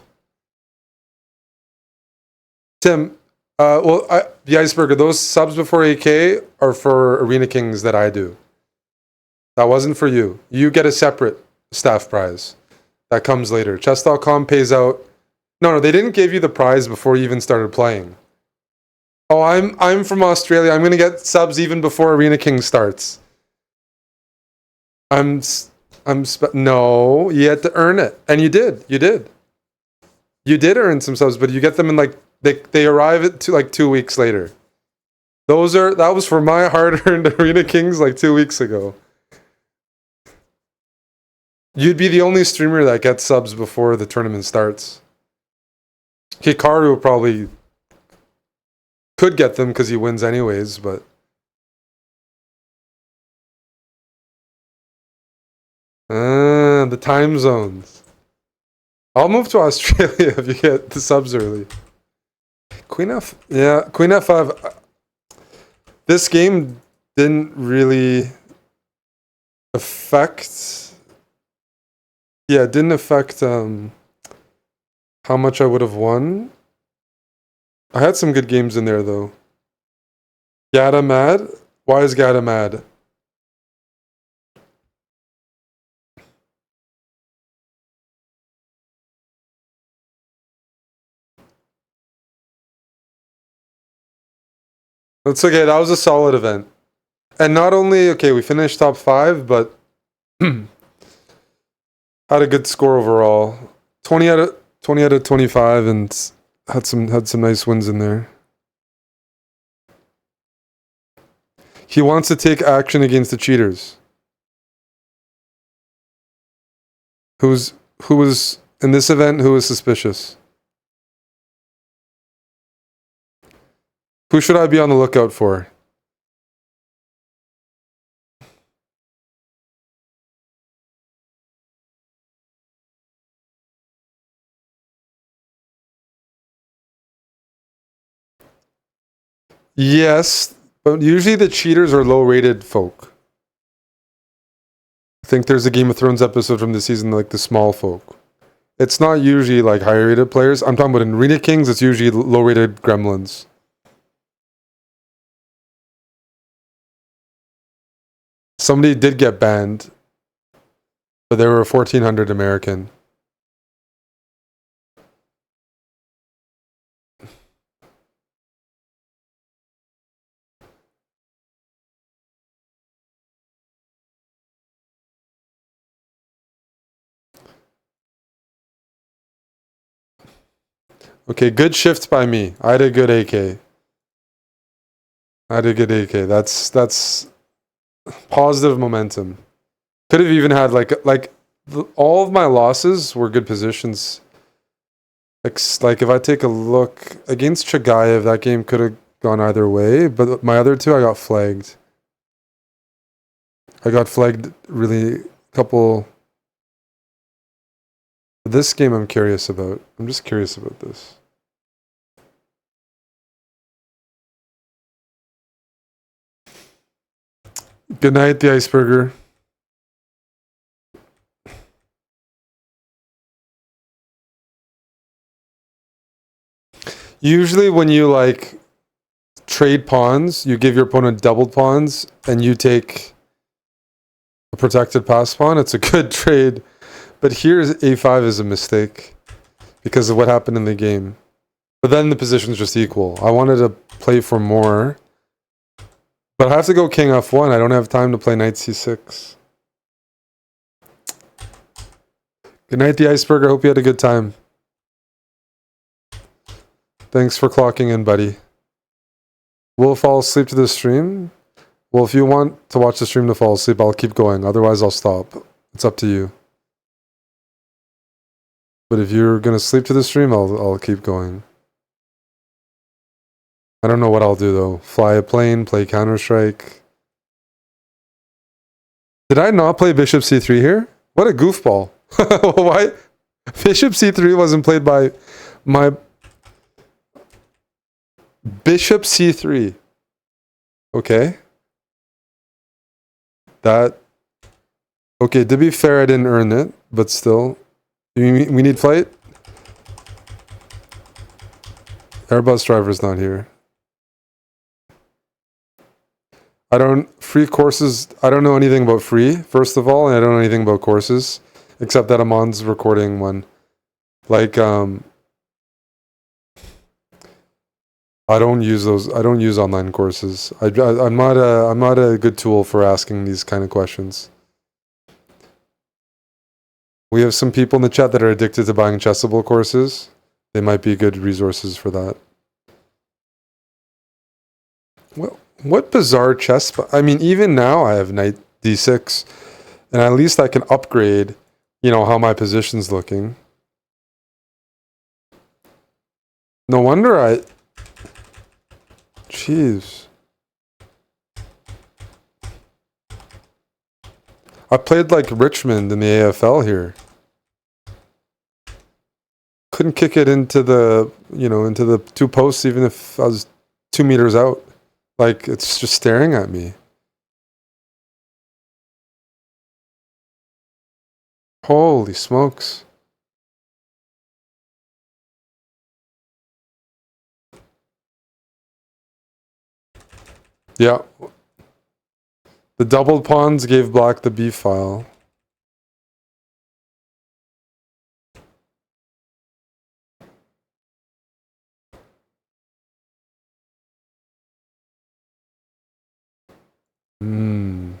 Tim, the Iceberger, those subs before AK are for Arena Kings that I do. That wasn't for you. You get a separate staff prize. That comes later. Chess.com pays out. No, they didn't give you the prize before you even started playing. Oh, I'm from Australia. I'm gonna get subs even before Arena King starts. No, you had to earn it, and you did. You did earn some subs, but you get them in like they arrive at like 2 weeks later. That was for my hard-earned Arena Kings like 2 weeks ago. You'd be the only streamer that gets subs before the tournament starts. Hikaru probably could get them because he wins anyways, but the time zones. I'll move to Australia if you get the subs early. Queen F5. This game didn't really affect. Yeah, it didn't affect how much I would have won. I had some good games in there though. Gata mad? Why is Gata mad? It's okay, that was a solid event. And not only, okay, we finished top 5, but had a good score overall. 20 out of 25 and had some nice wins in there. He wants to take action against the cheaters. Who was in this event, who was suspicious? Who should I be on the lookout for? Yes, but usually the cheaters are low-rated folk. I think there's a Game of Thrones episode from this season, like the small folk. It's not usually like high-rated players. I'm talking about in Arena Kings, it's usually low-rated gremlins. Somebody did get banned, but they were a 1400 American. Okay, good shift by me. I had a good AK. That's positive momentum. Could have even had all of my losses were good positions. Like if I take a look against Chagayev, that game could have gone either way, but my other two I got flagged. Really a couple. This game I'm curious about. I'm just curious about this. Good night, the Iceberger. Usually when you like trade pawns, you give your opponent doubled pawns and you take a protected pass pawn. It's a good trade. But here A5 is a mistake because of what happened in the game. But then the position's just equal. I wanted to play for more. But I have to go King F1. I don't have time to play Knight C6. Good night, the Iceberger. Hope you had a good time. Thanks for clocking in, buddy. We'll fall asleep to the stream. Well, if you want to watch the stream to fall asleep, I'll keep going. Otherwise, I'll stop. It's up to you. But if you're going to sleep to the stream, I'll keep going. I don't know what I'll do, though. Fly a plane, play Counter-Strike. Did I not play Bishop C3 here? What a goofball. Why? Bishop C3 wasn't played by my... Bishop C3. Okay. Okay, to be fair, I didn't earn it, but still. We need flight? Airbus driver's not here. Free courses, I don't know anything about free, first of all, and I don't know anything about courses, except that Amon's recording one. Like, I don't use online courses. I'm not a good tool for asking these kind of questions. We have some people in the chat that are addicted to buying Chessable courses. They might be good resources for that. Well, what bizarre chess... I mean, even now I have knight d6, and at least I can upgrade, how my position's looking. No wonder Jeez. I played like Richmond in the AFL here. Couldn't kick it into the, into the two posts even if I was 2 meters out. Like, it's just staring at me. Holy smokes. Yeah. The doubled pawns gave black the b file. Hmm.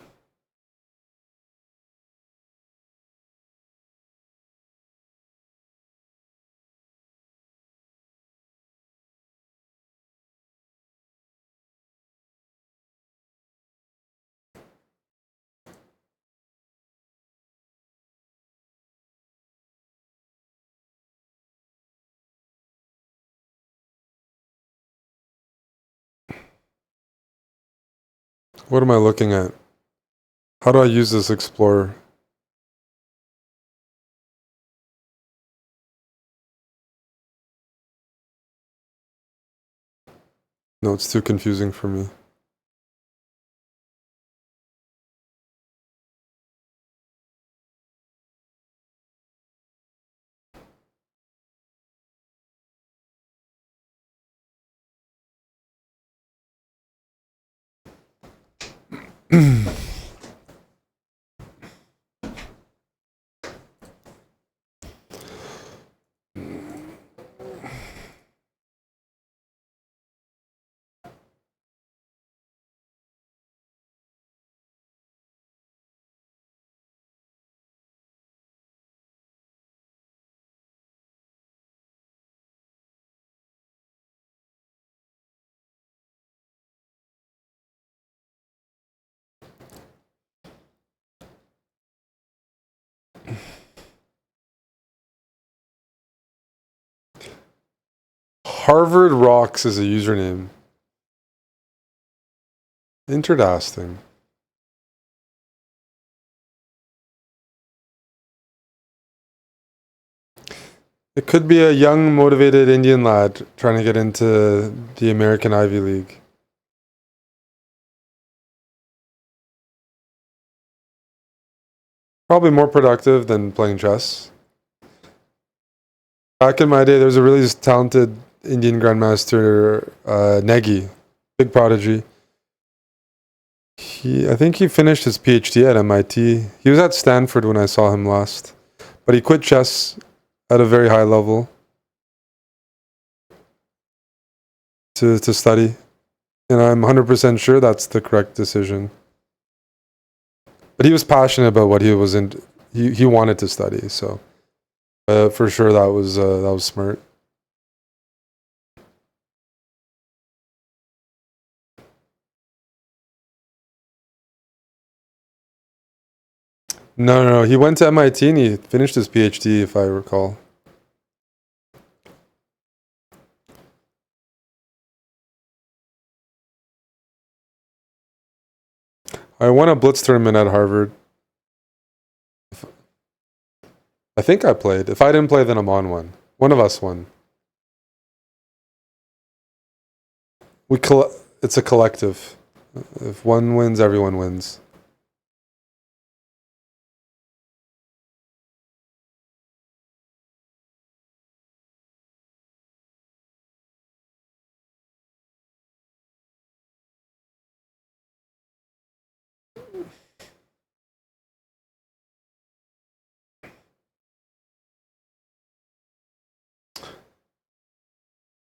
What am I looking at? How do I use this Explorer? No, it's too confusing for me. Harvard Rocks is a username. Interesting. It could be a young, motivated Indian lad trying to get into the American Ivy League. Probably more productive than playing chess. Back in my day, there was a really talented Indian grandmaster, Negi, big prodigy. I think he finished his PhD at MIT. He was at Stanford when I saw him last, but he quit chess at a very high level to study, and I'm 100% sure that's the correct decision. But he was passionate about what he was in. He wanted to study, so for sure that was smart. No. He went to MIT and he finished his PhD, if I recall. I won a blitz tournament at Harvard. I think I played. If I didn't play, then Amon won. One of us won. It's a collective. If one wins, everyone wins.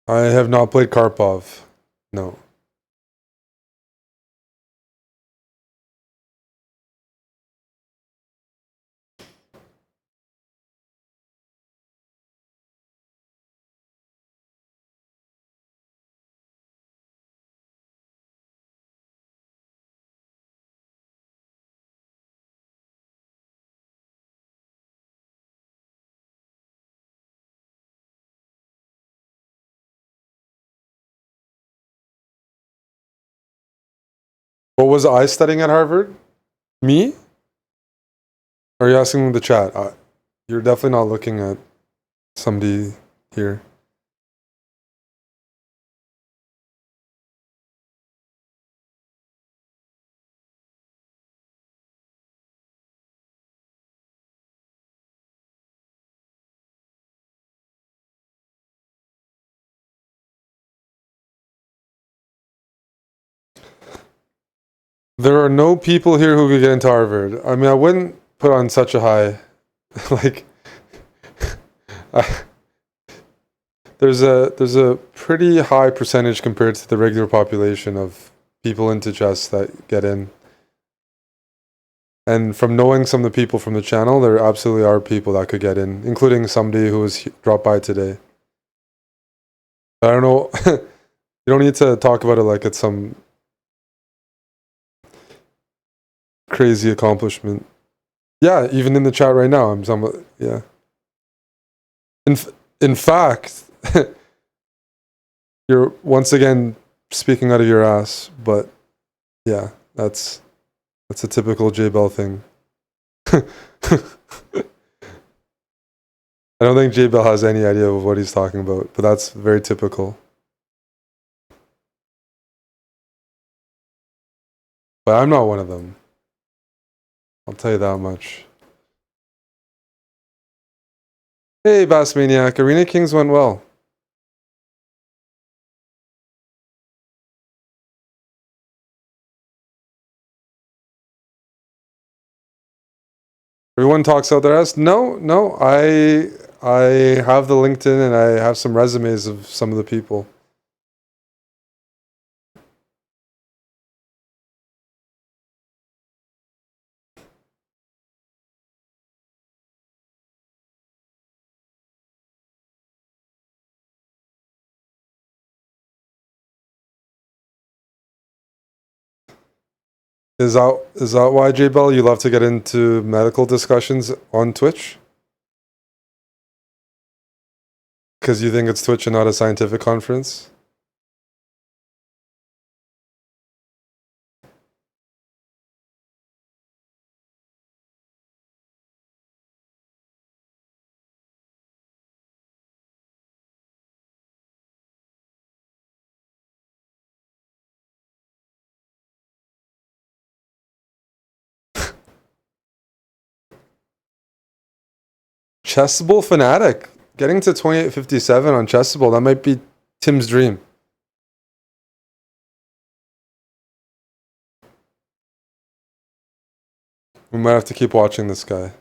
I have not played Karpov. No. What was I studying at Harvard? Me? Or are you asking the chat? You're definitely not looking at somebody here. There are no people here who could get into Harvard. I mean, I wouldn't put on such a high. Like, there's a pretty high percentage compared to the regular population of people into chess that get in. And from knowing some of the people from the channel, there absolutely are people that could get in, including somebody who was dropped by today. I don't know. You don't need to talk about it like it's some crazy accomplishment. Yeah, even in the chat right now, yeah. In fact, you're once again speaking out of your ass, but yeah, that's a typical J Bell thing. I don't think J Bell has any idea of what he's talking about, but that's very typical. But I'm not one of them. I'll tell you that much. Hey, Bass Maniac, Arena Kings went well. Everyone talks out their ass. No, I have the LinkedIn and I have some resumes of some of the people. Is that why, J Bell, you love to get into medical discussions on Twitch? Because you think it's Twitch and not a scientific conference? Chessable Fanatic. Getting to 2857 on Chessable, that might be Tim's dream. We might have to keep watching this guy.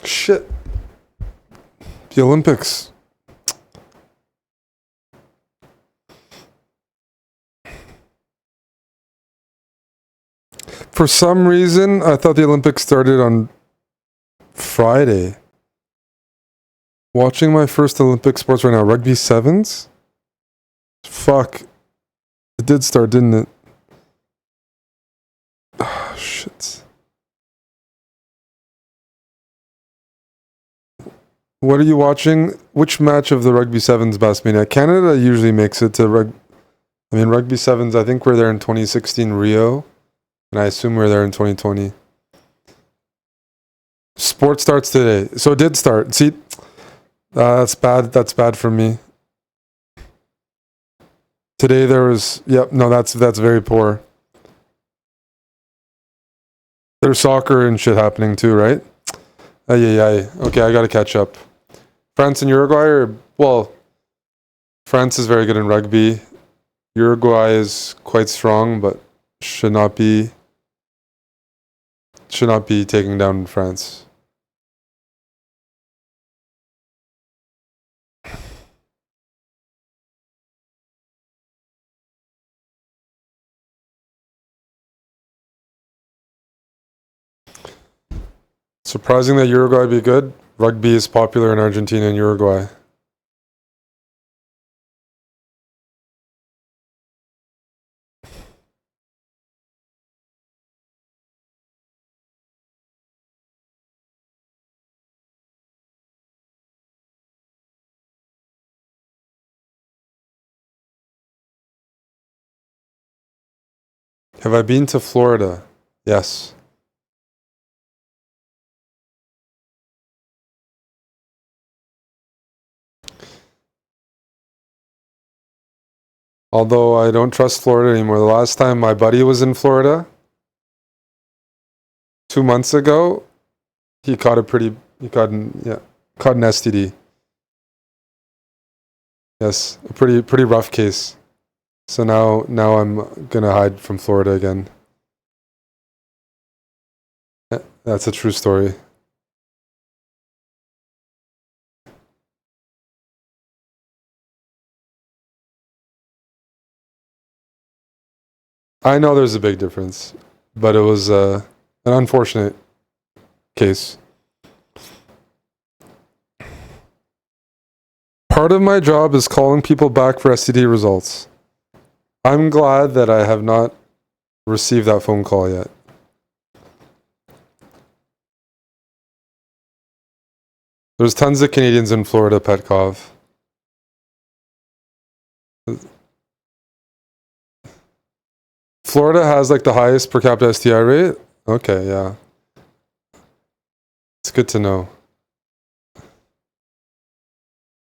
Shit. The Olympics. For some reason, I thought the Olympics started on Friday. Watching my first Olympic sports right now, rugby sevens? Fuck. It did start, didn't it? Ah, shit. What are you watching? Which match of the rugby sevens, Bassmania? Canada usually makes it to rugby sevens, I think we're there in 2016 Rio, and I assume we're there in 2020. Sport starts today. So it did start. See, that's bad. That's bad for me. Today there was, yep, no, that's very poor. There's soccer and shit happening too, right? Okay, I gotta catch up. France and Uruguay are, well, France is very good in rugby. Uruguay is quite strong, but should not be taking down France. Surprising that Uruguay be good. Rugby is popular in Argentina and Uruguay. Have I been to Florida? Yes. Although I don't trust Florida anymore. The last time my buddy was in Florida, 2 months ago, he caught an STD. Yes, a pretty rough case. So now I'm gonna hide from Florida again. Yeah, that's a true story. I know there's a big difference, but it was an unfortunate case. Part of my job is calling people back for STD results. I'm glad that I have not received that phone call yet. There's tons of Canadians in Florida, Petkov. Florida has like the highest per capita STI rate? Okay, yeah. It's good to know.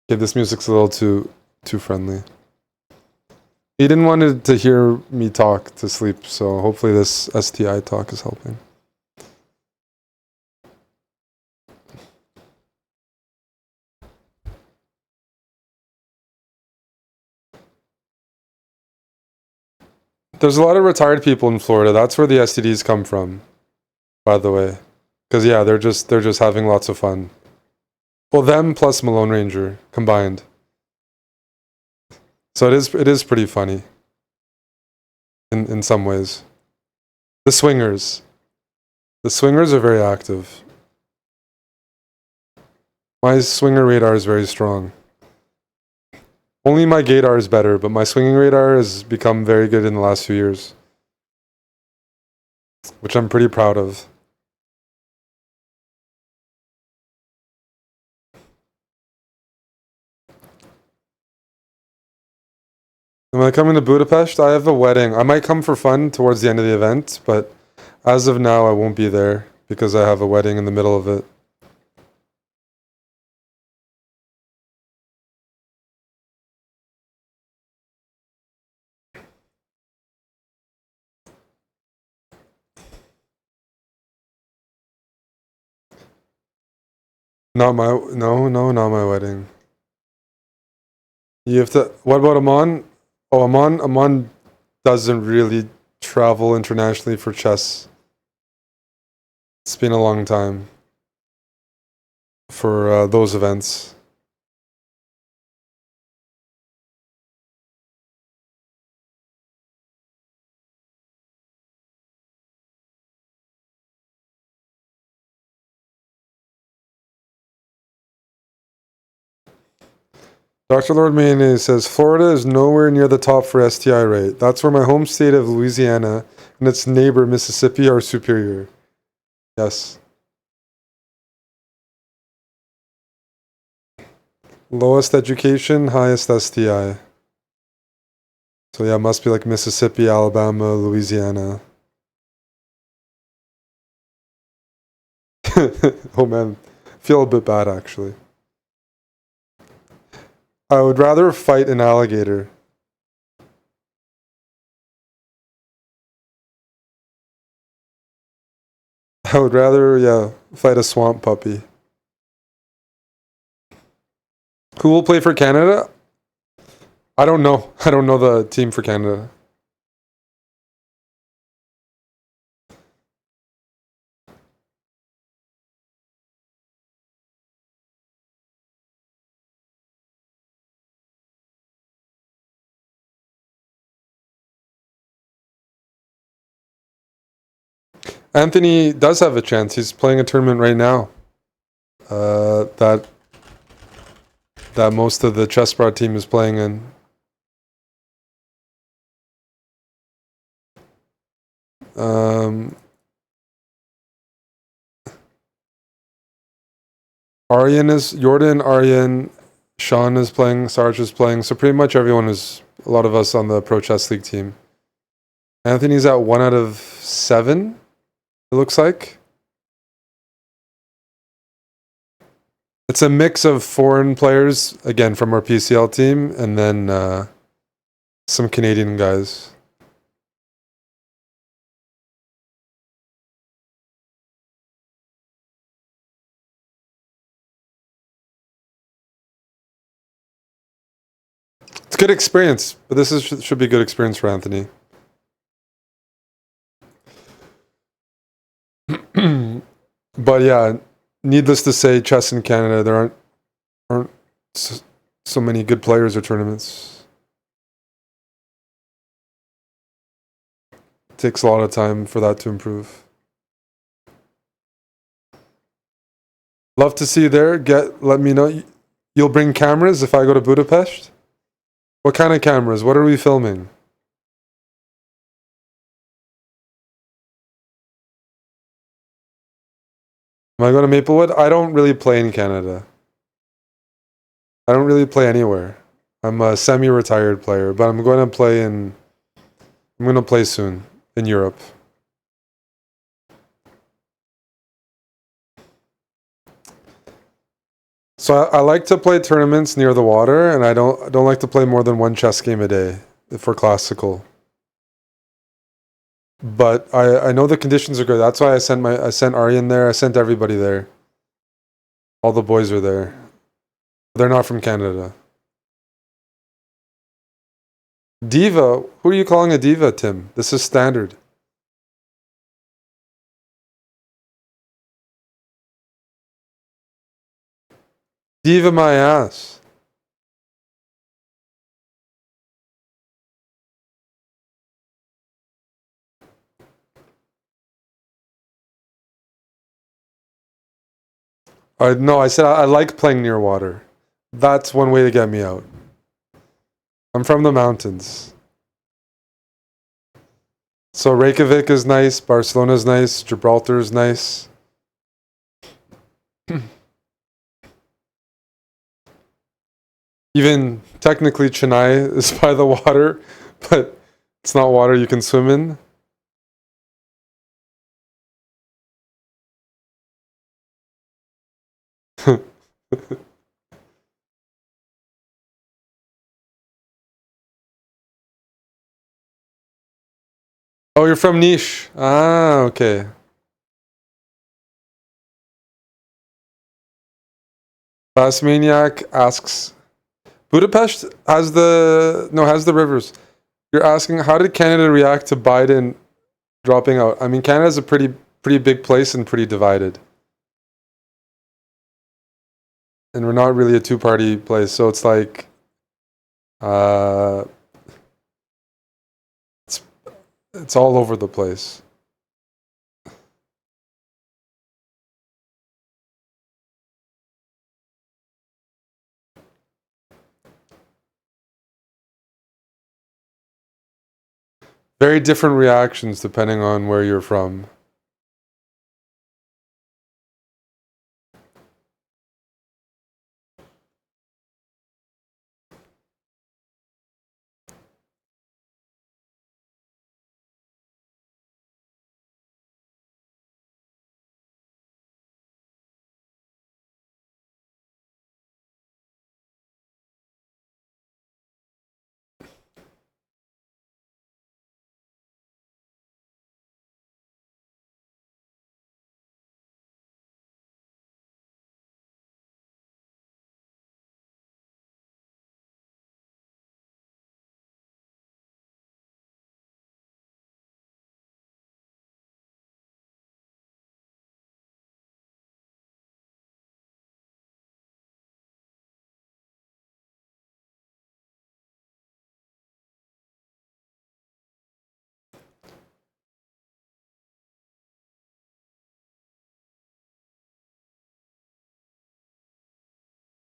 Okay, this music's a little too friendly. He didn't want to hear me talk to sleep, so hopefully this STI talk is helping. There's a lot of retired people in Florida. That's where the STDs come from, by the way. Because yeah, they're just having lots of fun. Well, them plus Malone Ranger combined. So it is pretty funny. In some ways. The swingers. The swingers are very active. My swinger radar is very strong. Only my gaydar is better, but my swinging radar has become very good in the last few years. Which I'm pretty proud of. Am I coming to Budapest? I have a wedding. I might come for fun towards the end of the event, but as of now I won't be there because I have a wedding in the middle of it. Not my wedding. You have to. What about Amon? Oh, Amon doesn't really travel internationally for chess. It's been a long time for those events. Dr. Lord Mayonnaise says Florida is nowhere near the top for STI rate. That's where my home state of Louisiana and its neighbor Mississippi are superior. Yes. Lowest education, highest STI. So yeah, it must be like Mississippi, Alabama, Louisiana. Oh man, feel a bit bad actually. I would rather fight an alligator. I would rather, yeah, fight a swamp puppy. Who will play for Canada? I don't know. I don't know the team for Canada. Anthony does have a chance. He's playing a tournament right now. That most of the Chessbrad team is playing in. Jordan, Aryan, Sean is playing, Sarge is playing. So pretty much everyone is, a lot of us on the Pro Chess League team. Anthony's at 1 out of 7, it looks like. It's a mix of foreign players, again, from our PCL team, and then some Canadian guys. It's good experience, but this should be good experience for Anthony. But yeah, needless to say, chess in Canada, there aren't so many good players or tournaments. It takes a lot of time for that to improve. Love to see you there. Let me know. You'll bring cameras if I go to Budapest? What kind of cameras? What are we filming? Am I going to Maplewood? I don't really play in Canada. I don't really play anywhere. I'm a semi-retired player, but I'm going to play soon in Europe. So I like to play tournaments near the water, and I don't like to play more than one chess game a day for classical. But I know the conditions are good. That's why I sent Aryan there. I sent everybody there. All the boys are there. They're not from Canada. Diva? Who are you calling a diva, Tim? This is standard. Diva my ass. No, I said I like playing near water. That's one way to get me out. I'm from the mountains. So Reykjavik is nice, Barcelona is nice, Gibraltar is nice. Even technically Chennai is by the water, but it's not water you can swim in. Oh, you're from Niche. Ah, okay. Fast Maniac asks, Budapest has the rivers. You're asking, how did Canada react to Biden dropping out? I mean, Canada's a pretty big place and pretty divided. And we're not really a two-party place, so it's like uh it's all over the place. Very different reactions depending on where you're from.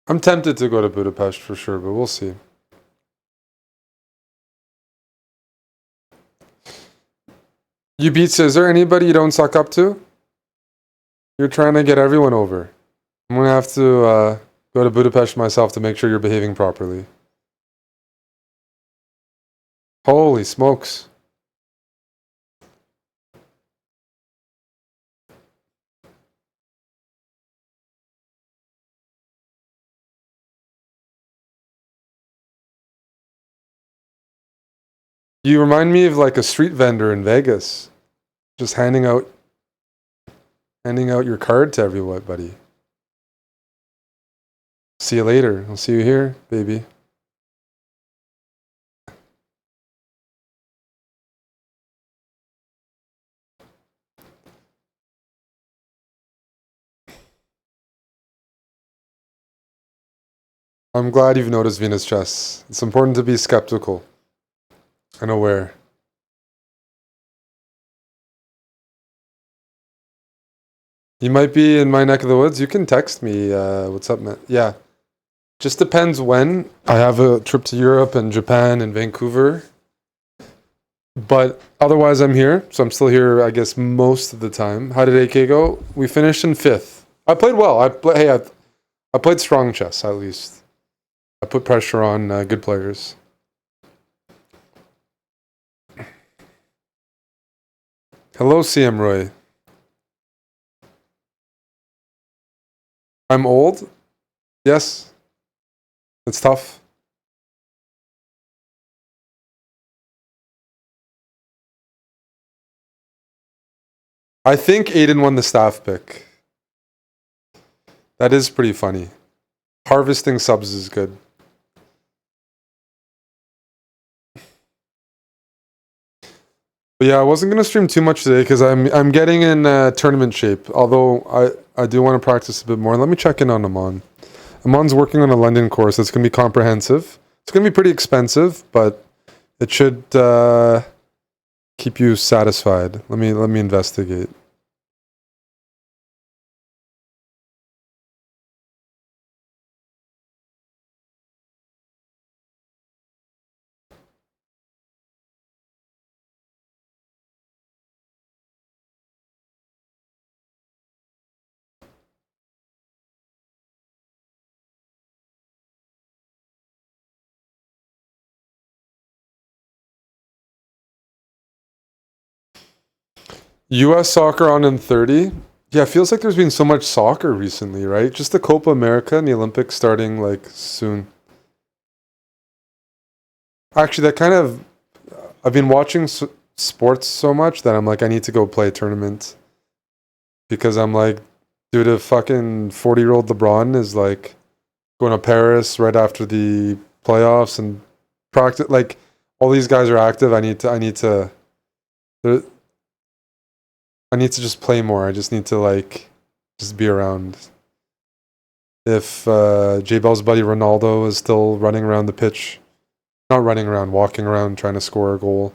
I'm tempted to go to Budapest for sure, but we'll see. You beats, is there anybody you don't suck up to? You're trying to get everyone over. I'm gonna have to go to Budapest myself to make sure you're behaving properly. Holy smokes. You remind me of like a street vendor in Vegas. Just handing out your card to everyone, buddy. See you later. I'll see you here, baby. I'm glad you've noticed Venus chess. It's important to be skeptical and aware. You might be in my neck of the woods. You can text me. What's up, man? Yeah. Just depends when. I have a trip to Europe and Japan and Vancouver. But otherwise, I'm here. So I'm still here, I guess, most of the time. How did AK go? We finished in 5th. I played well. I played strong chess, at least. I put pressure on good players. Hello, CM Roy. I'm old. Yes. It's tough. I think Aiden won the staff pick. That is pretty funny. Harvesting subs is good. But yeah, I wasn't gonna stream too much today because I'm getting in tournament shape. Although I do want to practice a bit more. Let me check in on Amon. Amon's working on a London course that's gonna be comprehensive. It's gonna be pretty expensive, but it should keep you satisfied. Let me investigate. US soccer on in 30. Yeah, it feels like there's been so much soccer recently, right? Just the Copa America and the Olympics starting like soon. Actually, that kind of I've been watching sports so much that I'm like I need to go play a tournament because I'm like, dude, a fucking 40-year-old LeBron is like going to Paris right after the playoffs and practice. Like all these guys are active. There- I need to just play more. I just need to like just be around. If J Bell's buddy Ronaldo is still running around the pitch, not running around, walking around trying to score a goal.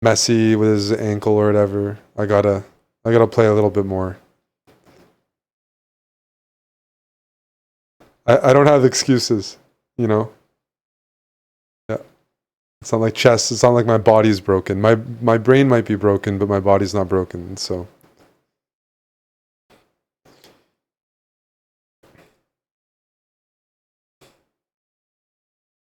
Messi with his ankle or whatever. I gotta play a little bit more. I don't have excuses, you know? Yeah. It's not like chess, it's not like my body's broken. My brain might be broken, but my body's not broken, so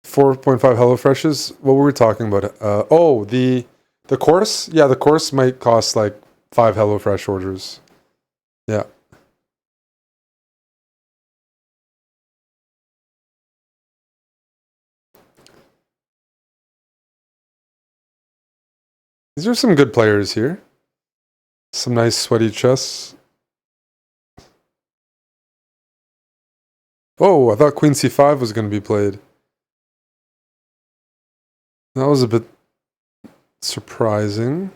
4.5 HelloFreshes. What were we talking about? The course? Yeah, the course might cost like 5 HelloFresh orders. Yeah. These are some good players here. Some nice sweaty chests. Oh, I thought Queen C5 was going to be played. That was a bit surprising.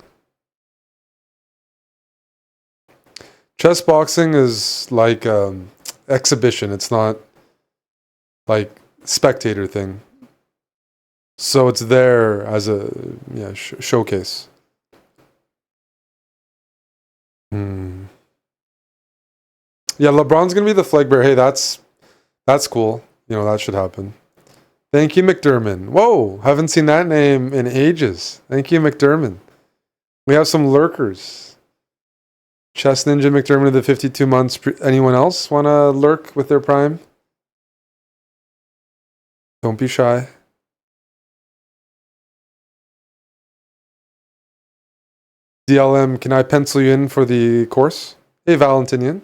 Chess boxing is like exhibition. It's not like spectator thing. So it's there as a showcase. Yeah, LeBron's gonna be the flag bearer. Hey, that's That's cool. You know, that should happen. Thank you, McDermott. Whoa, haven't seen that name in ages. Thank you, McDermott. We have some lurkers. Chess Ninja McDermott of the 52 months. Anyone else want to lurk with their prime? Don't be shy. DLM, can I pencil you in for the course? Hey, Valentinian.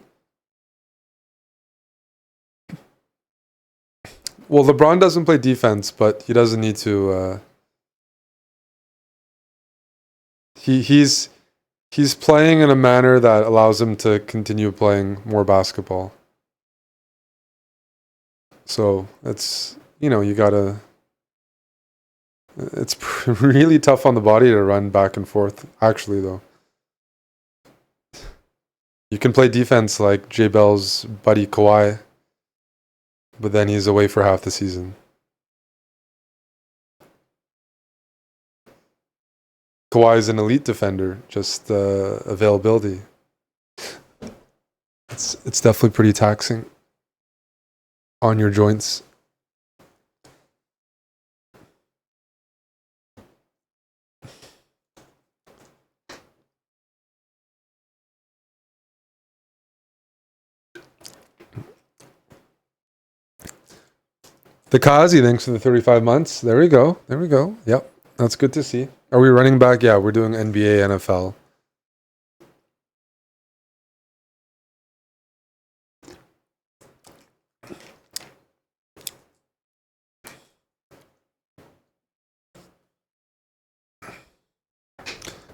Well, LeBron doesn't play defense, but he doesn't need to. He's playing in a manner that allows him to continue playing more basketball. So it's, you gotta. It's really tough on the body to run back and forth. Actually, though, you can play defense like J Bell's buddy Kawhi, but then he's away for half the season. Kawhi is an elite defender, just availability. It's definitely pretty taxing on your joints. The Kazi, thanks for the 35 months. There we go. Yep, that's good to see. Are we running back? Yeah, we're doing NBA, NFL.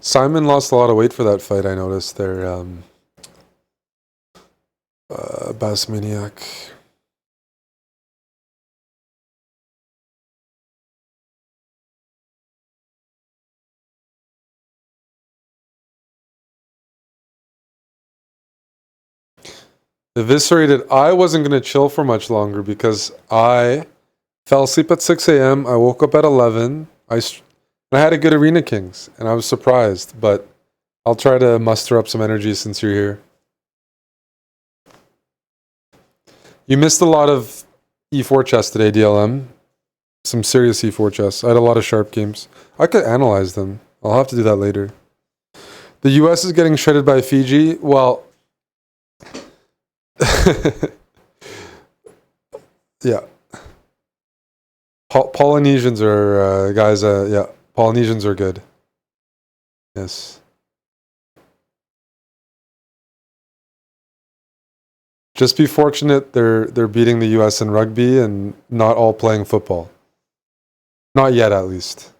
Simon lost a lot of weight for that fight, I noticed there. Basmaniak. Eviscerated. I wasn't going to chill for much longer because I fell asleep at 6 a.m. I woke up at 11. I had a good Arena Kings, and I was surprised, but I'll try to muster up some energy since you're here. You missed a lot of E4 chess today, DLM. Some serious E4 chess. I had a lot of sharp games. I could analyze them. I'll have to do that later. The US is getting shredded by Fiji. Well, yeah. Polynesians are guys. Yeah, Polynesians are good. Yes. Just be fortunate they're beating the US in rugby and not all playing football. Not yet, at least.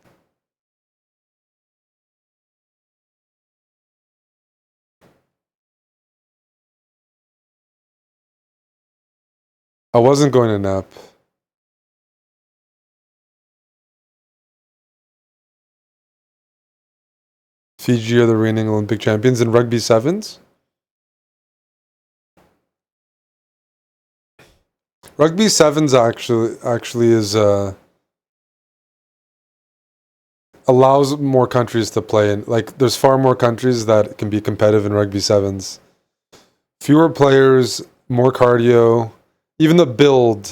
I wasn't going to nap. Fiji are the reigning Olympic champions in rugby sevens. Rugby sevens actually is allows more countries to play in. Like, there's far more countries that can be competitive in rugby sevens. Fewer players, more cardio. Even the build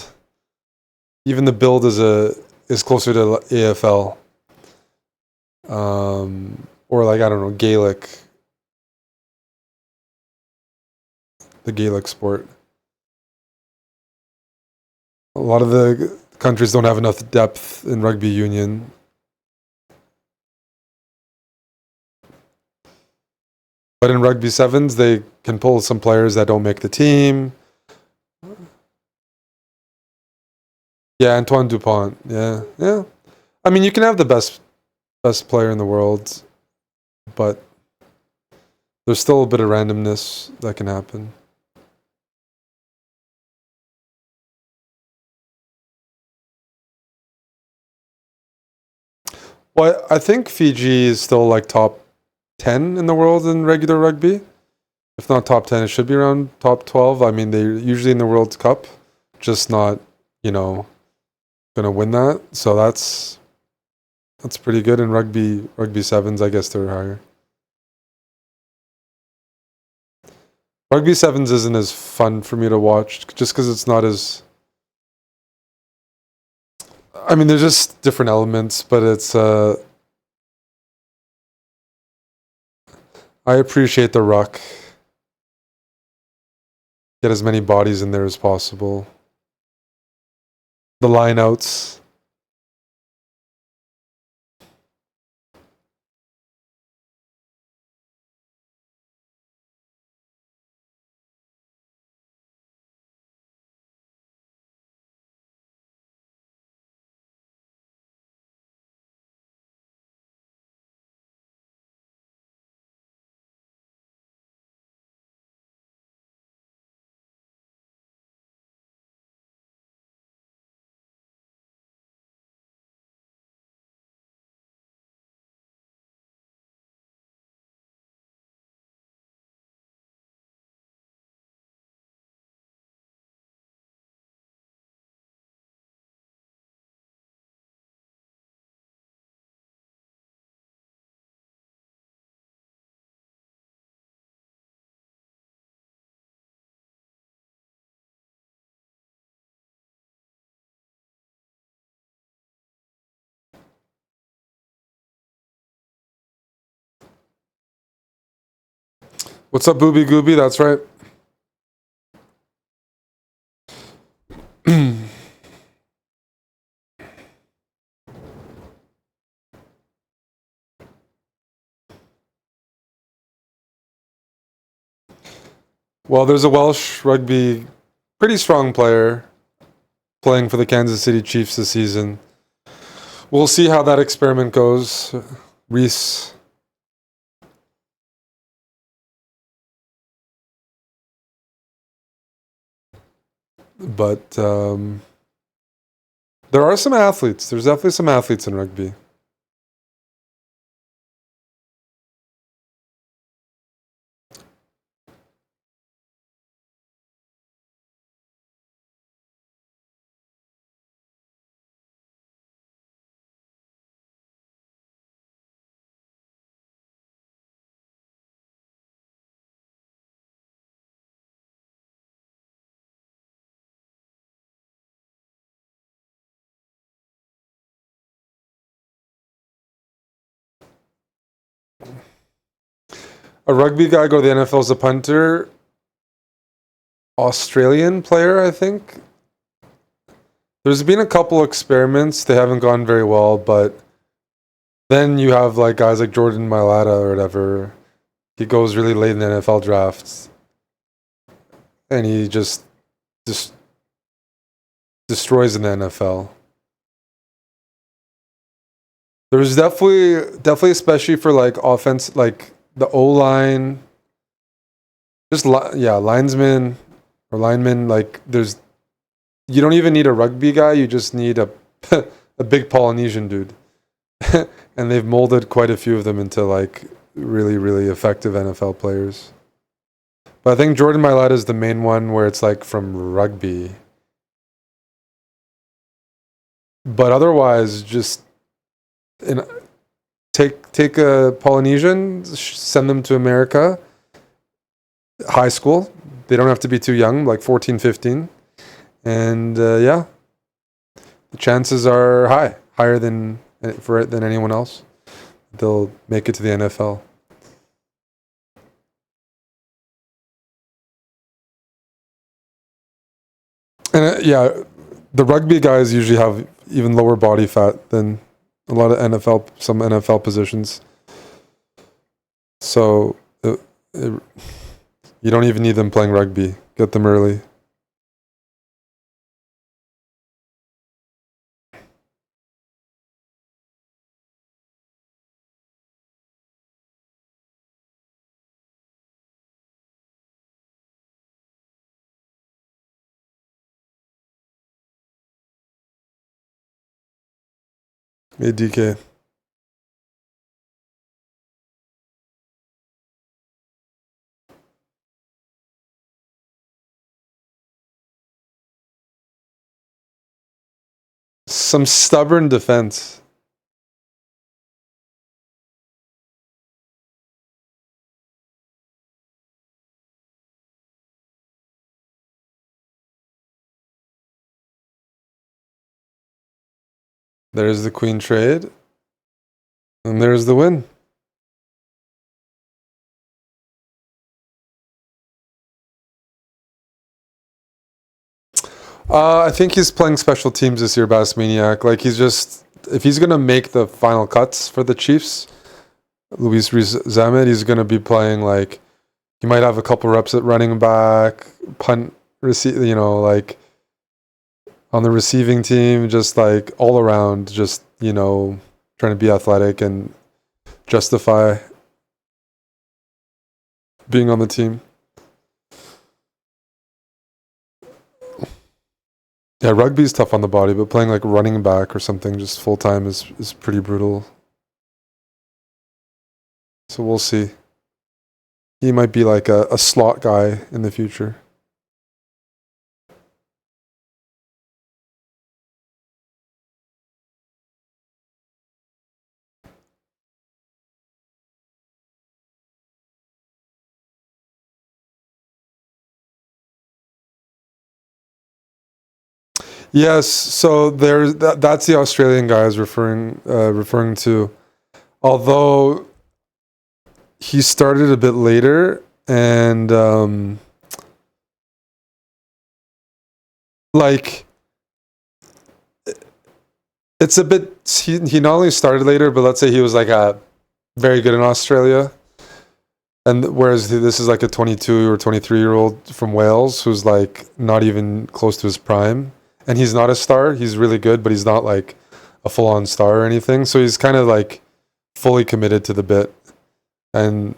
is closer to AFL. Or like, I don't know, Gaelic. The Gaelic sport. A lot of the countries don't have enough depth in rugby union. But in rugby sevens, they can pull some players that don't make the team. Yeah, Antoine Dupont. Yeah. I mean, you can have the best player in the world, but there's still a bit of randomness that can happen. Well, I think Fiji is still like top 10 in the world in regular rugby. If not top 10, it should be around top 12. I mean, they're usually in the World Cup, just not, going to win that. So that's pretty good. In rugby sevens, I guess they're higher. Rugby sevens isn't as fun for me to watch just because it's not as I mean, there's just different elements, but it's I appreciate the ruck. Get as many bodies in there as possible. The lineouts. What's up, Booby Gooby? That's right. Well, there's a Welsh rugby pretty strong player playing for the Kansas City Chiefs this season. We'll see how that experiment goes. Reese. But there are some athletes. There's definitely some athletes in rugby. A rugby guy go to the NFL as a punter. Australian player, I think. There's been a couple experiments. They haven't gone very well, but then you have like guys like Jordan Mailata or whatever. He goes really late in the NFL drafts, and he just destroys in the NFL. There's definitely, especially for like offense, like the O line, just linesmen or linemen. Like you don't even need a rugby guy. You just need a a big Polynesian dude, and they've molded quite a few of them into like really really effective NFL players. But I think Jordan Mailata is the main one where it's like from rugby. But otherwise, just in, take a Polynesian, send them to America, high school. They don't have to be too young, like 14, 15. And yeah, the chances are higher than anyone else. They'll make it to the NFL. And yeah, the rugby guys usually have even lower body fat than a lot of some NFL positions. So you don't even need them playing rugby. Get them early. Hey, DK. Some stubborn defense. There's the queen trade. And there's the win. I think he's playing special teams this year, Bassmaniac. Like, he's just... If he's going to make the final cuts for the Chiefs, Luis Zamed, he's going to be playing, like... He might have a couple reps at running back, punt, receive, you know, like... On the receiving team, just, like, all around, just, you know, trying to be athletic and justify being on the team. Yeah, rugby's tough on the body, but playing like running back or something just full time is pretty brutal. So we'll see. He might be like a slot guy in the future. Yes, so there's that's the Australian guy I was referring to. Although he started a bit later, and like it's a bit. He not only started later, but let's say he was like a very good in Australia, and whereas this is like a 22 or 23-year-old from Wales who's like not even close to his prime. And he's not a star. He's really good, but he's not like a full-on star or anything. So he's kind of like fully committed to the bit, and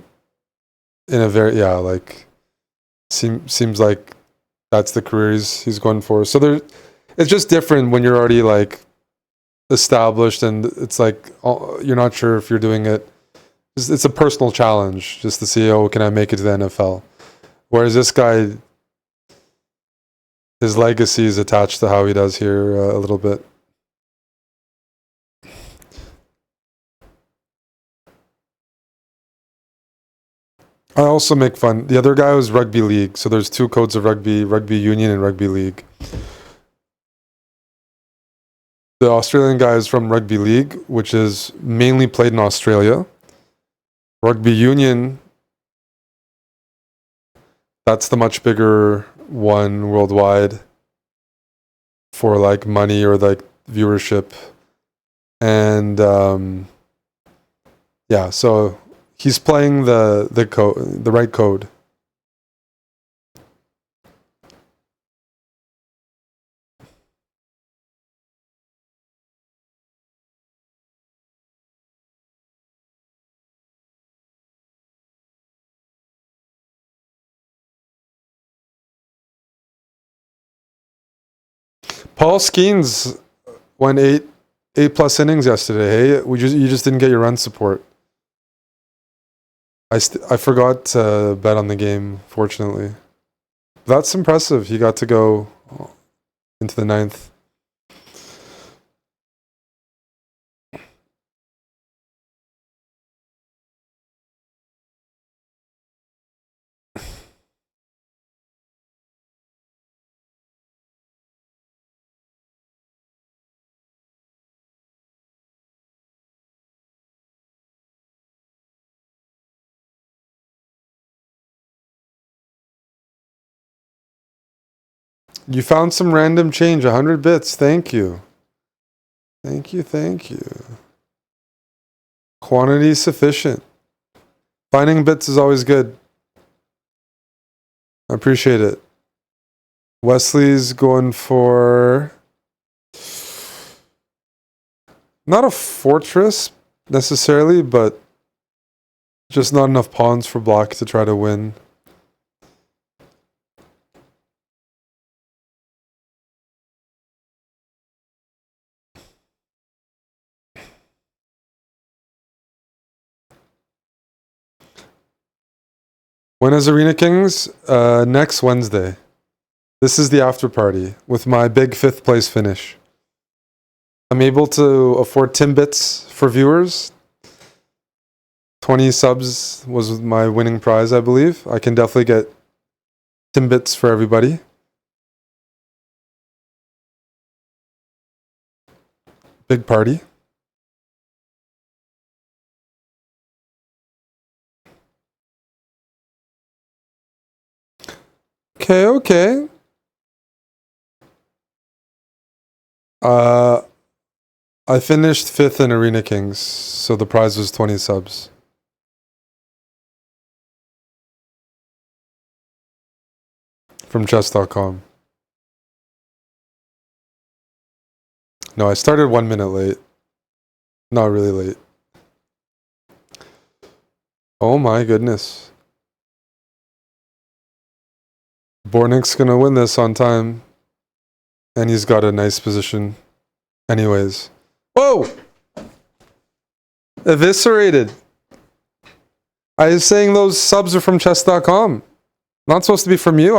in a very like seems like that's the career he's going for. So it's just different when you're already like established, and it's like you're not sure if you're doing it. It's a personal challenge just to see, oh, can I make it to the NFL? Whereas this guy, his legacy is attached to how he does here a little bit. I also make fun. The other guy was rugby league. So there's two codes of rugby union and rugby league. The Australian guy is from rugby league, which is mainly played in Australia. Rugby union, that's the much bigger one worldwide for like money or like viewership. And yeah, so he's playing the right code. Paul Skeens went eight plus innings yesterday. Hey, you just didn't get your run support. I forgot to bet on the game, fortunately. That's impressive. He got to go into the ninth. You found some random change, 100 bits. Thank you. Thank you. Quantity sufficient. Finding bits is always good. I appreciate it. Wesley's going for not a fortress necessarily, but just not enough pawns for black to try to win. When is Arena Kings? Next Wednesday. This is the after party with my big 5th place finish. I'm able to afford Timbits for viewers. 20 subs was my winning prize, I believe. I can definitely get Timbits for everybody. Big party. Okay, okay. I finished 5th in Arena Kings, so the prize was 20 subs. From chess.com. No, I started 1 minute late. Not really late. Oh my goodness. Bornik's gonna win this on time. And he's got a nice position. Anyways. Whoa! Eviscerated. I was saying those subs are from chess.com. Not supposed to be from you.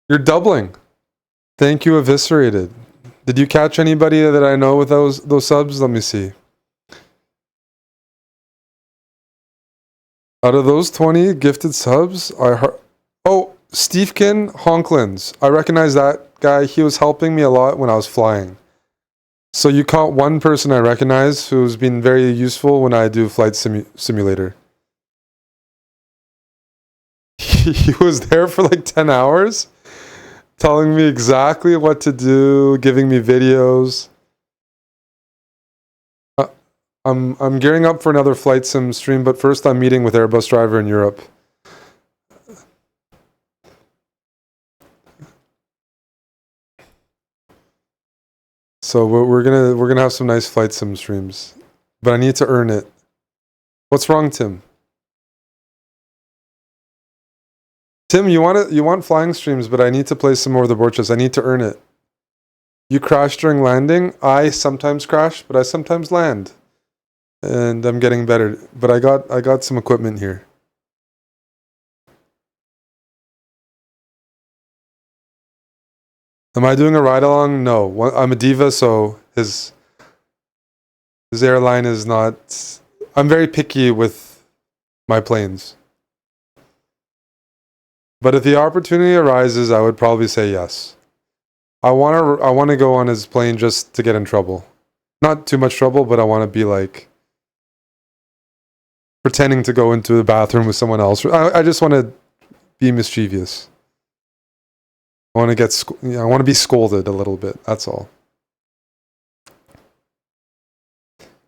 You're doubling. Thank you, Eviscerated. Did you catch anybody that I know with those subs? Let me see. Out of those 20 gifted subs, oh, Stevekin Honklins. I recognize that guy. He was helping me a lot when I was flying. So you caught one person I recognize who's been very useful when I do Flight Simulator. He was there for like 10 hours, telling me exactly what to do, giving me videos. I'm gearing up for another Flight Sim stream, but first I'm meeting with Airbus driver in Europe. So we're gonna have some nice Flight Sim streams, but I need to earn it. What's wrong, Tim? Tim, you want flying streams, but I need to play some more of the board chess. I need to earn it. You crash during landing. I sometimes crash, but I sometimes land, and I'm getting better. But I got some equipment here. Am I doing a ride along? No, I'm a diva, so his airline is not. I'm very picky with my planes. But if the opportunity arises, I would probably say yes. I want to go on his plane just to get in trouble. Not too much trouble, but I want to be like pretending to go into the bathroom with someone else. I just want to be mischievous. I want to I want to be scolded a little bit. That's all.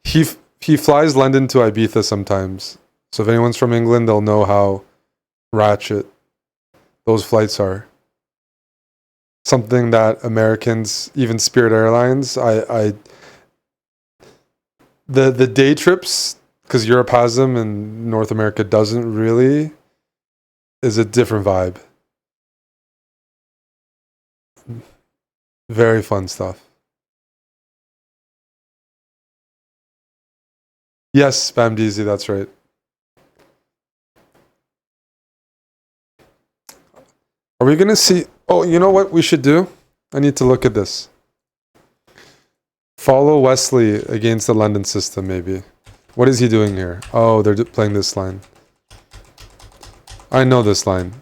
He flies London to Ibiza sometimes. So if anyone's from England, they'll know how ratchet those flights are. Something that Americans, even Spirit Airlines, the day trips, because Europe has them and North America doesn't really, is a different vibe. Very fun stuff. Yes, Spam DZ, that's right. Are we gonna see? Oh, you know what we should do? I need to look at this. Follow Wesley against the London system, maybe. What is he doing here? Oh, they're playing this line. I know this line.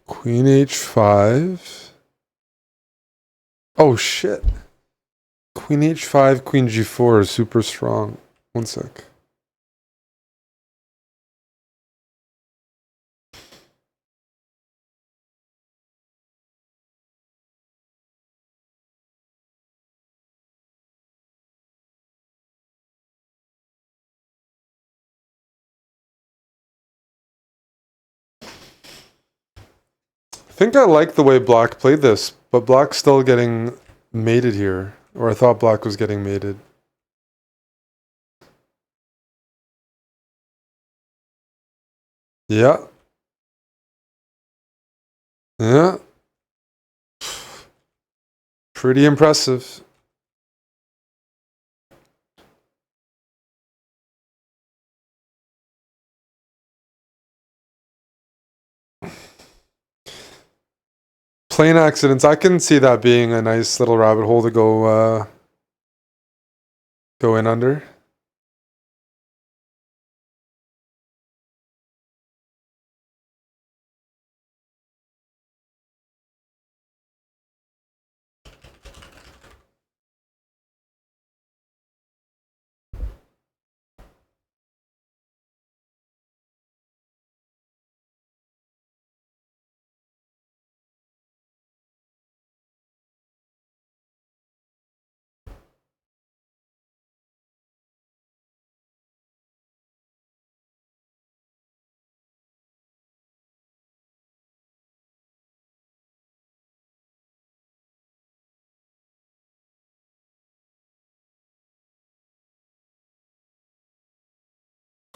Queen h5. Oh, shit. Queen h5, queen g4 is super strong. One sec. I think I like the way Black played this, but Black's still getting mated here. Or I thought Black was getting mated. Yeah. Yeah. Pretty impressive. Plane accidents, I can see that being a nice little rabbit hole to go Go in under.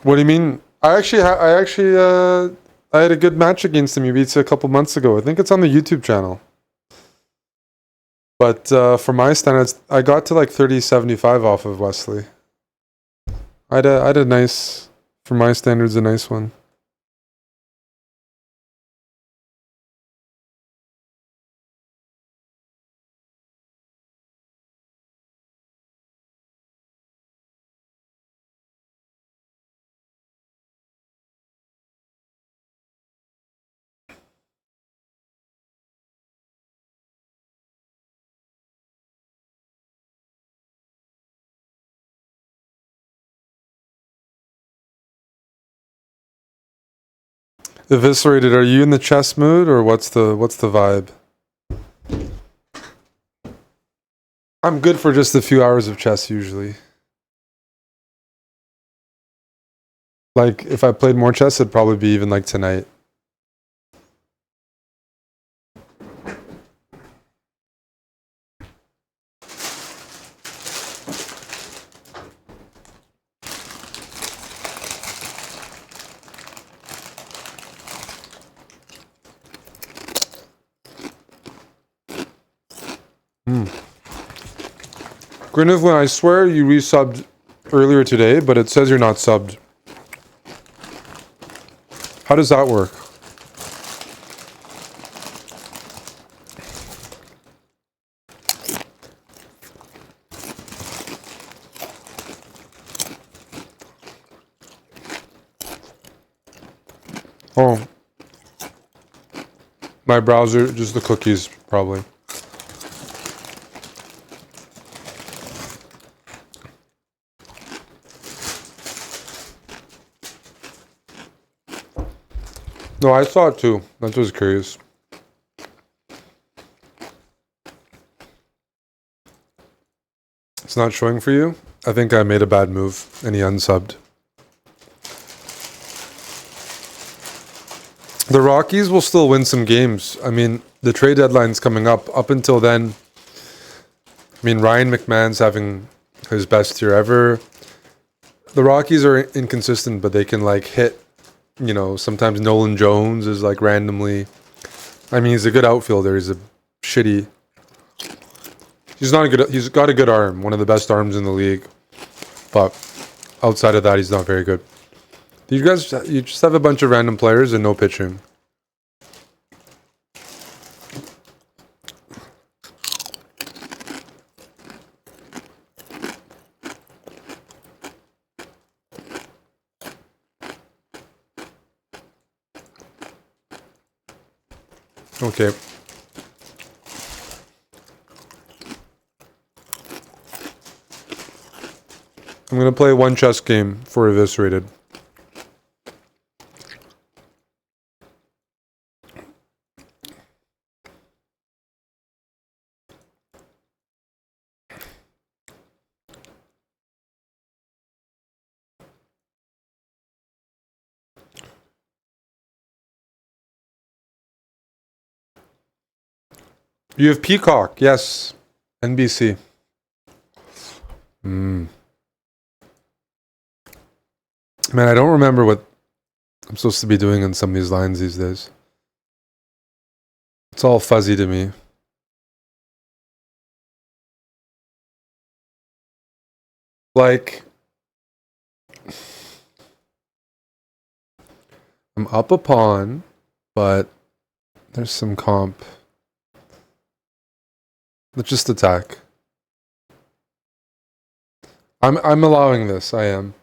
What do you mean? I had a good match against him. He beats a couple months ago. I think it's on the YouTube channel. But for my standards, I got to like 30-75 off of Wesley. I had a nice, for my standards, a nice one. Eviscerated, are you in the chess mood or what's the vibe? I'm good for just a few hours of chess usually. Like if I played more chess, it'd probably be even like tonight. Grinivlin, I swear you resubbed earlier today, but it says you're not subbed. How does that work? Oh. My browser, just the cookies, probably. No, I saw it too. I was curious. It's not showing for you? I think I made a bad move and he unsubbed. The Rockies will still win some games. I mean, the trade deadline's coming up. Up until then, I mean, Ryan McMahon's having his best year ever. The Rockies are inconsistent, but they can like hit, you know, sometimes Nolan Jones is like randomly. I mean, he's a good outfielder. He's a shitty. He's not a good. He's got a good arm, one of the best arms in the league. But outside of that, he's not very good. You guys, you just have a bunch of random players and no pitching. Okay. I'm gonna play one chess game for Eviscerated. You have Peacock, yes. NBC. Man, I don't remember what I'm supposed to be doing on some of these lines these days. It's all fuzzy to me. Like, I'm up a pawn, but there's some comp. Let's just attack. I'm allowing this. I am.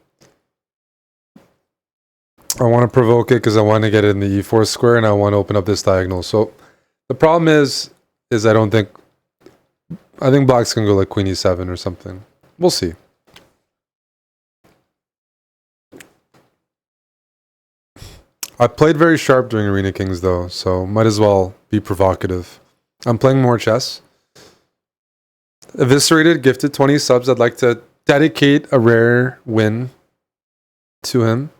I want to provoke it because I want to get it in the e4 square and I want to open up this diagonal. So the problem is I think black's gonna go like queen e7 or something. We'll see. I played very sharp during Arena Kings though, so might as well be provocative. I'm playing more chess. Eviscerated, gifted 20 subs. I'd like to dedicate a rare win to him.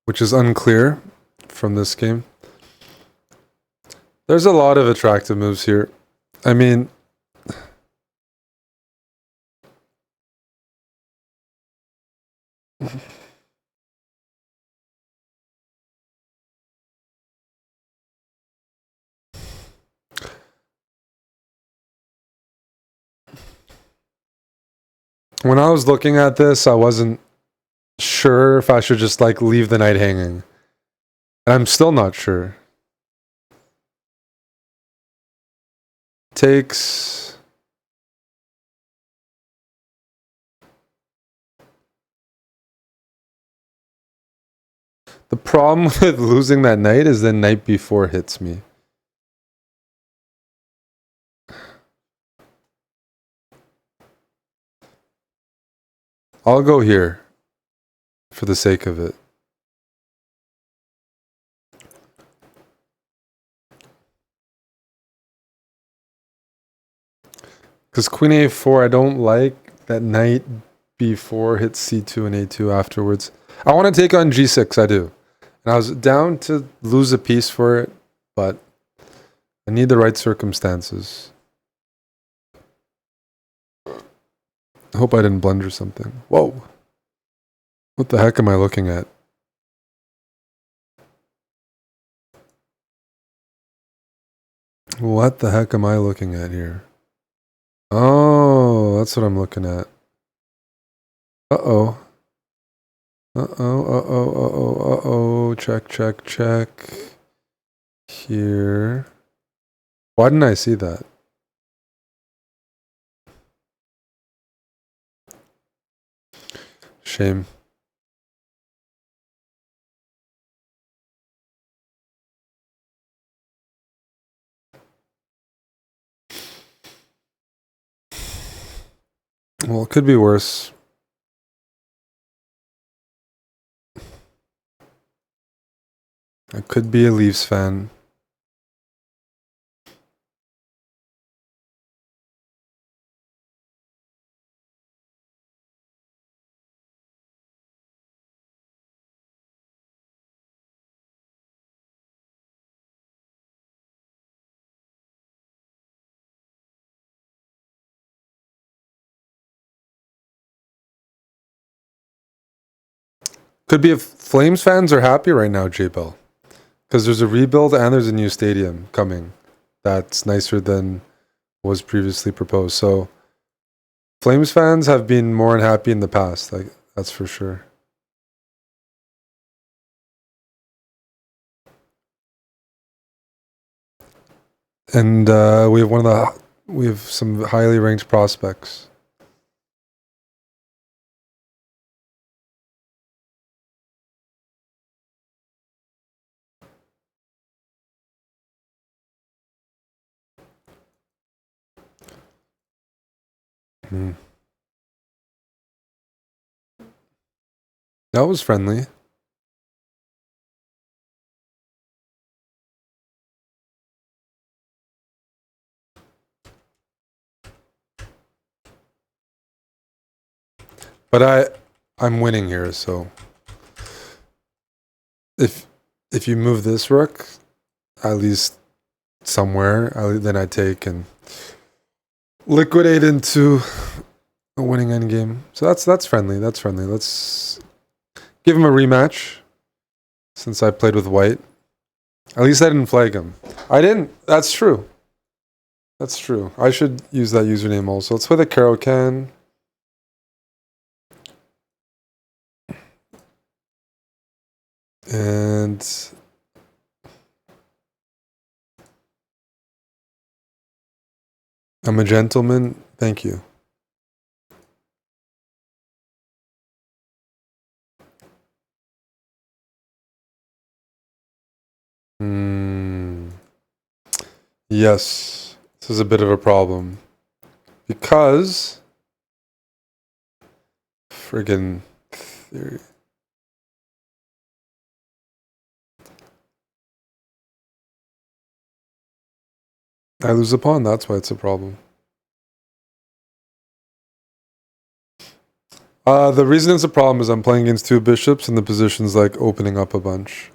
Which is unclear from this game. There's a lot of attractive moves here. I mean, when I was looking at this, I wasn't sure if I should just like leave the knight hanging. And I'm still not sure. Takes. The problem with losing that knight is the knight before hits me. I'll go here for the sake of it. Because queen a4, I don't like that knight b4 hits c2 and a2 afterwards. I want to take on g6, I do. And I was down to lose a piece for it, but I need the right circumstances. I hope I didn't blunder something. Whoa. What the heck am I looking at? What the heck am I looking at here? Oh, that's what I'm looking at. Uh-oh. Uh-oh, uh-oh, uh-oh, uh-oh. Check, check, check. Here. Why didn't I see that? Shame. Well, it could be worse. I could be a Leafs fan. Could be if Flames fans are happy right now, J-Bell. Because there's a rebuild and there's a new stadium coming that's nicer than was previously proposed. So Flames fans have been more unhappy in the past, like that's for sure. And we have some highly ranked prospects. That was friendly. But I'm winning here, so if you move this rook, at least somewhere, then I take and liquidate into a winning endgame. So that's friendly. That's friendly. Let's give him a rematch since I played with white. At least I didn't flag him. I didn't. That's true. That's true. I should use that username also. Let's play the Caro-Kann. And I'm a gentleman. Thank you. Yes, this is a bit of a problem. Because friggin' theory. I lose a pawn, that's why it's a problem. The reason it's a problem is I'm playing against two bishops and the position's like opening up a bunch.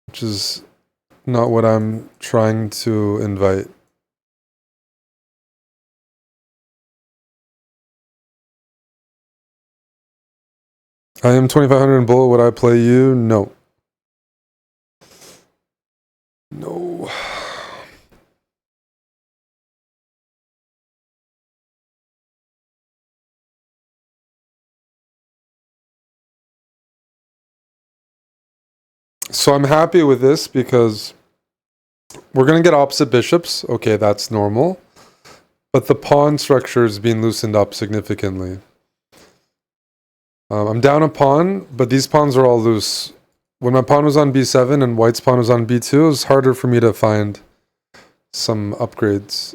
Which is not what I'm trying to invite. I am 2500 in bullet. Would I play you? No. No. So I'm happy with this because we're going to get opposite bishops. Okay, that's normal. But the pawn structure is being loosened up significantly. I'm down a pawn, but these pawns are all loose. When my pawn was on b7 and white's pawn was on b2, it was harder for me to find some upgrades.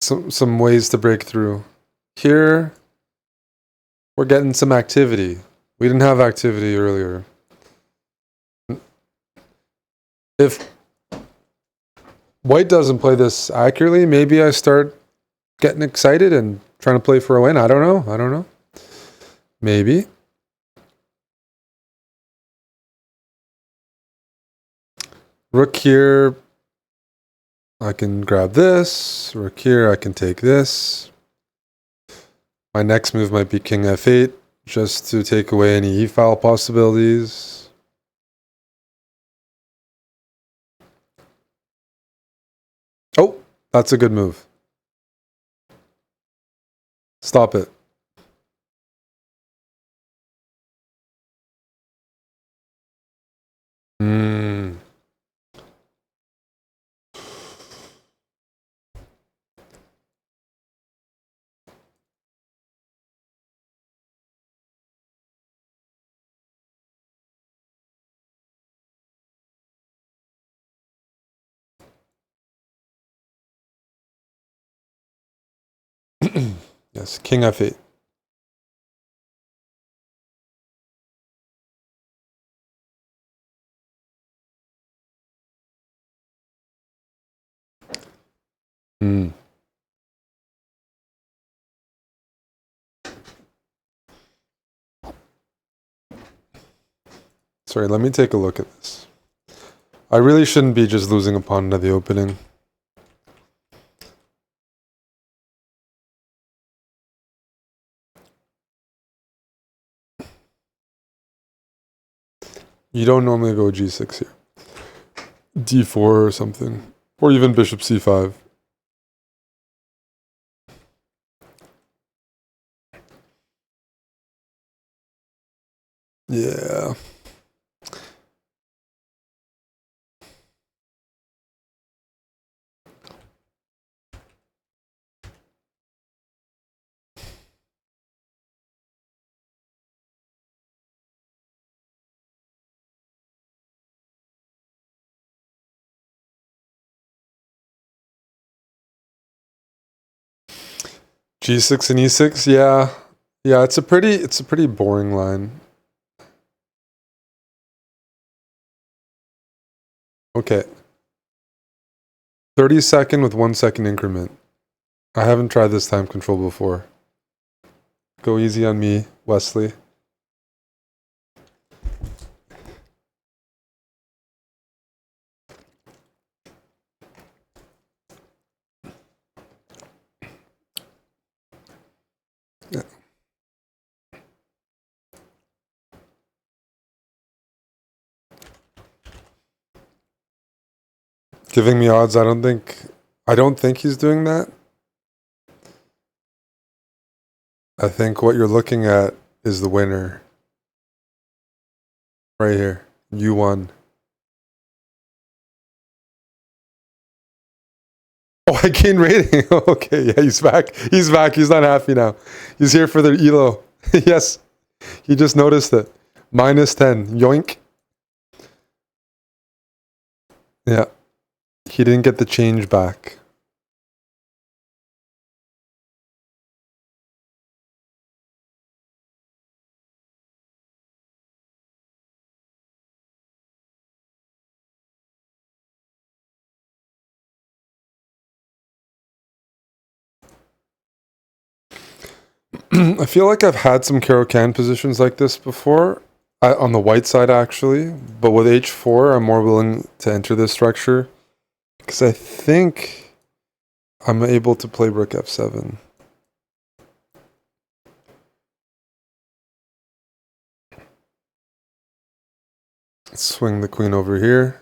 Some ways to break through. Here, we're getting some activity. We didn't have activity earlier. If white doesn't play this accurately, maybe I start getting excited and trying to play for a win. I don't know. Maybe. Rook here. I can grab this. Rook here, I can take this. My next move might be king f8, just to take away any e-file possibilities. Oh, that's a good move. Stop it. Yes, king f8. Sorry, let me take a look at this. I really shouldn't be just losing a pawn to the opening. You don't normally go g6 here. d4 or something. Or even bishop c5. Yeah. g6 and e6, yeah. Yeah, it's a pretty boring line. Okay. 30-second with 1-second increment. I haven't tried this time control before. Go easy on me, Wesley. Yeah. Giving me odds, I don't think he's doing that. I think what you're looking at is the winner. Right here. U1. Oh, I gained rating. Okay, yeah, he's back. He's back. He's not happy now. He's here for the ELO. Yes, he just noticed it. -10. Yoink. Yeah, he didn't get the change back. I feel like I've had some Caro-Kann positions like this before, on the white side actually, but with H4, I'm more willing to enter this structure because I think I'm able to play Rook F7. Swing the queen over here.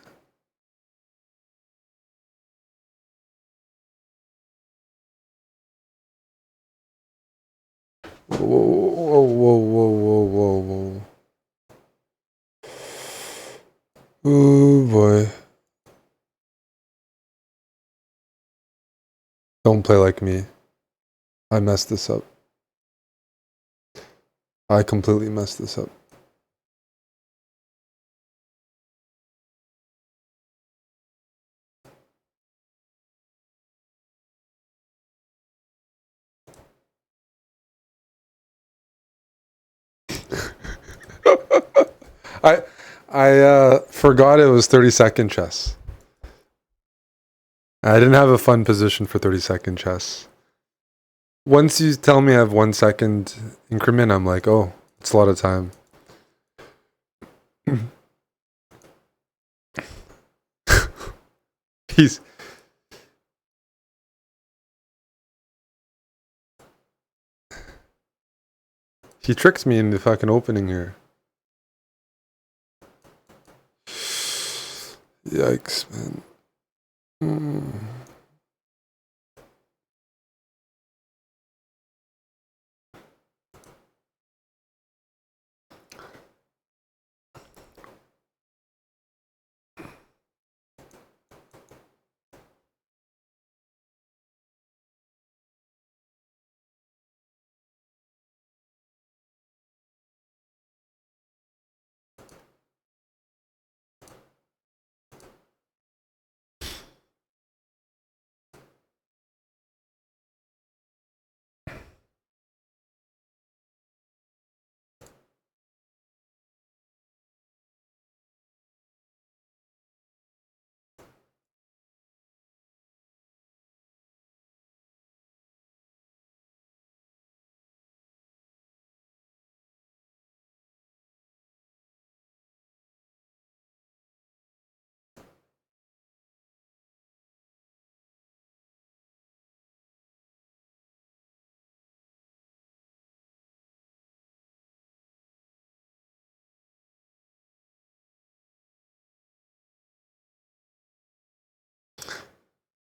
Whoa, whoa, whoa, whoa, whoa, whoa. Oh boy. Don't play like me. I messed this up. I completely messed this up. I forgot it was 30-second chess. I didn't have a fun position for 30-second chess. Once you tell me I have 1 second increment, I'm like, oh, it's a lot of time. He tricked me in the fucking opening here. Yikes, man.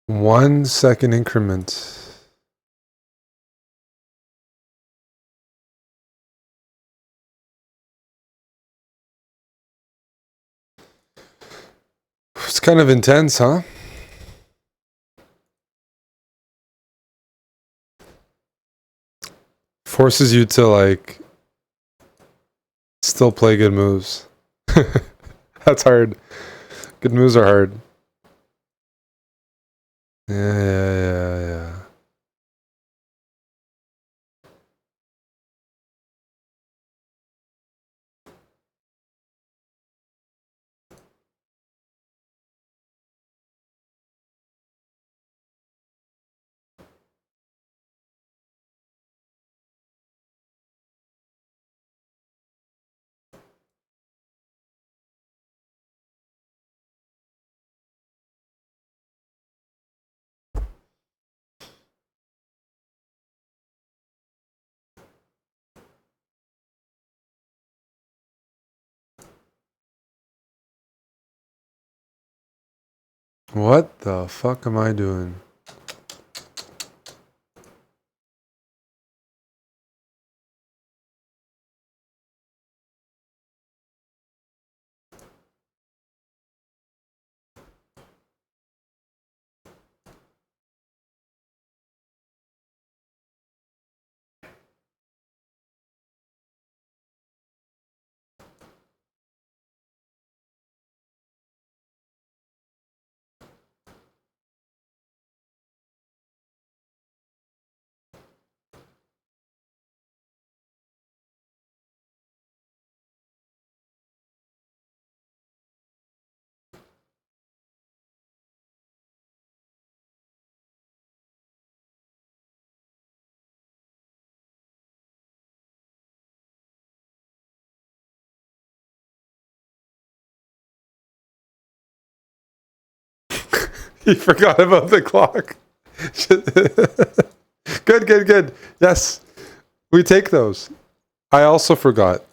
One second increment. It's kind of intense, huh? Forces you to like still play good moves. That's hard. Good moves are hard. Yeah. What the fuck am I doing? He forgot about the clock. Good. Yes, we take those. I also forgot.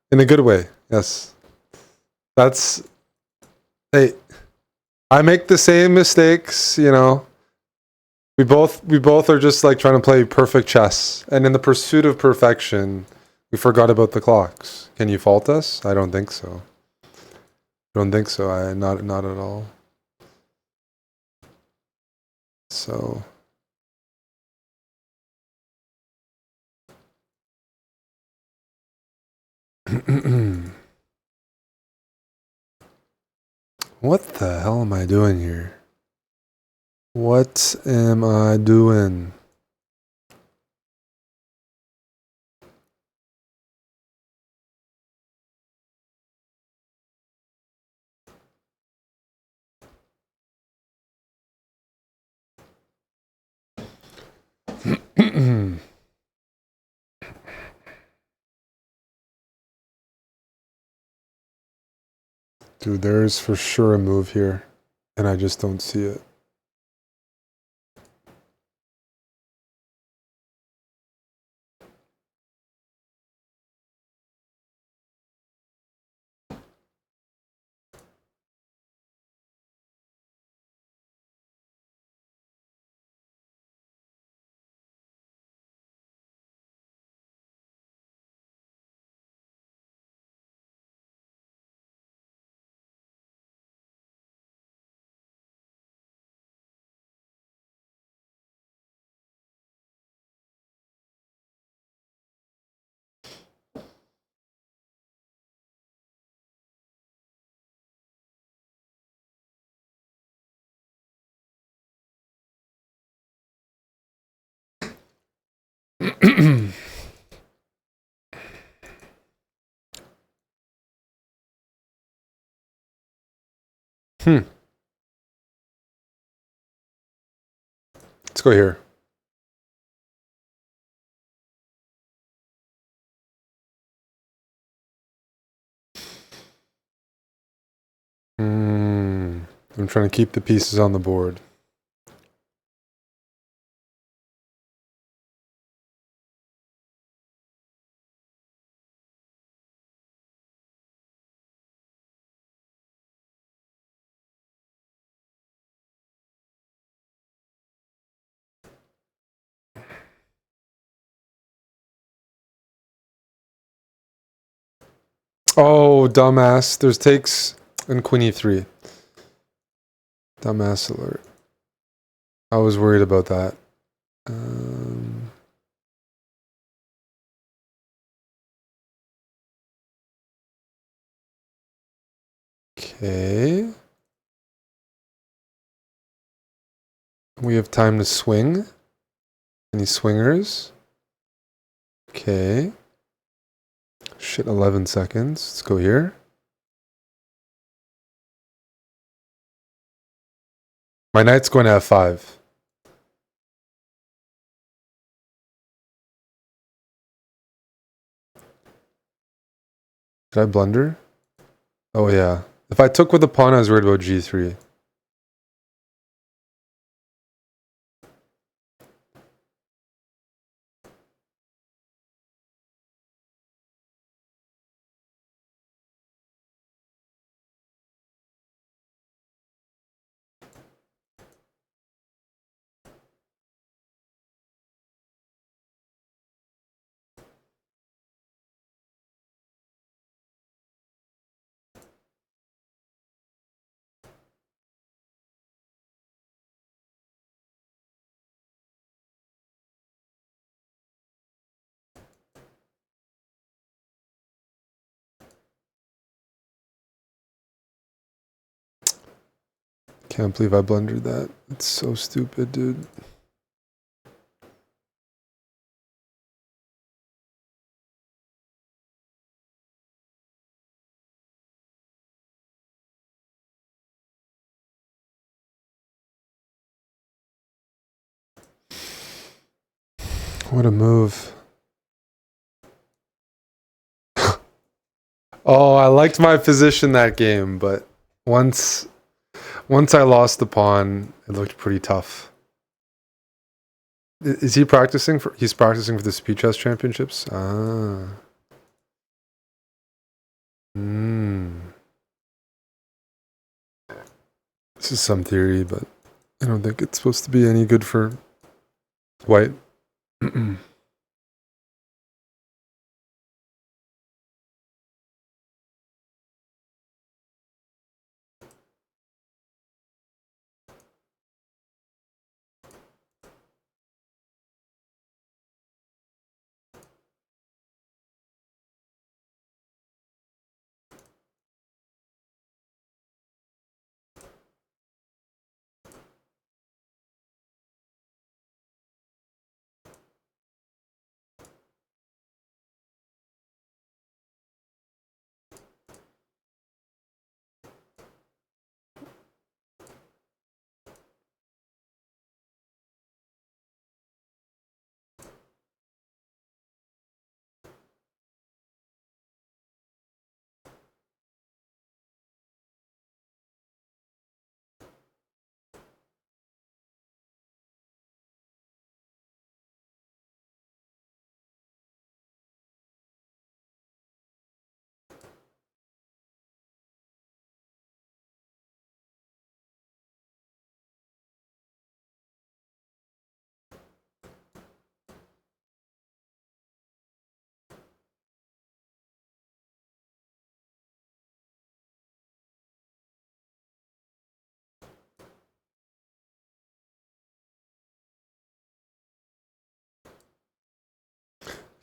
In a good way. Yes. That's... Hey, I make the same mistakes, you know. We both are just like trying to play perfect chess. And in the pursuit of perfection, we forgot about the clocks. Can you fault us? I don't think so. Not at all. So what the hell am I doing here? What am I doing? Dude, there's for sure a move here, and I just don't see it. Let's go here. I'm trying to keep the pieces on the board. Oh, dumbass. There's takes and queen e3. Dumbass alert. I was worried about that. Okay. We have time to swing. Any swingers? Okay. Shit, 11 seconds. Let's go here. My knight's going to f5. Did I blunder? Oh yeah. If I took with the pawn, I was worried about g3. Can't believe I blundered that. It's so stupid, dude. What a move. Oh, I liked my position that game, but once Once I lost the pawn, it looked pretty tough. Is he practicing for? He's practicing for the Speed Chess Championships. Ah. This is some theory, but I don't think it's supposed to be any good for white.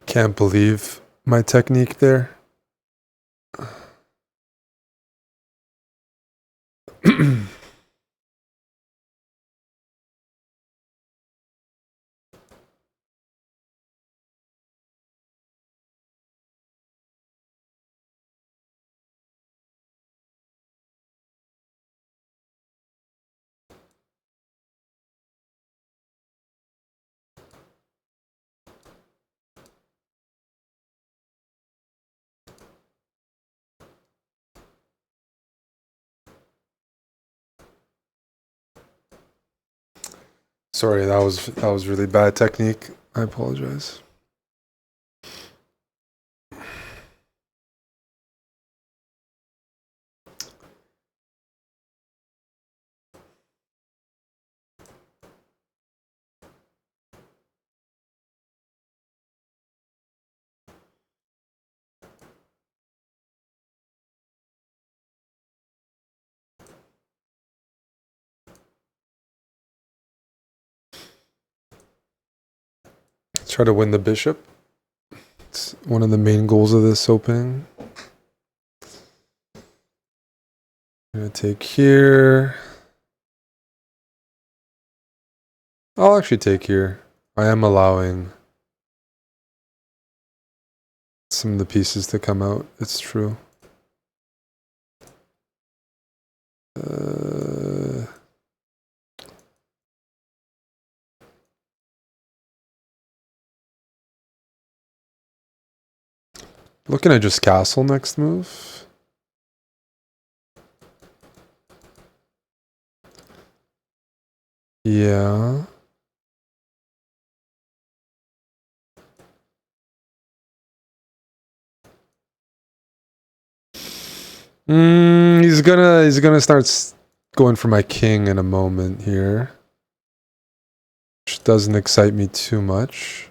Can't believe my technique there. Sorry, that was really bad technique. I apologize. Try to win the bishop. It's one of the main goals of this opening. I'm gonna take here. I'll actually take here. I am allowing some of the pieces to come out. It's true. Looking at just castle next move. Yeah. He's gonna start going for my king in a moment here, which doesn't excite me too much.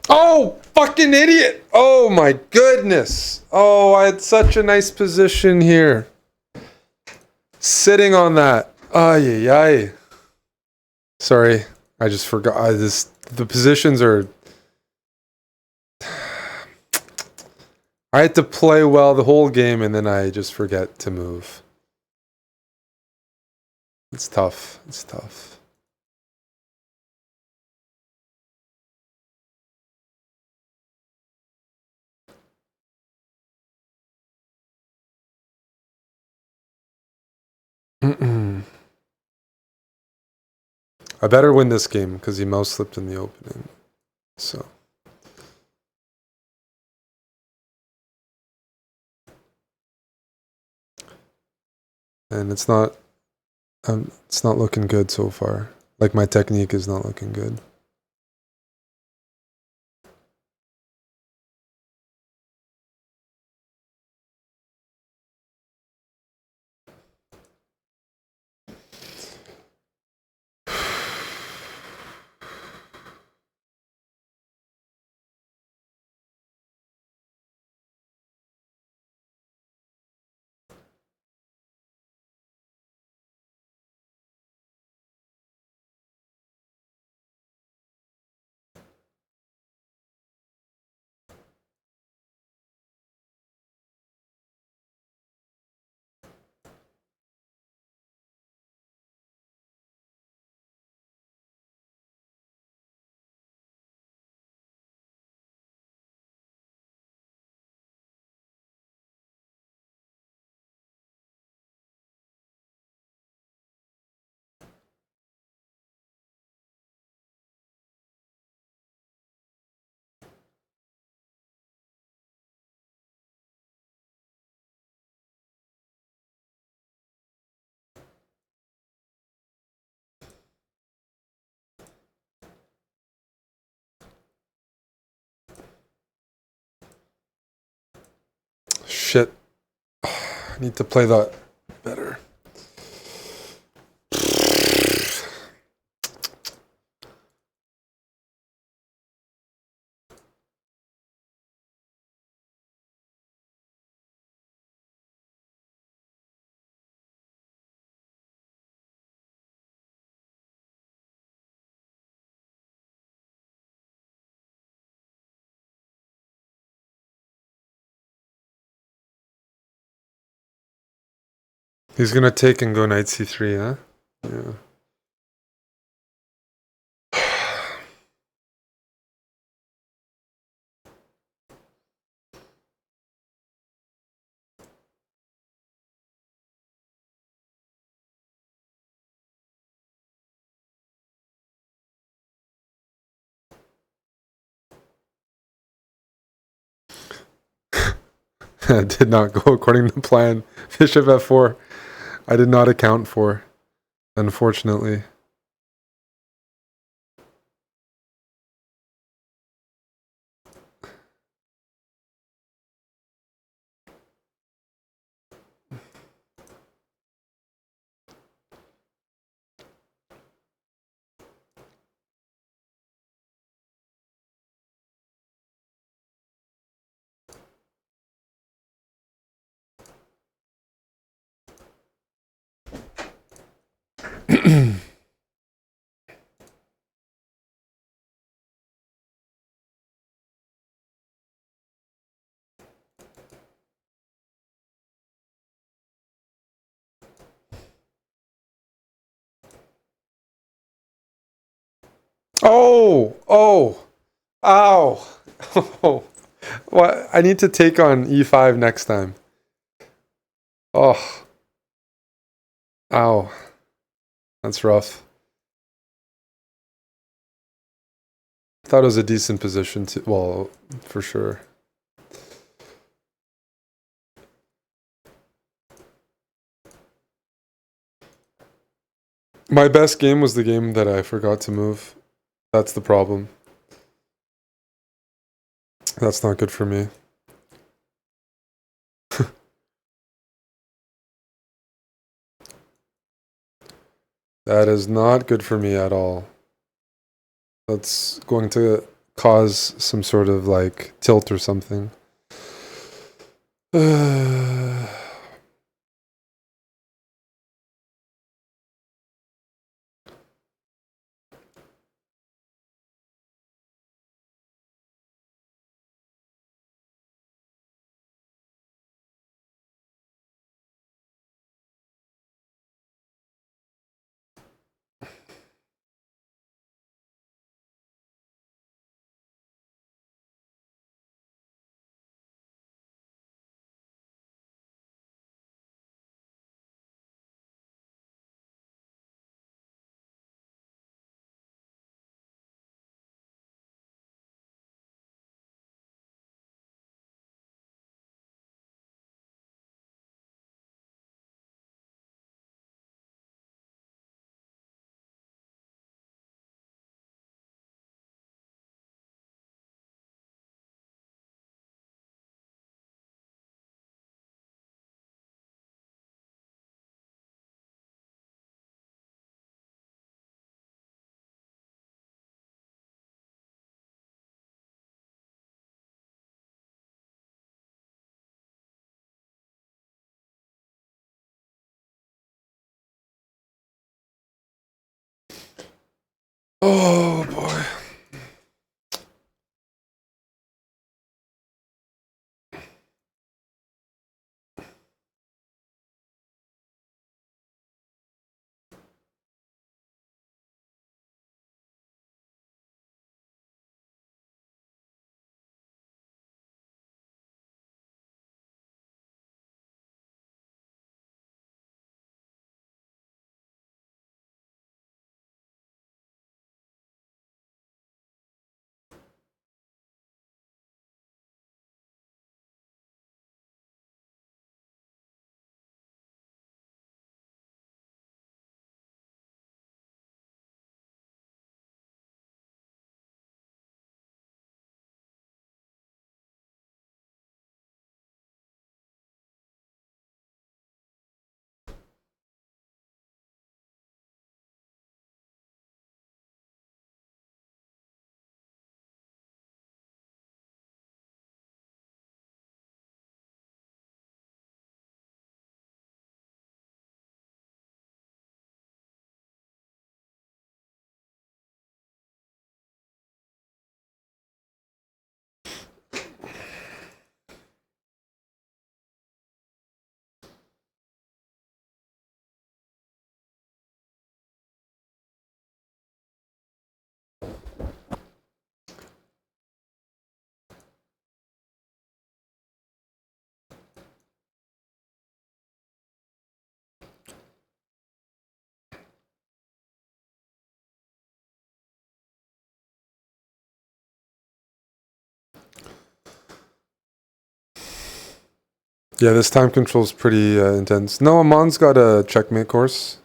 Oh, fucking idiot! Oh my goodness! Oh, I had such a nice position here. Sitting on that. Ay, ay, ay. Sorry, I just forgot. The positions are. I had to play well the whole game, and then I just forget to move. It's tough. It's tough. I better win this game because he mouse slipped in the opening. So. And it's not looking good so far. Like, my technique is not looking good. Shit. I need to play that better. He's gonna take and go knight c3, huh? Yeah. Did not go according to plan. Bishop f4. I did not account for, unfortunately. Oh! Oh! Ow! Oh. What? I need to take on e5 next time. Oh. Ow. That's rough. Thought it was a decent position to, well, for sure. My best game was the game that I forgot to move. That's the problem. That's not good for me. That is not good for me at all. That's going to cause some sort of like tilt or something. Oh boy. Yeah, this time control is pretty intense. No, Amon's got a checkmate course.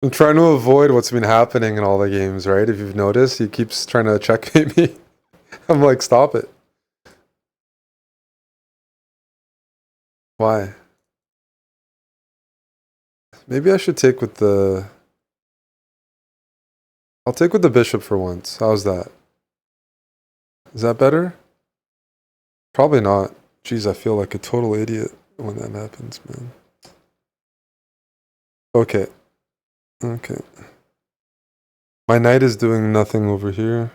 I'm trying to avoid what's been happening in all the games, right? If you've noticed, he keeps trying to checkmate me. I'm like, stop it. Why? Maybe I should take with the... I'll take with the bishop for once. How's that? Is that better? Probably not. Jeez, I feel like a total idiot when that happens, man. Okay. Okay. My knight is doing nothing over here.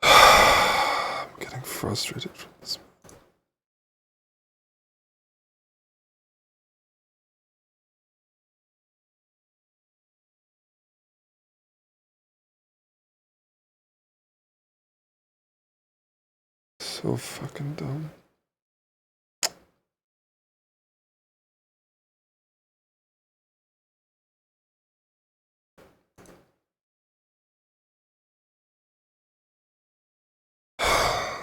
I'm getting frustrated from this. So fucking dumb.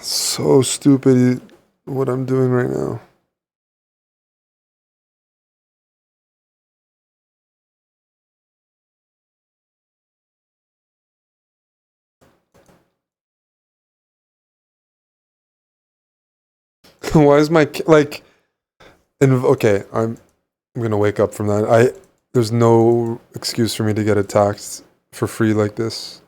So stupid what I'm doing right now. Why is my like? Okay, I'm gonna wake up from that. There's no excuse for me to get attacked for free like this.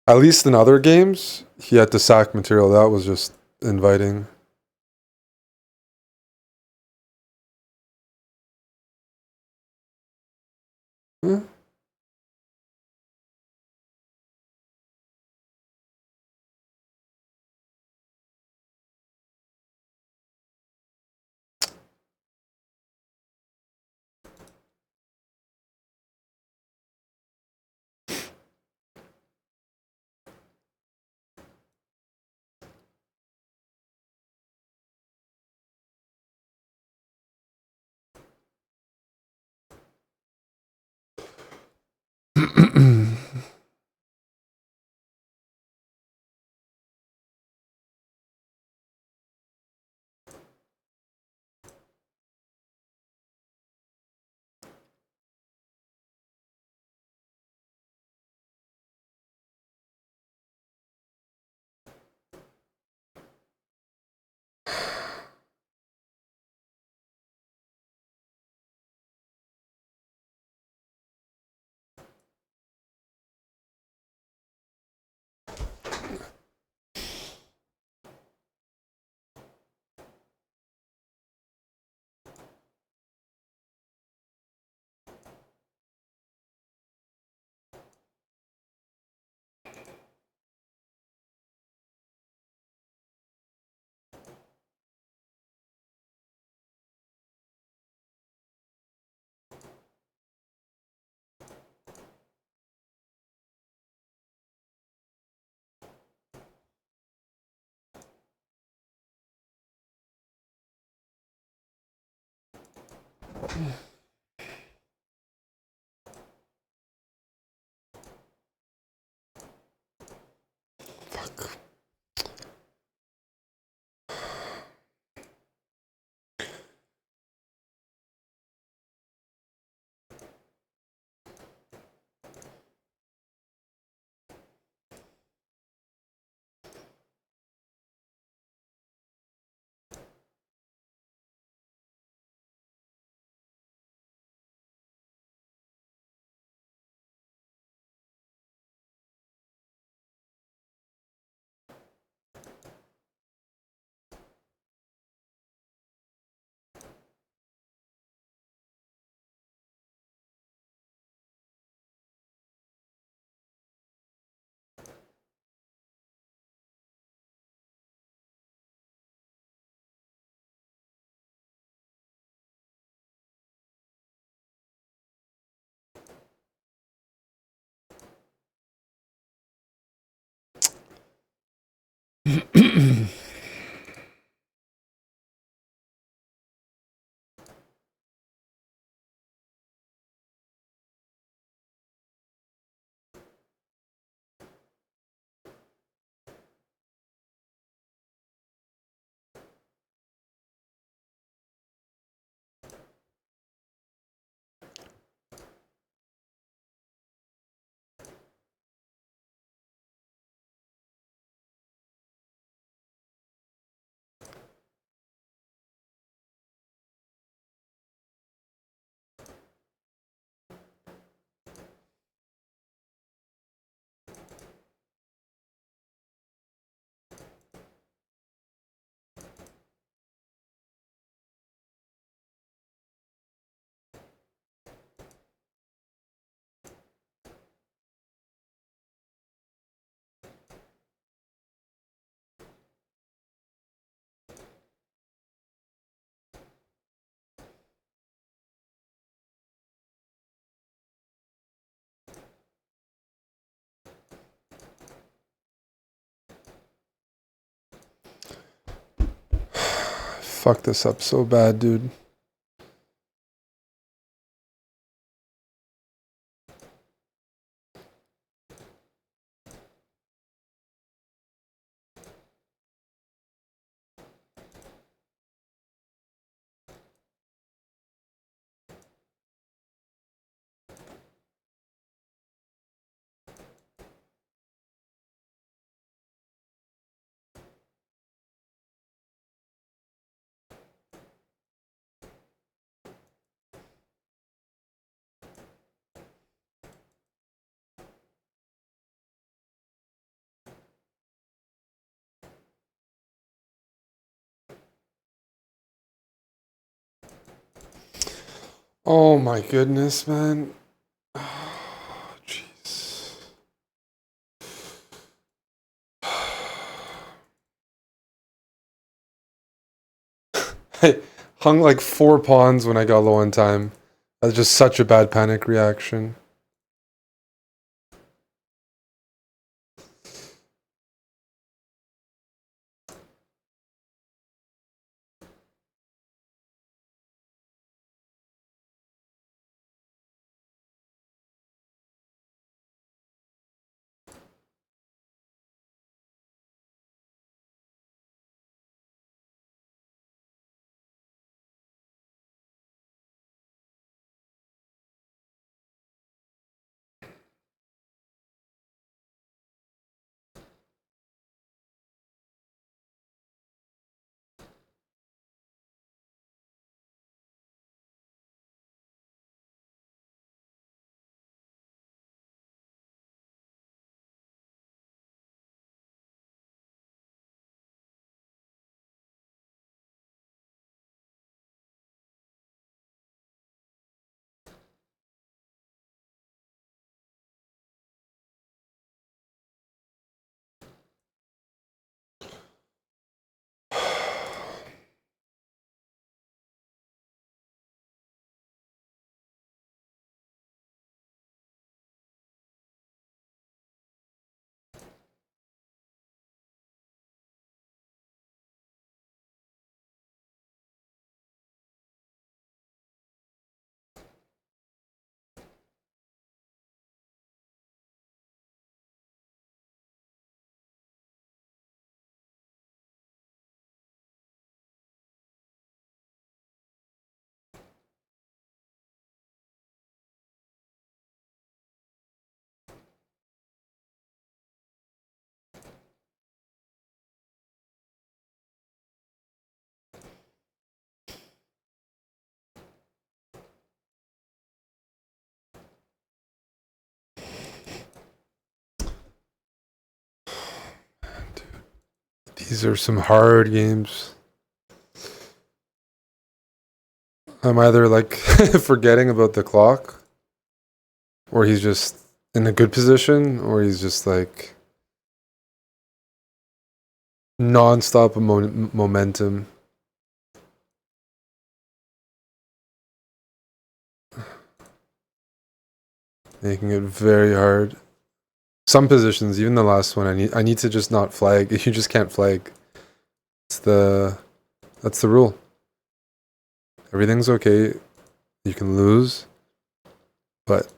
At least in other games, he had to sack material. That was just inviting. Huh? Fuck. fuck this up so bad, dude. Oh my goodness, man. Oh, jeez. I hung like 4 pawns when I got low on time. That's just such a bad panic reaction. These are some hard games. I'm either like forgetting about the clock, or he's just in a good position, or he's just like non-stop momentum. Making it very hard. Some positions, even the last one, I need to just not flag. You just can't flag. That's the rule. Everything's okay. You can lose, but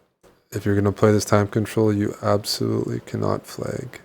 if you're gonna play this time control, you absolutely cannot flag.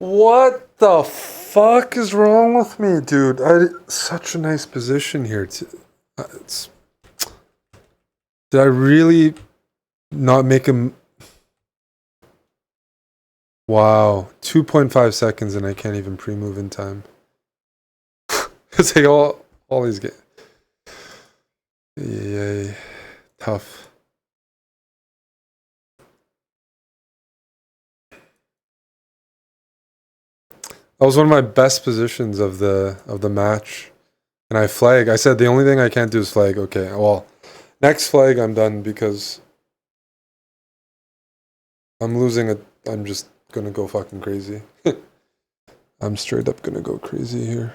What the fuck is wrong with me, dude? Such a nice position here. Did I really not make him? Wow, 2.5 seconds and I can't even pre-move in time. It's like all these games. Yay, tough. That was one of my best positions of the match. And I flag. I said the only thing I can't do is flag. Okay, well, next flag I'm done because I'm losing it. I'm just gonna go fucking crazy. I'm straight up gonna go crazy here.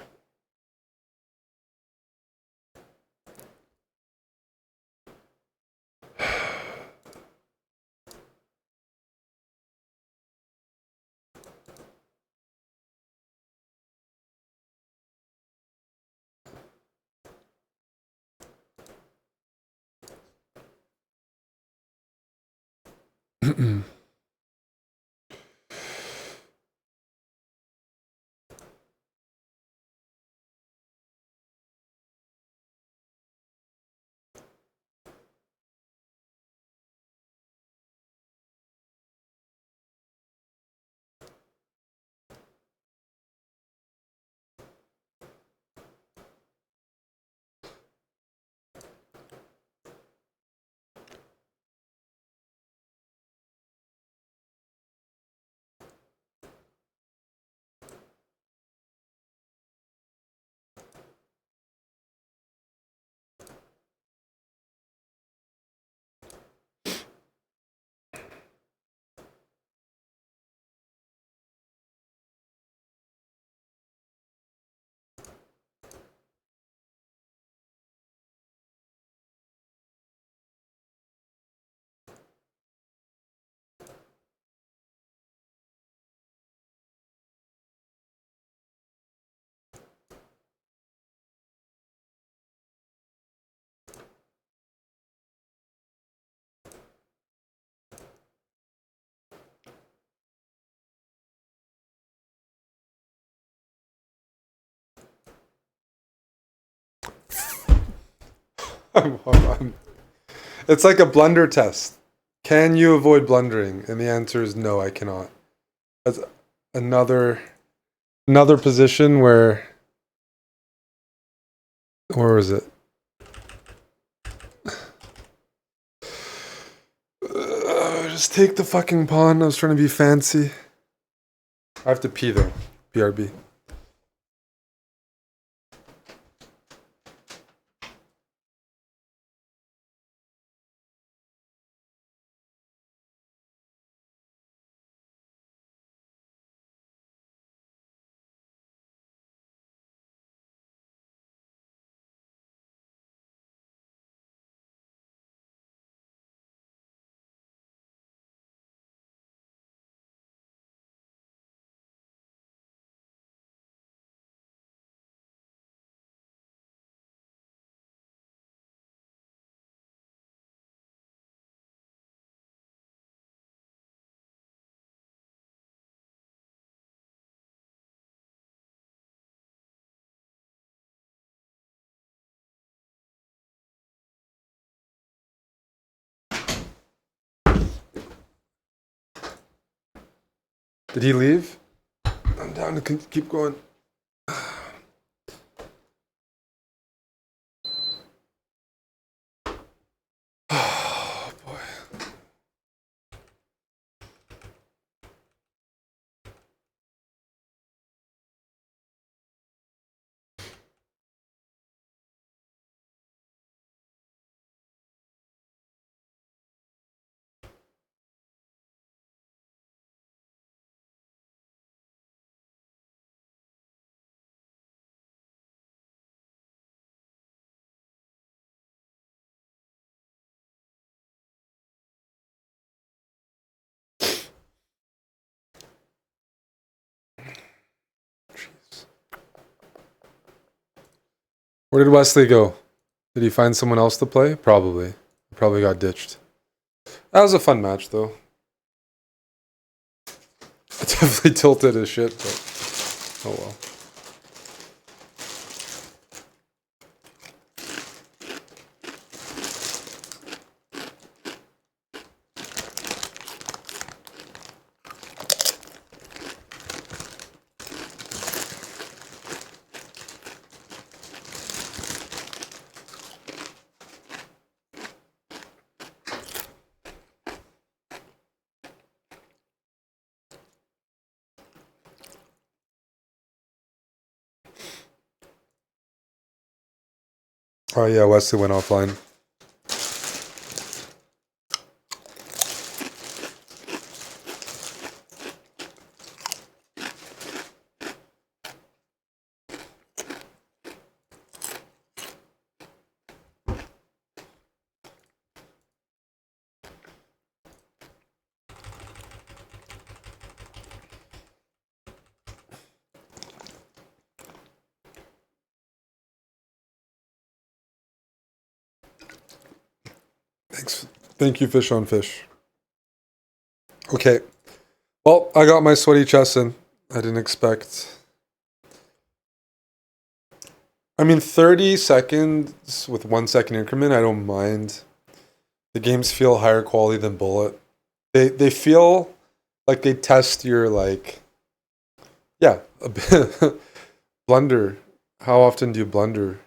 It's like a blunder test. Can you avoid blundering? And the answer is no, I cannot. That's another position where is it? Just take the fucking pawn. I was trying to be fancy. I have to pee though. BRB. Did he leave? I'm down to keep going. Oh boy. Where did Wesley go? Did he find someone else to play? Probably. He probably got ditched. That was a fun match, though. I definitely tilted as shit, but oh well. Oh yeah, Wesley went offline. Thanks. Thank you, Fish on Fish. Okay. Well, I got my sweaty chest in. I didn't expect. I mean, 30 seconds with 1 second increment, I don't mind. The games feel higher quality than Bullet. They feel like they test your, like, yeah, a bit. Blunder. How often do you blunder?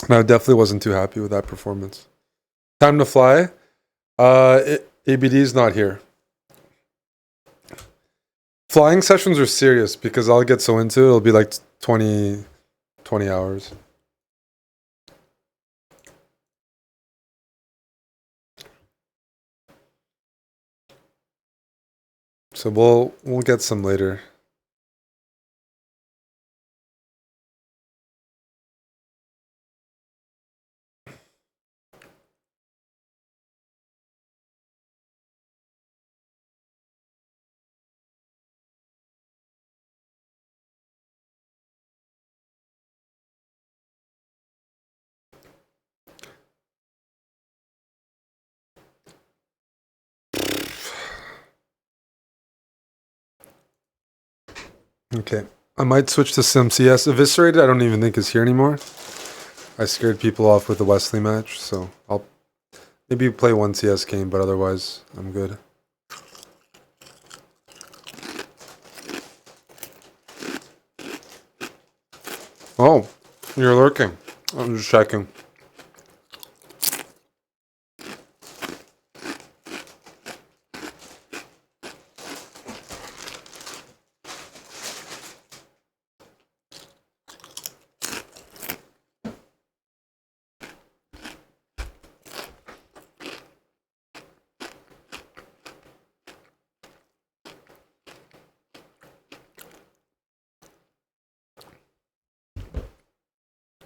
And I definitely wasn't too happy with that performance. Time to fly. ABD's not here. Flying sessions are serious because I'll get so into it, it'll be like 20 hours. So we'll get some later. Okay. I might switch to some CS. Eviscerated, I don't even think is here anymore. I scared people off with the Wesley match, so I'll maybe play one CS game, but otherwise, I'm good. Oh, you're lurking. I'm just checking.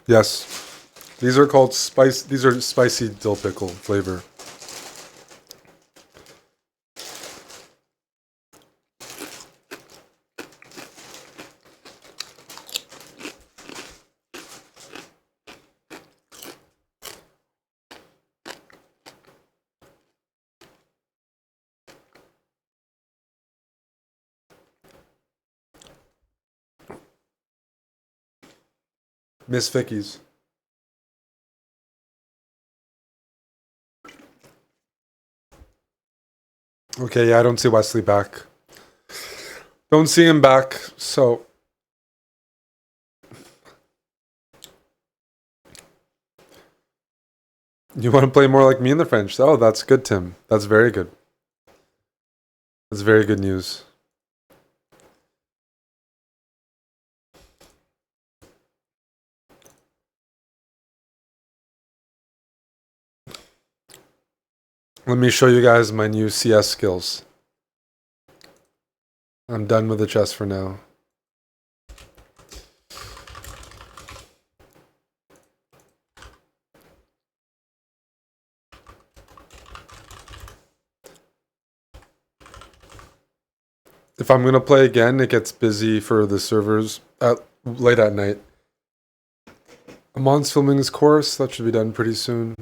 Yes. These are called spice. These are spicy dill pickle flavor. Miss Vicky's. Okay, yeah, I don't see Wesley back. Don't see him back, so. You want to play more like me in the French? Oh, that's good, Tim. That's very good. That's very good news. Let me show you guys my new CS skills. I'm done with the chess for now. If I'm gonna play again, it gets busy for the servers late at night. Amon's filming his course. That should be done pretty soon.